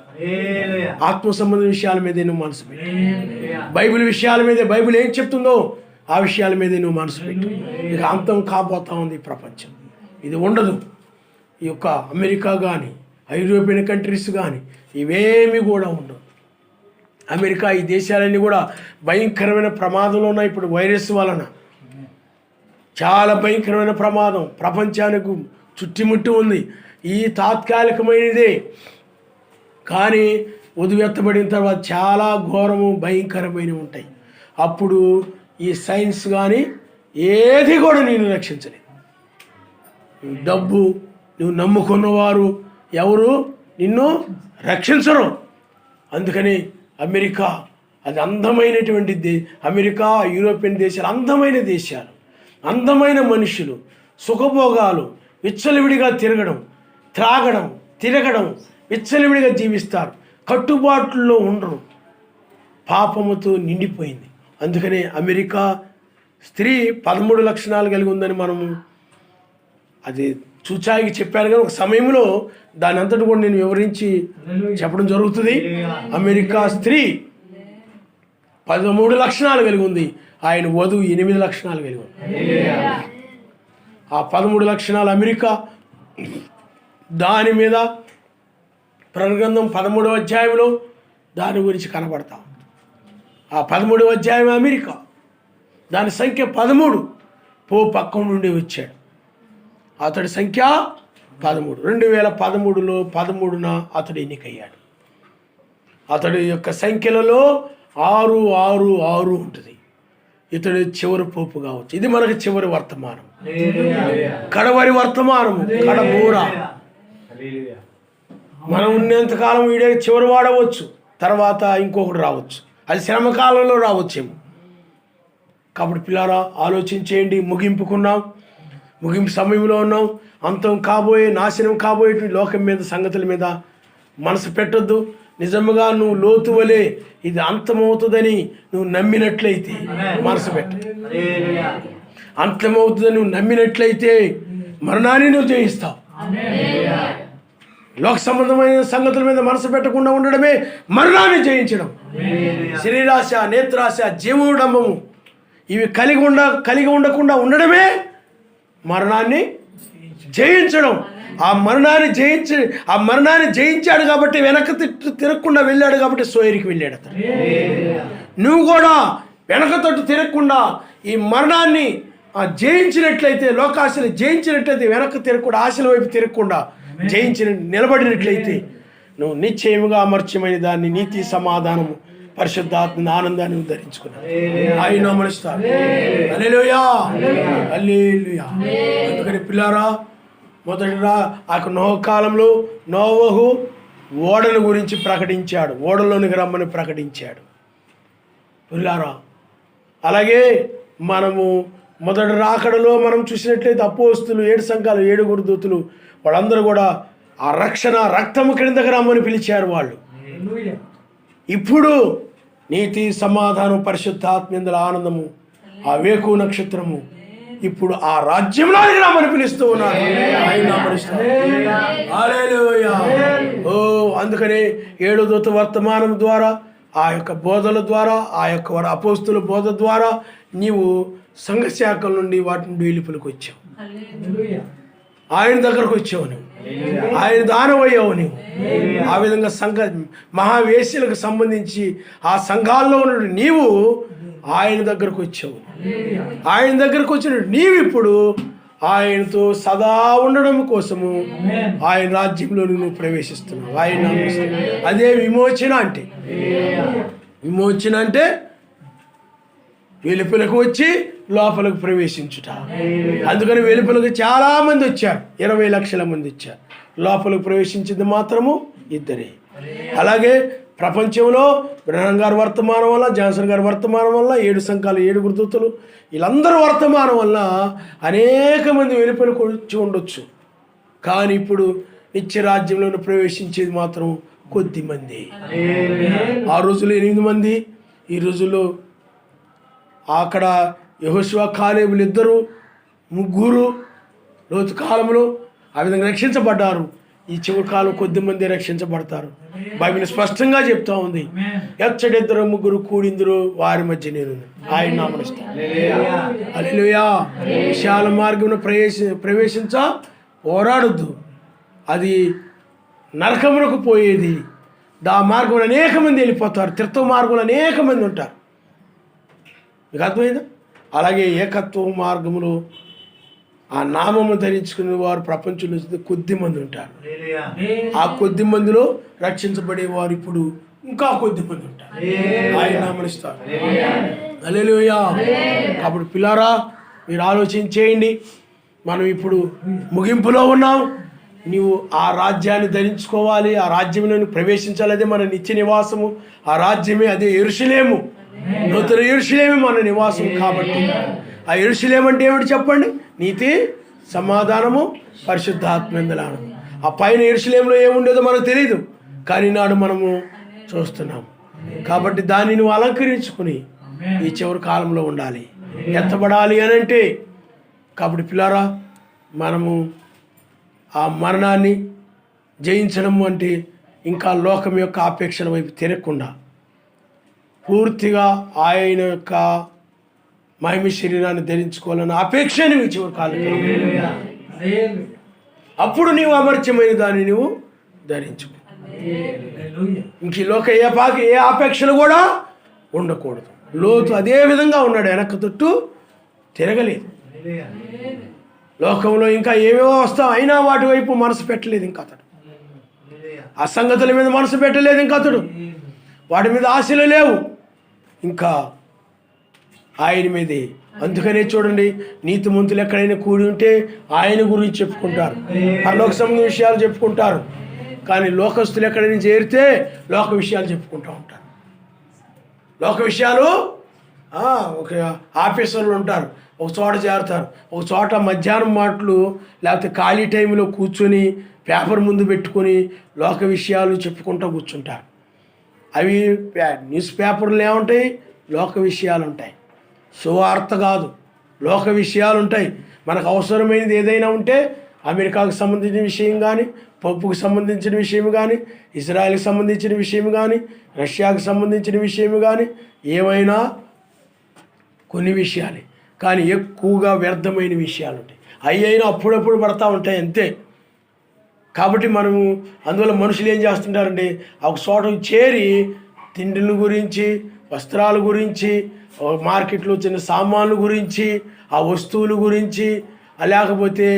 ఆత్మ సంబంధ విషయాల మీదే నువ్వు మనసు పెట్టు. బైబిల్ విషయాల మీదే, బైబిల్ ఏం చెప్తుందో ఆ విషయాల మీదే నువ్వు మనసు పెట్టు. ఇక అంతం కాబోతా ఉంది ఈ ప్రపంచం. ఇది ఉండదు. ఈ యొక్క అమెరికా కానీ, ఐరోపియన్ కంట్రీస్ కానీ ఇవేమి కూడా ఉండవు. అమెరికా, ఈ దేశాలన్నీ కూడా భయంకరమైన ప్రమాదంలో ఉన్నాయి. ఇప్పుడు వైరస్ వలన చాలా భయంకరమైన ప్రమాదం ప్రపంచానికి చుట్టుముట్టి ఉంది. ఈ తాత్కాలికమైనదే, కానీ వదిలివేత్తబడిన తర్వాత చాలా ఘోరము భయంకరమైనవి ఉంటాయి. అప్పుడు ఈ సైన్స్ కానీ ఏది కూడా నేను రక్షించలేదు. డబ్బు, నువ్వు నమ్ముకున్నవారు ఎవరు నిన్ను రక్షించరు. అందుకని అమెరికా అది అందమైనటువంటి అమెరికా, యూరోపియన్ దేశాలు అందమైన దేశాలు, అందమైన మనుషులు, సుఖభోగాలు, విచ్చలవిడిగా తిరగడం, త్రాగడం, తిరగడం, విచ్చలవిడిగా జీవిస్తారు, కట్టుబాట్లలో ఉండరు, పాపముతో నిండిపోయింది. అందుకనే అమెరికా స్త్రీ 13 లక్షణాలు కలిగి ఉందని మనము అది చూచాయికి చెప్పాను. కానీ ఒక సమయంలో దాని అంతటి కూడా నేను వివరించి చెప్పడం జరుగుతుంది. అమెరికా స్త్రీ 13 లక్షణాలు కలిగి ఉంది, ఆయన వధువు 8 లక్షణాలు కలిగి ఉంది. ఆ 13 లక్షణాలు అమెరికా, దాని మీద ప్రకటన 13వ అధ్యాయంలో దాని గురించి కనబడతాం. ఆ 13వ అధ్యాయం అమెరికా, దాని సంఖ్య 13. పక్కన నుండి వచ్చాడు, అతడి సంఖ్య 13. 2013లో 13న అతడు ఎన్నికయ్యాడు. అతడి యొక్క సంఖ్యలలో 666 ఉంటుంది. ఇతడు చివరి పోపు కావచ్చు. ఇది మనకు చివరి వర్తమానం, కడవరి వర్తమానము, కడబూర. మనం ఉన్నంతకాలం వీడే చివరి వాడవచ్చు, తర్వాత ఇంకొకటి రావచ్చు, అది శ్రమకాలంలో రావచ్చేమో. కాబట్టి పిల్లారా ఆలోచించేయండి. ముగింపుకున్నాం, ముగింపు సమయంలో ఉన్నాం. అంతం కాబోయే, నాశనం కాబోయే లోకం మీద, సంగతుల మీద మనసు పెట్టొద్దు. నిజముగా నువ్వు లోతు వలె ఇది అంతమవుతుందని నువ్వు నమ్మినట్లయితే మనసు పెట్ట. అంతమవుతుందని నువ్వు నమ్మినట్లయితే మరణాన్ని నువ్వు జయిస్తావు. లోక సంబంధమైన సంగతుల మీద మనసు పెట్టకుండా ఉండడమే మరణాన్ని జయించడం. శరీరాశ, నేత్రాశ, జీవోడంబము ఇవి కలిగి ఉండకుండా ఉండడమే మరణాన్ని జయించడం. ఆ మరణాన్ని జయించాడు కాబట్టి వెనక్కి తిరగకుండా వెళ్ళాడు కాబట్టి సోయరికి వెళ్ళాడు అతను. నువ్వు కూడా వెనక తట్టు తిరగకుండా ఈ మరణాన్ని జయించినట్లయితే, లోకాశని జయించినట్లయితే, వెనక్కి తిరగకుండా, ఆశల వైపు తిరగకుండా నిలబడినట్లయితే నువ్వు నిశ్చయముగా అమర్చమైన దాన్ని, నీతి, సమాధానము, పరిశుద్ధాత్మ, ఆనందాన్ని ధరించుకున్నావు. ఆయన అమరుస్తాడు. హల్లెలూయా, హల్లెలూయా. అందుకని పిల్లారా, మొదటిగా ఆ నోహు కాలంలో నోవహు ఓడను గురించి ప్రకటించాడు, ఓడలోనికి రమ్మని ప్రకటించాడు. పిల్లారా, అలాగే మనము మొదటి రాకడలో మనం చూసినట్లయితే అపోస్తులు 7 సంఘాలు, 7 దూతలు, వాళ్ళందరూ కూడా ఆ రక్షణ రక్తము క్రిందకి రమ్మని పిలిచారు వాళ్ళు. ఇప్పుడు నీతి, సమాధానం, పరిశుద్ధాత్మేంద్ర ఆనందము, ఆ వేకు నక్షత్రము ఇప్పుడు ఆ రాజ్యంలోకి రమ్మని పిలుస్తూ ఉన్నారు. అందుకనే 7 దూత వర్తమానం ద్వారా, ఆ యొక్క బోధల ద్వారా, ఆ యొక్క అపోస్తుల బోధ ద్వారా నీవు సంఘ శాఖల నుండి వాటి నుండి వెలుపలికి వచ్చావు. ఆయన దగ్గరకు వచ్చావు నువ్వు, ఆయన దానమయ్యావు నువ్వు. ఆ విధంగా మహావేశ్యలకు సంబంధించి ఆ సంఘాల్లో ఉన్న నీవు ఆయన దగ్గరకు వచ్చావు. ఆయన దగ్గరకు వచ్చిన నీవు ఇప్పుడు ఆయనతో సదా ఉండడం కోసము ఆయన రాజ్యంలో నువ్వు ప్రవేశిస్తున్నావు. ఆయన అదే విమోచన అంటే. విమోచన అంటే వెలుపలకు వచ్చి లోపలకు ప్రవేశించుట. అందుకని వెలుపలకు చాలా మంది వచ్చారు, 20 లక్షల మంది వచ్చారు. లోపలకు ప్రవేశించింది మాత్రము 2. అలాగే ప్రపంచంలో బ్రహ్మం గారి వర్తమానం వల్ల, జాన్సన్ గారి వర్తమానం వల్ల, 7 సంఘాలు 7 గురుదూతలు వీళ్ళందరూ వర్తమానం వల్ల అనేక మంది వెలుపలికి ఉండొచ్చు. కానీ ఇప్పుడు నిత్యరాజ్యంలో ప్రవేశించేది మాత్రం కొద్ది మంది. ఆ రోజుల్లో 8 మంది, ఈ రోజుల్లో అక్కడ యెహోషువ కాలేబులు 2 3 లోతు కాలంలో ఆ విధంగా రక్షించబడ్డారు. ఈ చివరి కాలం కొద్ది మంది రక్షించబడతారు. బైబిల్ స్పష్టంగా చెప్తా ఉంది, ఎచ్చటి 2 3 కూడిందురు వారి మధ్య నేను ఆయన నామమున. హల్లెలూయా. విశాల మార్గమున ప్రవేశించ పోరాడొద్దు, అది నరకమునకు పోయేది. దా మార్గంలో అనేక మంది వెళ్ళిపోతారు, తీర్థ మార్గంలో అనేక మంది ఉంటారు. మీకు అర్థమైందా? అలాగే ఏకత్వ మార్గములో ఆ నామము ధరించుకునే వారు ప్రపంచంలో కొద్ది మంది ఉంటారు. ఆ కొద్ది మందిలో రక్షించబడేవారు ఇప్పుడు ఇంకా కొద్ది మంది ఉంటారు. ఆయన నామనిస్తారు. హల్లెలూయా. కాబట్టి పిల్లారా, మీరు ఆలోచన చేయండి. మనం ఇప్పుడు ముగింపులో ఉన్నాం. నీవు ఆ రాజ్యాన్ని ధరించుకోవాలి, ఆ రాజ్యంలో ప్రవేశించాలి. అదే మన నిత్య నివాసము. ఆ రాజ్యమే, అదే యెరూషలేము, నూతన యెరూషలేము మన నివాసం. కాబట్టి ఆ యెరూషలేము అంటే ఏమిటి చెప్పండి? నీతి, సమాధానము, పరిశుద్ధాత్మేందలాను. ఆ పైన యెరూషలేములో ఏముండేదో మనకు తెలియదు, కానీ నాడు మనము చూస్తున్నాం. కాబట్టి దాన్ని నువ్వు అలంకరించుకుని ఈ చివరి కాలంలో ఉండాలి, ఎత్తబడాలి అని అంటే. కాబట్టి పిల్లారా, మనము ఆ మరణాన్ని జయించడం అంటే ఇంకా లోకం యొక్క ఆపేక్షల వైపు తిరగకుండా పూర్తిగా ఆయన యొక్క మహిమ శరీరాన్ని ధరించుకోవాలని అపేక్షని మీ చివరి కాలం. అప్పుడు నీవు అమర్త్యమైన దాన్ని నువ్వు ధరించుకో. ఇంక ఈ లోక ఏ ఆపేక్షలు కూడా ఉండకూడదు. లోతు అదే విధంగా ఉన్నాడు, వెనక్కి తొట్టు తిరగలేదు. లోకంలో ఇంకా ఏవేవో వస్తాం, అయినా వాటి వైపు మనసు పెట్టలేదు ఇంకా అతడు. ఆ సంగతుల మీద మనసు పెట్టలేదు ఇంకా అతడు. వాటి మీద ఆశలు లేవు ఇంకా ఆయన మీదే. అందుకనే చూడండి, నీతిమంతులు ఎక్కడైనా కూడి ఉంటే ఆయన గురించి చెప్పుకుంటారు, పరలోక సంబంధ విషయాలు చెప్పుకుంటారు. కానీ లోకస్తులు ఎక్కడైనా చేరితే లోక విషయాలు చెప్పుకుంటూ ఉంటారు. లోక విషయాలు ఒక ఆఫీసర్లు ఉంటారు, ఒక చోట చేరుతారు, ఒక చోట మధ్యాహ్నం మాటలు లేకపోతే ఖాళీ టైంలో కూర్చొని పేపర్ ముందు పెట్టుకొని లోక విషయాలు చెప్పుకుంటూ కూర్చుంటారు. అవి న్యూస్ పేపర్లు ఏముంటాయి? లోక విషయాలు ఉంటాయి. సువార్త కాదు, లోక విషయాలు ఉంటాయి. మనకు అవసరమైనది ఏదైనా ఉంటే అమెరికాకు సంబంధించిన విషయం కానీ, పప్పుకు సంబంధించిన విషయం కానీ, ఇజ్రాయెల్కి సంబంధించిన విషయం కానీ, రష్యాకు సంబంధించిన విషయం కానీ, ఏమైనా కొన్ని విషయాలే. కానీ ఎక్కువగా వ్యర్థమైన విషయాలు ఉంటాయి. అయినా అప్పుడప్పుడు పడతా ఉంటాయి అంతే. కాబట్టి మనము అందువల్ల మనుషులు ఏం చేస్తుంటారంటే ఒక చోట చేరి తిండిల గురించి, వస్త్రాల గురించి, మార్కెట్లో చిన్న సామాన్ల గురించి, ఆ వస్తువుల గురించి, లేకపోతే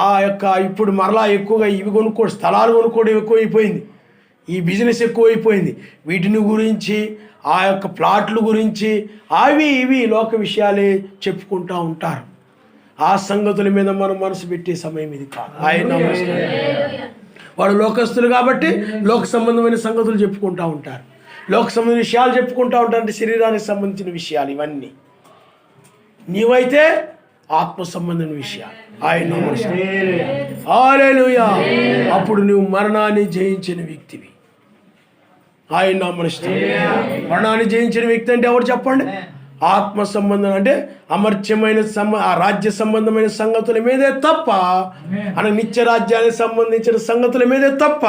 ఆ యొక్క ఇప్పుడు మరలా ఎక్కువగా ఇవి కొనుక్కోవడం, స్థలాలు కొనుక్కోవడం ఎక్కువైపోయింది, ఈ బిజినెస్ ఎక్కువైపోయింది. వీటిని గురించి, ఆ యొక్క ప్లాట్ల గురించి, అవి ఇవి లోక విషయాలే చెప్పుకుంటూ ఉంటారు. ఆ సంగతుల మీద మనం మనసు పెట్టే సమయం ఇది కాదు. ఆయన వాడు లోకస్తులు కాబట్టి లోక సంబంధమైన సంగతులు చెప్పుకుంటూ ఉంటారు, లోక సంబంధమైన విషయాలు చెప్పుకుంటూ ఉంటారు. అంటే శరీరానికి సంబంధించిన విషయాలు ఇవన్నీ. నీవైతే ఆత్మ సంబంధమైన విషయాలు. ఆయన హల్లెలూయా. అప్పుడు నువ్వు మరణాన్ని జయించిన వ్యక్తివి. ఆయన మరణాన్ని జయించిన వ్యక్తి అంటే ఎవరు చెప్పండి? ఆత్మ సంబంధం అంటే అమర్త్యమైన ఆ రాజ్య సంబంధమైన సంగతుల మీదే తప్ప, అనే నిత్య రాజ్యానికి సంబంధించిన సంగతుల మీదే తప్ప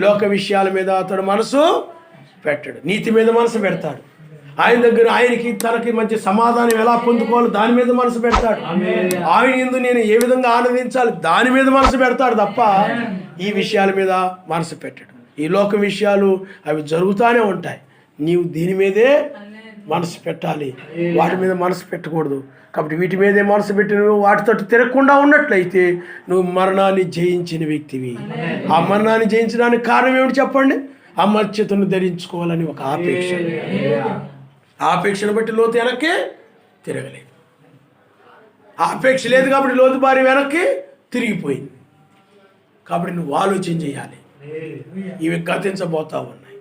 లోక విషయాల మీద అతడు మనసు పెట్టాడు. నీతి మీద మనసు పెడతాడు. ఆయన దగ్గర ఆయనకి తనకి మధ్య సమాధానం ఎలా పొందుకోవాలో దాని మీద మనసు పెడతాడు. ఆయన యందు నేను ఏ విధంగా ఆనందించాలి దాని మీద మనసు పెడతాడు తప్ప ఈ విషయాల మీద మనసు పెట్టాడు. ఈ లోక విషయాలు అవి జరుగుతూనే ఉంటాయి. నీవు దీని మీదే మనసు పెట్టాలి, వాటి మీద మనసు పెట్టకూడదు. కాబట్టి వీటి మీదే మనసు పెట్టి నువ్వు వాటితో తిరగకుండా ఉన్నట్లయితే నువ్వు మరణాన్ని జయించిన వ్యక్తివి. ఆ మరణాన్ని జయించడానికి కారణం ఏమిటి చెప్పండి? అమర్త్యతను ధరించుకోవాలని ఒక ఆపేక్ష. ఆపేక్షను బట్టి లోతు వెనక్కి తిరగలేదు. ఆపేక్ష లేదు కాబట్టి లోతు భార్య వెనక్కి తిరిగిపోయింది. కాబట్టి నువ్వు ఆలోచన చేయాలి, ఇవి గతించబోతా ఉన్నాయి.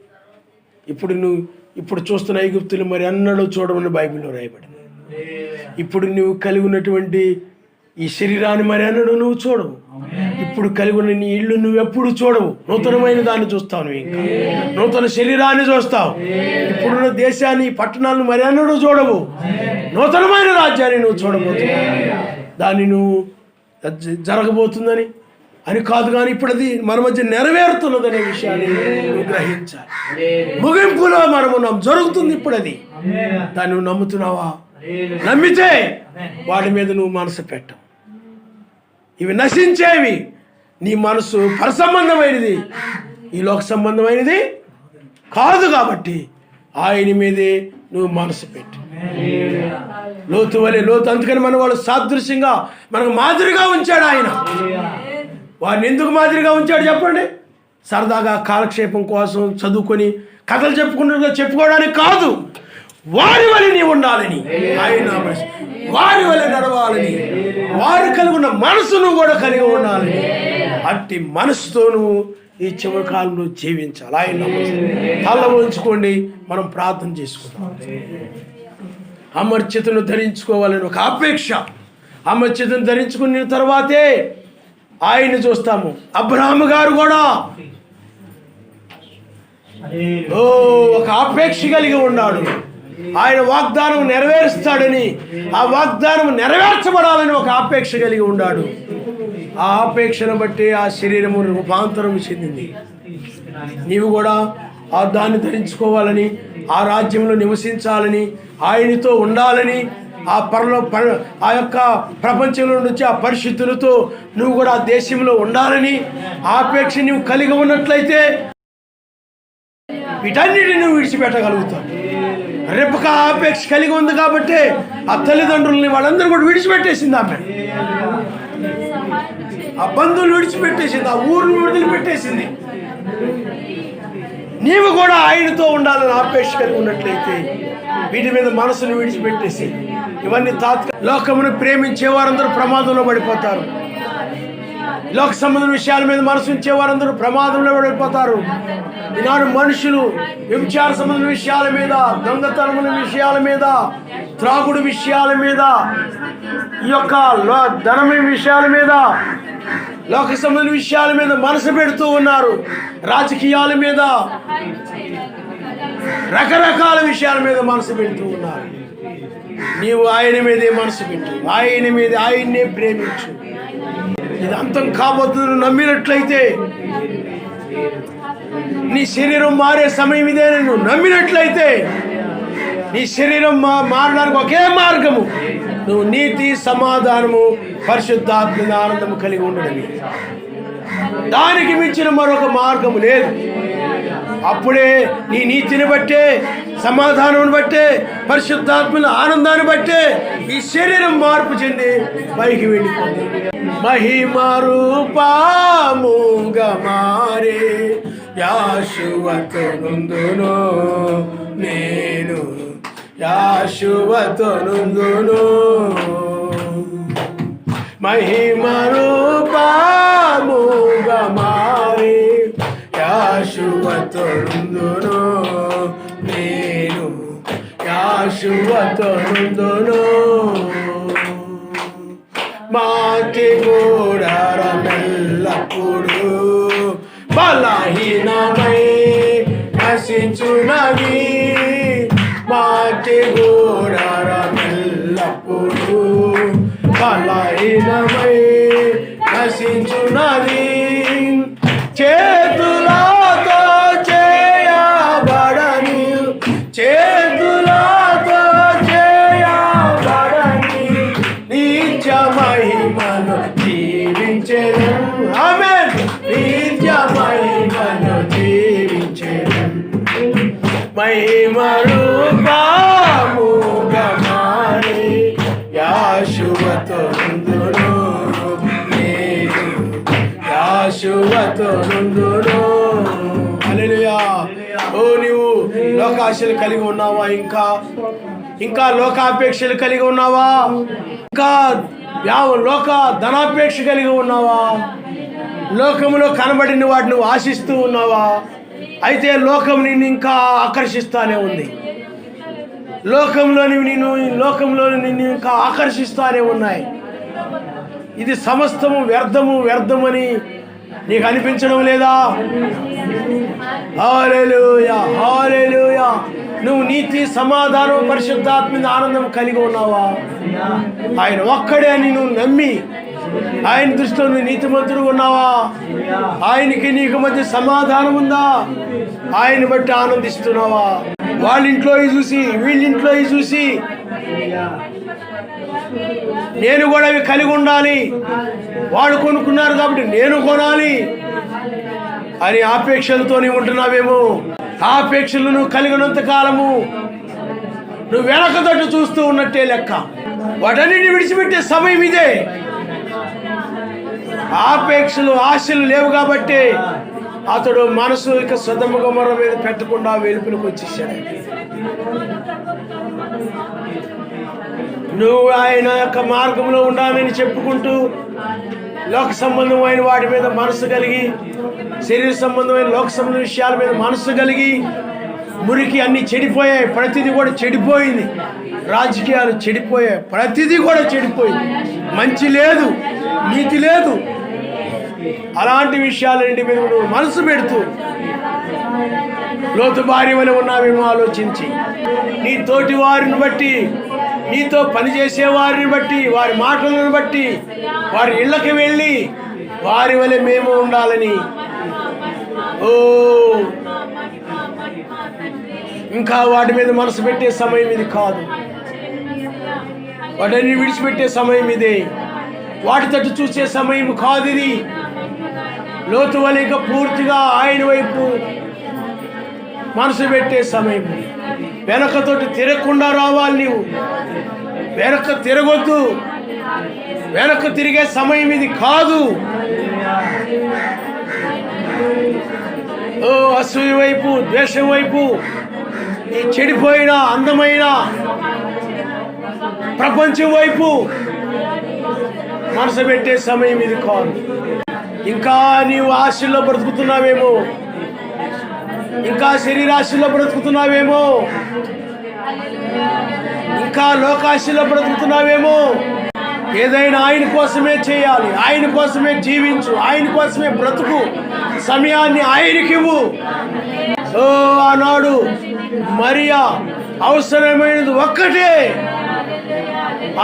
ఇప్పుడు చూస్తున్న ఐగుప్తులు మరి అన్నడూ చూడమని బైబిల్లో రాయబడింది. ఇప్పుడు నువ్వు కలిగి ఉన్నటువంటి ఈ శరీరాన్ని మరి అన్నడూ నువ్వు చూడవు. ఇప్పుడు కలిగి ఉన్న నీ ఇల్లు నువ్వు ఎప్పుడు చూడవు. నూతనమైన దాన్ని చూస్తావు, నువ్వు ఇంకా నూతన శరీరాన్ని చూస్తావు. ఇప్పుడున్న దేశాన్ని, పట్టణాలను మరి అన్నడూ చూడవు. నూతనమైన రాజ్యాన్ని నువ్వు చూడబోతున్నావు. దాన్ని నువ్వు జరగబోతుందని అని కాదు, కానీ ఇప్పుడు అది మన మధ్య నెరవేరుతున్నదనే విషయాన్ని నువ్వు గ్రహించాలి. ముగింపులో మనమున్నాం, జరుగుతుంది ఇప్పుడు అది. దాన్ని నువ్వు నమ్ముతున్నావా? నమ్మితే వాడి మీద నువ్వు మనసు పెట్టవు. ఇవి నశించేవి. నీ మనసు పరసంబంధమైనది, ఈ లోక సంబంధమైనది కాదు. కాబట్టి ఆయన మీదే నువ్వు మనసు పెట్టు. లోతు వలె, లోతు అందుకని మన వాళ్ళు సాదృశ్యంగా మనకు మాదిరిగా ఉంచాడు ఆయన. వారిని ఎందుకు మాదిరిగా ఉంచాడు చెప్పండి? సరదాగా కాలక్షేపం కోసం చదువుకొని కథలు చెప్పుకోవడానికి కాదు, వారి వలె నీ ఉండాలని, ఆయన వారి వలె నడవాలని, వారు కలిగి ఉన్న మనసును కూడా కలిగి ఉండాలని, అట్టి మనసుతోనూ ఈ చివరి కాలంలో జీవించాలి. ఆయన తల ఉంచుకోండి, మనం ప్రార్థన చేసుకుందాం. అమర్చితను ధరించుకోవాలని ఒక అపేక్ష. అమర్చితను ధరించుకున్న తర్వాతే ఆయన్ని చూస్తాము. అబ్రహాము గారు కూడా ఒక అపేక్ష కలిగి ఉన్నాడు. ఆయన వాగ్దానం నెరవేరుస్తాడని, ఆ వాగ్దానం నెరవేర్చబడాలని ఒక అపేక్ష కలిగి ఉన్నాడు. ఆ అపేక్షను బట్టి ఆ శరీరము రూపాంతరం చెందింది. నీవు కూడా ఆ దాన్ని ధరించుకోవాలని, ఆ రాజ్యంలో నివసించాలని, ఆయనతో ఉండాలని, ఆ యొక్క ప్రపంచంలో నుంచి ఆ పరిస్థితులతో నువ్వు కూడా ఆ దేశంలో ఉండాలని ఆ అపేక్ష నువ్వు కలిగి ఉన్నట్లయితే వీటన్నిటిని నువ్వు విడిచిపెట్టగలుగుతావు. రెప్పక ఆపేక్ష కలిగి ఉంది కాబట్టి ఆ తల్లిదండ్రులని వాళ్ళందరూ కూడా విడిచిపెట్టేసింది. ఆమె ఆ బంధువులు విడిచిపెట్టేసింది, ఆ ఊరిని వదిలిపెట్టేసింది. నీవు కూడా ఆయనతో ఉండాలని ఆపేక్ష కలిగి ఉన్నట్లయితే వీటి మీద మనసును విడిచిపెట్టేసి ఇవన్నీ లోకమును ప్రేమించే వారందరూ ప్రమాదంలో పడిపోతారు. లోక సంబంధ విషయాల మీద మనసు ఉంచే వారందరూ ప్రమాదంలో పడిపోతారు. ఈనాడు మనుషులు వ్యభిచార సంబంధ విషయాల మీద, దొంగతనముల విషయాల మీద, త్రాగుడు విషయాల మీద, ఈ యొక్క ధనమే విషయాల మీద, లోక సంబంధ విషయాల మీద మనసు పెడుతూ ఉన్నారు. రాజకీయాల మీద, రకరకాల విషయాల మీద మనసు పెడుతూ ఉన్నారు. నీవు ఆయన మీదే మనసు పెట్టు, ఆయన్నే ప్రేమించు. ఇది అంతం కాబోతుందని నమ్మినట్లయితే, నీ శరీరం మారే సమయం ఇదే నువ్వు నమ్మినట్లయితే, నీ శరీరం మారడానికి ఒకే మార్గము నువ్వు నీతి, సమాధానము, పరిశుద్ధాత్మ ఆనందము కలిగి ఉండడమే. దానికి మించిన మరొక మార్గము లేదు. అప్పుడే నీ నీతిని బట్టే, సమాధానం బట్టే, పరిశుద్ధాత్మల ఆనందాన్ని బట్టే ఈ శరీరం మార్పు చెంది పైకి వెళ్ళిపోతుంది. మహిమ రూపముగా మారే యాషువతో నుందును నేను, యాషువతో నుందును. మహిమ రూపముగా మారే యాషువతో నుందును నేను, యాషువతో నుందును. మాటి గూడారమెల్లప్పుడు బలహీనమై నశించునవి. మాటి గూడారమెల్లప్పుడు బలహీనమై నశించునవి. చేతులతో చేయబడని, చేతులతో చేయబడని నిత్య మహిమను జీవించెదను. ఆమేన్. నిత్య మహిమను జీవించెదను. మహిమ రూపముగా మారి యాషువతో నుందును నేను, యాషువతో నుందును. హల్లెలూయా. ఓ నీవు లోకాశలు కలిగి ఉన్నావా? ఇంకా లోకాపేక్షలు కలిగి ఉన్నావా? ఇంకా లోక ధనాపేక్ష కలిగి ఉన్నావా? లోకములో కనబడిన వాటిని నువ్వు ఆశిస్తూ ఉన్నావా? అయితే లోకం నిన్ను ఇంకా ఆకర్షిస్తానే ఉంది. లోకంలోని నిన్ను ఇంకా ఆకర్షిస్తానే ఉన్నాయి. ఇది సమస్తము వ్యర్థమని నీకు అనిపించడం లేదా? హల్లెలూయా, హల్లెలూయా. నువ్వు నీతి, సమాధానం, పరిశుద్ధాత్మ ఆనందం కలిగి ఉన్నావా? ఆయన ఒక్కడే అని నువ్వు నమ్మి ఆయన దృష్టిలో నువ్వు నీతిమంతుడు ఉన్నావా? ఆయనకి నీకు మధ్య సమాధానం ఉందా? ఆయన బట్టి ఆనందిస్తున్నావా? వాళ్ళింట్లో చూసి వీళ్ళింట్లో చూసి నేను కూడా అవి కలిగి ఉండాలి, వాడు కొనుక్కున్నారు కాబట్టి నేను కొనాలి అని ఆపేక్షలతోనే ఉంటున్నావేమో. ఆపేక్షలు నువ్వు కలిగినంత కాలము నువ్వు వెనకదట్టు చూస్తూ ఉన్నట్టే లెక్క. వాటన్నిటిని విడిచిపెట్టే సమయం ఇదే. ఆపేక్షలు, ఆశలు లేవు కాబట్టి అతడు మనసు ఇక సొదొమ గొమొర్రా మీద పెట్టకుండా వెలుపులకు వచ్చేసాడు. నువ్వు ఆయన యొక్క మార్గంలో ఉండాలని చెప్పుకుంటూ లోక సంబంధమైన వాటి మీద మనసు కలిగి, శరీర సంబంధమైన లోక సంబంధ విషయాల మీద మనసు కలిగి మురికి అన్ని చెడిపోయాయి. ప్రతిదీ కూడా చెడిపోయింది. రాజకీయాలు చెడిపోయాయి. ప్రతిదీ కూడా చెడిపోయింది. మంచి లేదు, నీతి లేదు. అలాంటి విషయాలన్నింటి మీద నువ్వు మనసు పెడుతూ లోతు భార్య వలె ఉన్నావేమో ఆలోచించి, నీ తోటి వారిని బట్టి, నీతో పనిచేసే వారిని బట్టి, వారి మాటలను బట్టి, వారి ఇళ్ళకి వెళ్ళి వారి వలె మేము ఉండాలని ఇంకా వాటి మీద మనసు పెట్టే సమయం ఇది కాదు. వాటిని విడిచిపెట్టే సమయం ఇదే. వాటి తట్టు చూసే సమయం కాదు ఇది. లోతు వలె ఇంకా పూర్తిగా ఆయన వైపు మనసు పెట్టే సమయం. వెనకతోటి తిరగకుండా రావాలి. నీవు వెనక తిరగొద్దు. వెనక తిరిగే సమయం ఇది కాదు. అసూయ వైపు, ద్వేషం వైపు, ఈ చెడిపోయిన అందమైన ప్రపంచం వైపు మనసు పెట్టే సమయం ఇది కాదు. ఇంకా నీవు ఆశల్లో బ్రతుకుతున్నావేమో, ఇంకా శరీరాశల్లో బ్రతుకుతున్నావేమో, ఇంకా లోకాశల్లో బ్రతుకుతున్నావేమో. ఏదైనా ఆయన కోసమే చేయాలి, ఆయన కోసమే జీవించు, ఆయన కోసమే బ్రతుకు. సమయాన్ని ఆయనకివ్వు. ఆనాడు మరియా అవసరమైనది ఒక్కటే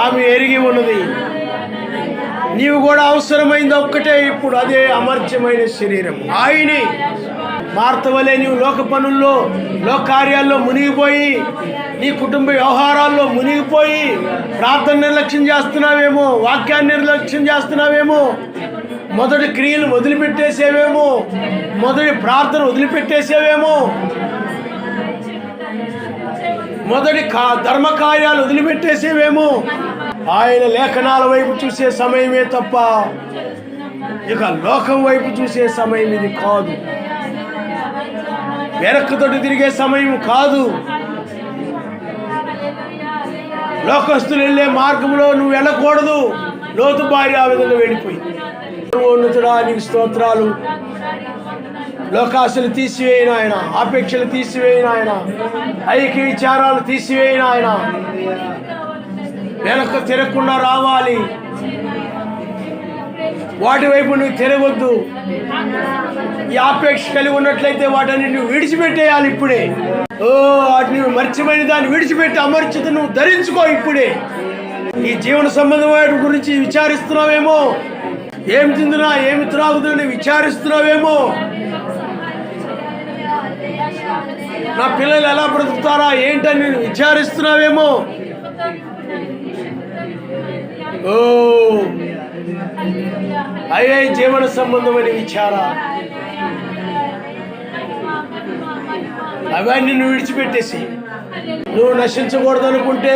ఆమె ఎరిగి ఉన్నది. నీవు కూడా అవసరమైంది ఒక్కటే ఇప్పుడు, అదే అమర్త్యమైన శరీరం ఆయనే. మార్త వలె నీవు లోక పనుల్లో, లోక కార్యాల్లో మునిగిపోయి, నీ కుటుంబ వ్యవహారాల్లో మునిగిపోయి ప్రార్థన నిర్లక్ష్యం చేస్తున్నావేమో, వాక్యాన్ని నిర్లక్ష్యం చేస్తున్నావేమో, మొదటి క్రియలు వదిలిపెట్టేసేవేమో, మొదటి ప్రార్థన వదిలిపెట్టేసేవేమో, మొదటి ధర్మకార్యాలు వదిలిపెట్టేసేవేమో. ఆయన లేఖనాల వైపు చూసే సమయమే తప్ప ఇక లోకం వైపు చూసే సమయం ఇది కాదు. వెనక్కుతోటి తిరిగే సమయం కాదు. లోకస్తులు వెళ్ళే మార్గంలో నువ్వు వెళ్ళకూడదు. లోతు భార్య ఆ విధంగా వెళ్ళిపోయి, ఉన్నతుడా నీకు స్తోత్రాలు. లోకాశలు తీసివేయిన ఆయన, ఆపేక్షలు తీసివేయిన ఆయన, ఐక్య విచారాలు తీసివేయిన ఆయన, వెనక తిరగకుండా రావాలి. వాటి వైపు నువ్వు తిరగొద్దు. ఈ ఆపేక్ష కలిగి ఉన్నట్లయితే వాటిని నువ్వు విడిచిపెట్టేయాలి ఇప్పుడే. వాటిని మర్చిపోయిన దాన్ని విడిచిపెట్టి అమర్చిత నువ్వు ధరించుకో ఇప్పుడే. ఈ జీవన సంబంధమైన గురించి విచారిస్తున్నావేమో, ఏమి తిందునా ఏమి త్రాగుతున్నా విచారిస్తున్నావేమో, నా పిల్లలు ఎలా బ్రతుకుతారా ఏంటని నేను విచారిస్తున్నావేమో. అయ్యే జీవన సంబంధమైన విచార అవన్నీ నువ్వు విడిచిపెట్టేసి, నువ్వు నశించకూడదు అనుకుంటే,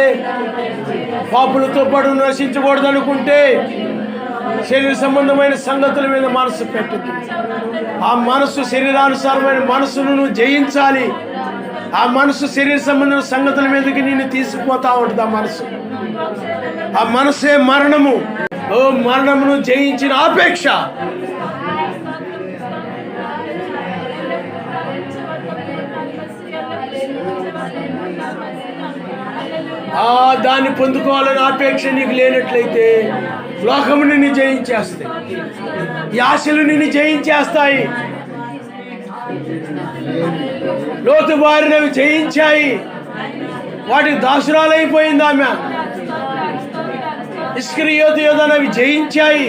పాపులతో పాటు నశించకూడదు అనుకుంటే శరీర సంబంధమైన సంగతుల మీద మనసు పెట్టదు. ఆ మనసు శరీరానుసారమైన మనసును నువ్వు జయించాలి. ఆ మనసు శరీర సంబంధమైన సంగతుల మీదకి నిన్ను తీసుకుపోతా ఉంటుంది. ఆ మనసే మరణము. మరణమును జయించిన ఆపేక్ష దాన్ని పొందుకోవాలని ఆపేక్ష నీకు లేనట్లయితే లోకము నిన్ను జయించేస్తాయి, ఈ ఆశలు నిన్ను జయించేస్తాయి. లోతు బారినవి జయించాయి, వాటికి దాసురాలైపోయింది ఆమె. ఇస్కరియోతు యోధనవి జయించాయి.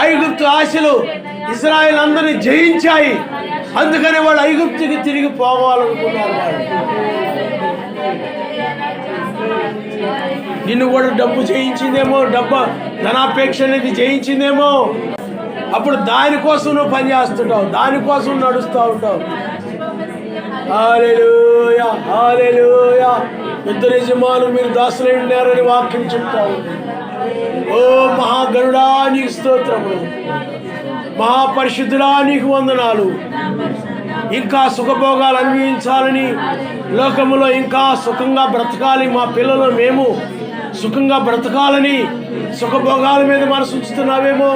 ఐగుప్తు ఆశలు ఇశ్రాయేలు అందరినీ జయించాయి. అందుకని వాళ్ళు ఐగుప్తుకి తిరిగి పోవాలనుకున్నారు. వాళ్ళు నిన్ను కూడా డబ్బు జయించిందేమో, ధనాపేక్ష అనేది జయించిందేమో. అప్పుడు దానికోసం నువ్వు పనిచేస్తుంటావు, దానికోసం నడుస్తూ ఉంటావు. హల్లెలూయా, హల్లెలూయా. యుద్ధ యజమానులు మీరు దాసులై ఉన్నారని వాక్యం చెప్తావు. ఓ మహాగణుడా నీకు స్తోత్రములు, మహాపరిశుద్ధుడా నీకు వందనాలు. ఇంకా సుఖభోగాలు అనుభవించాలని, లోకములో ఇంకా సుఖంగా బ్రతకాలి, మా పిల్లలు మేము సుఖంగా బ్రతకాలని సుఖభోగాల మీద మనసు ఉంచుతున్నావేమో.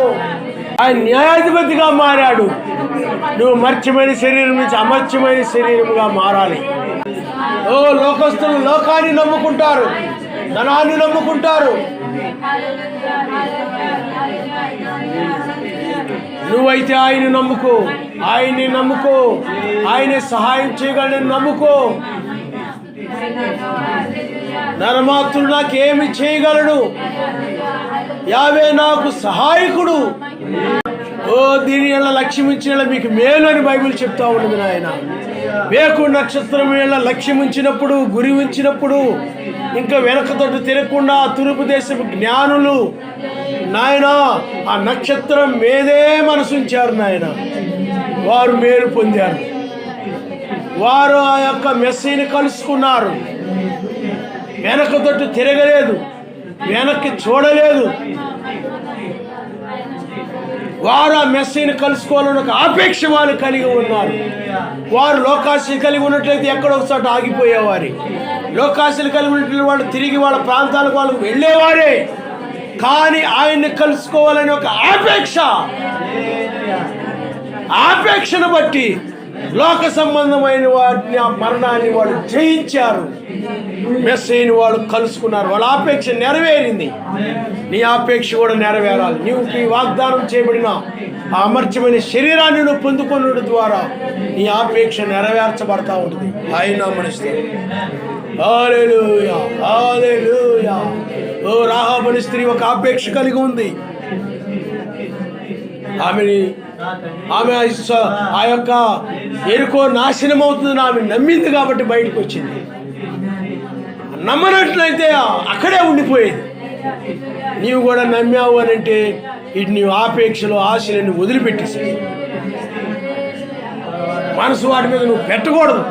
ఆయన న్యాయాధిపతిగా మారాడు. నువ్వు మర్త్యమైన శరీరం నుంచి అమర్త్యమైన శరీరంగా మారాలి. ఓ లోకస్తులు లోకాన్ని నమ్ముకుంటారు, ధనాన్ని నమ్ముకుంటారు. నువ్వైతే ఆయన నమ్ముకో, ఆయన్ని నమ్ముకో, ఆయనే సహాయం చేయగలని నమ్ముకో. నరమాత్రుడు నాకేమి చేయగలడు, యావే నాకు సహాయకుడు. ఓ దీని వల్ల లక్ష్యం ఇచ్చిన మీకు మేలు అని బైబిల్ చెప్తా ఉన్నది నాయన. వేకు నక్షత్రం వేళ లక్ష్యం ఉంచినప్పుడు, గురి ఉంచినప్పుడు ఇంకా వెనకతోటి తిరగకుండా తూర్పు దేశపు జ్ఞానులు నాయన ఆ నక్షత్రం మీదే మనసుంచారు నాయన. వారు మేలు పొందారు, వారు ఆ యొక్క మెస్సీని కలుసుకున్నారు. వెనకతోటి తిరగలేదు, వెనక్కి చూడలేదు. వారు ఆ మెస్సీని కలుసుకోవాలని ఒక ఆపేక్ష వాళ్ళు కలిగి ఉన్నారు. వారు లోకాశలు కలిగి ఉన్నట్లయితే ఎక్కడో ఒకసారి ఆగిపోయేవారు. లోకాశలు కలిగి ఉన్నట్లయితే వాళ్ళు తిరిగి వాళ్ళ ప్రాంతాలకు వాళ్ళకు వెళ్ళేవారే. కానీ ఆయన్ని కలుసుకోవాలని ఒక ఆపేక్షను బట్టి లోక సంబంధమైన వాటిని, ఆ మరణాన్ని వాళ్ళు జయించారు. మెస్సీని వాళ్ళు కలుసుకున్నారు. వాళ్ళ ఆపేక్ష నెరవేరింది. నీ ఆపేక్ష కూడా నెరవేరాలి. నీవు వాగ్దానం చేయబడిన ఆ అమర్చమైన శరీరాన్ని నువ్వు పొందుకున్నడం ద్వారా నీ ఆపేక్ష నెరవేర్చబడతా ఉంటుంది. ఆయన మనిస్తారు. హల్లెలూయా, హల్లెలూయా. ఓ రాహాబు అనే స్త్రీ ఒక ఆపేక్ష కలిగి ఉంది. ఆమె ఆ యొక్క ఎరుకో నాశనం అవుతుందని ఆమె నమ్మింది కాబట్టి బయటకు వచ్చింది. నమ్మనట్లయితే అక్కడే ఉండిపోయేది. నీవు కూడా నమ్మావు అని అంటే ఇటు నీవు ఆపేక్షలు ఆశలను వదిలిపెట్టేసి మనసు వాటి మీద నువ్వు పెట్టకూడదు.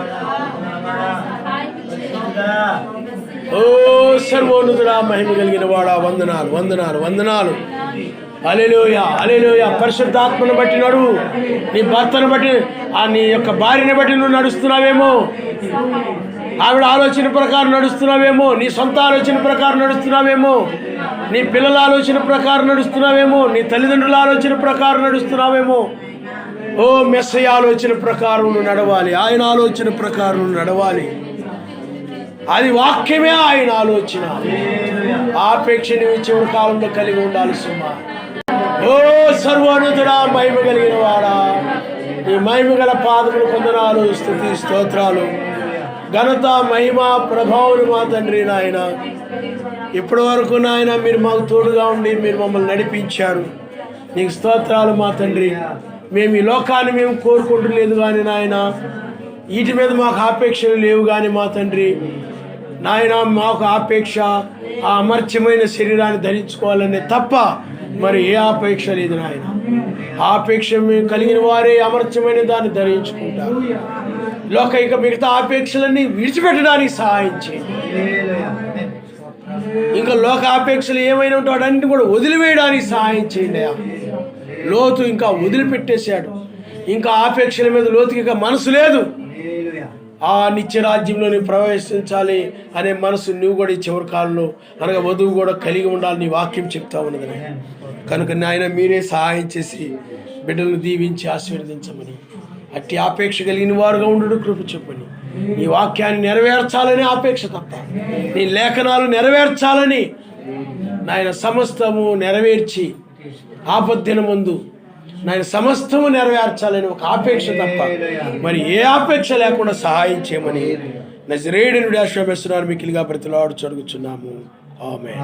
ఓ సర్వోన్నతుడా, మహిమ కలిగిన వాడా, వందనాలు, వందనాలు, వందనాలు. హల్లెలూయా, హల్లెలూయా. పరిశుద్ధాత్మను బట్టి నడువు. నీ భర్తను బట్టి, నీ యొక్క భార్యను బట్టి నువ్వు నడుస్తున్నావేమో, ఆవిడ ఆలోచన ప్రకారం నడుస్తున్నావేమో, నీ సొంత ఆలోచన ప్రకారం నడుస్తున్నావేమో, నీ పిల్లల ఆలోచన ప్రకారం నడుస్తున్నావేమో, నీ తల్లిదండ్రుల ఆలోచన ప్రకారం నడుస్తున్నావేమో. ఓ మెస్సయ్య ఆలోచన ప్రకారం నువ్వు నడవాలి, ఆయన ఆలోచన ప్రకారం నువ్వు నడవాలి. అది వాక్యమే ఆయన ఆలోచన. ఆపేక్ష నువ్వు చివరి కాలంలో కలిగి ఉండాలి సుమా. ఓ సర్వోన్నతుడా, మహిమ కలిగిన వాడా, ఈ మహిమ గల పాదములు కొందనాలు, స్తుతి స్తోత్రాలు, ఘనత, మహిమ, ప్రభావం మా తండ్రి నాయన. ఇప్పటి వరకు నాయన మీరు మాకు తోడుగా ఉండి మీరు మమ్మల్ని నడిపించారు. నీకు స్తోత్రాలు మా తండ్రి. మేము ఈ లోకాన్ని మేము కోరుకుంటలేదు కానీ నాయన, వీటి మీద మాకు ఆపేక్షలు లేవు కానీ మా తండ్రి నాయన, మాకు ఆపేక్ష ఆ అమర్త్యమైన శరీరాన్ని ధరించుకోవాలనే తప్ప మరి ఏ ఆపేక్ష లేదు నాయన. ఆపేక్ష మేము కలిగిన వారే అమర్త్యమైన దాన్ని ధరించుకుంటారు. ఇక మిగతా ఆపేక్షలన్నీ విడిచిపెట్టడానికి సహాయం చేయండి. ఇంకా లోక ఆపేక్షలు ఏమైనా ఉంటే వాటన్నింటినీ కూడా వదిలివేయడానికి సహాయం చేయండి. లోతు ఇంకా వదిలిపెట్టేశాడు. ఇంకా ఆపేక్షల మీద లోతుకి ఇక మనసు లేదు. ఆ నిత్యరాజ్యంలో నువ్వు ప్రవేశించాలి అనే మనసు నువ్వు కూడా ఈ చివరి కాలంలో అనగా వధువు కూడా కలిగి ఉండాలి. నీ వాక్యం చెప్తా ఉన్నది కనుక నాయన మీరే సహాయం చేసి బిడ్డలను దీవించి ఆశీర్వదించమని, అట్టి ఆపేక్ష కలిగిన వారుగా ఉండు కృప చెప్పని నీ వాక్యాన్ని నెరవేర్చాలని ఆపేక్ష తప్ప, నీ లేఖనాలు నెరవేర్చాలని నాయన సమస్తము నెరవేర్చి ఆపద్దిన ముందు నాయన సమస్తము నెరవేర్చాలని ఒక ఆపేక్ష తప్ప మరి ఏ ఆపేక్ష లేకుండా సహాయం చేయమని నజరేయుడైన యేసు మిక్కిలిగా బ్రతిలాడుచు అడుగుచున్నాము. ఆమేన్.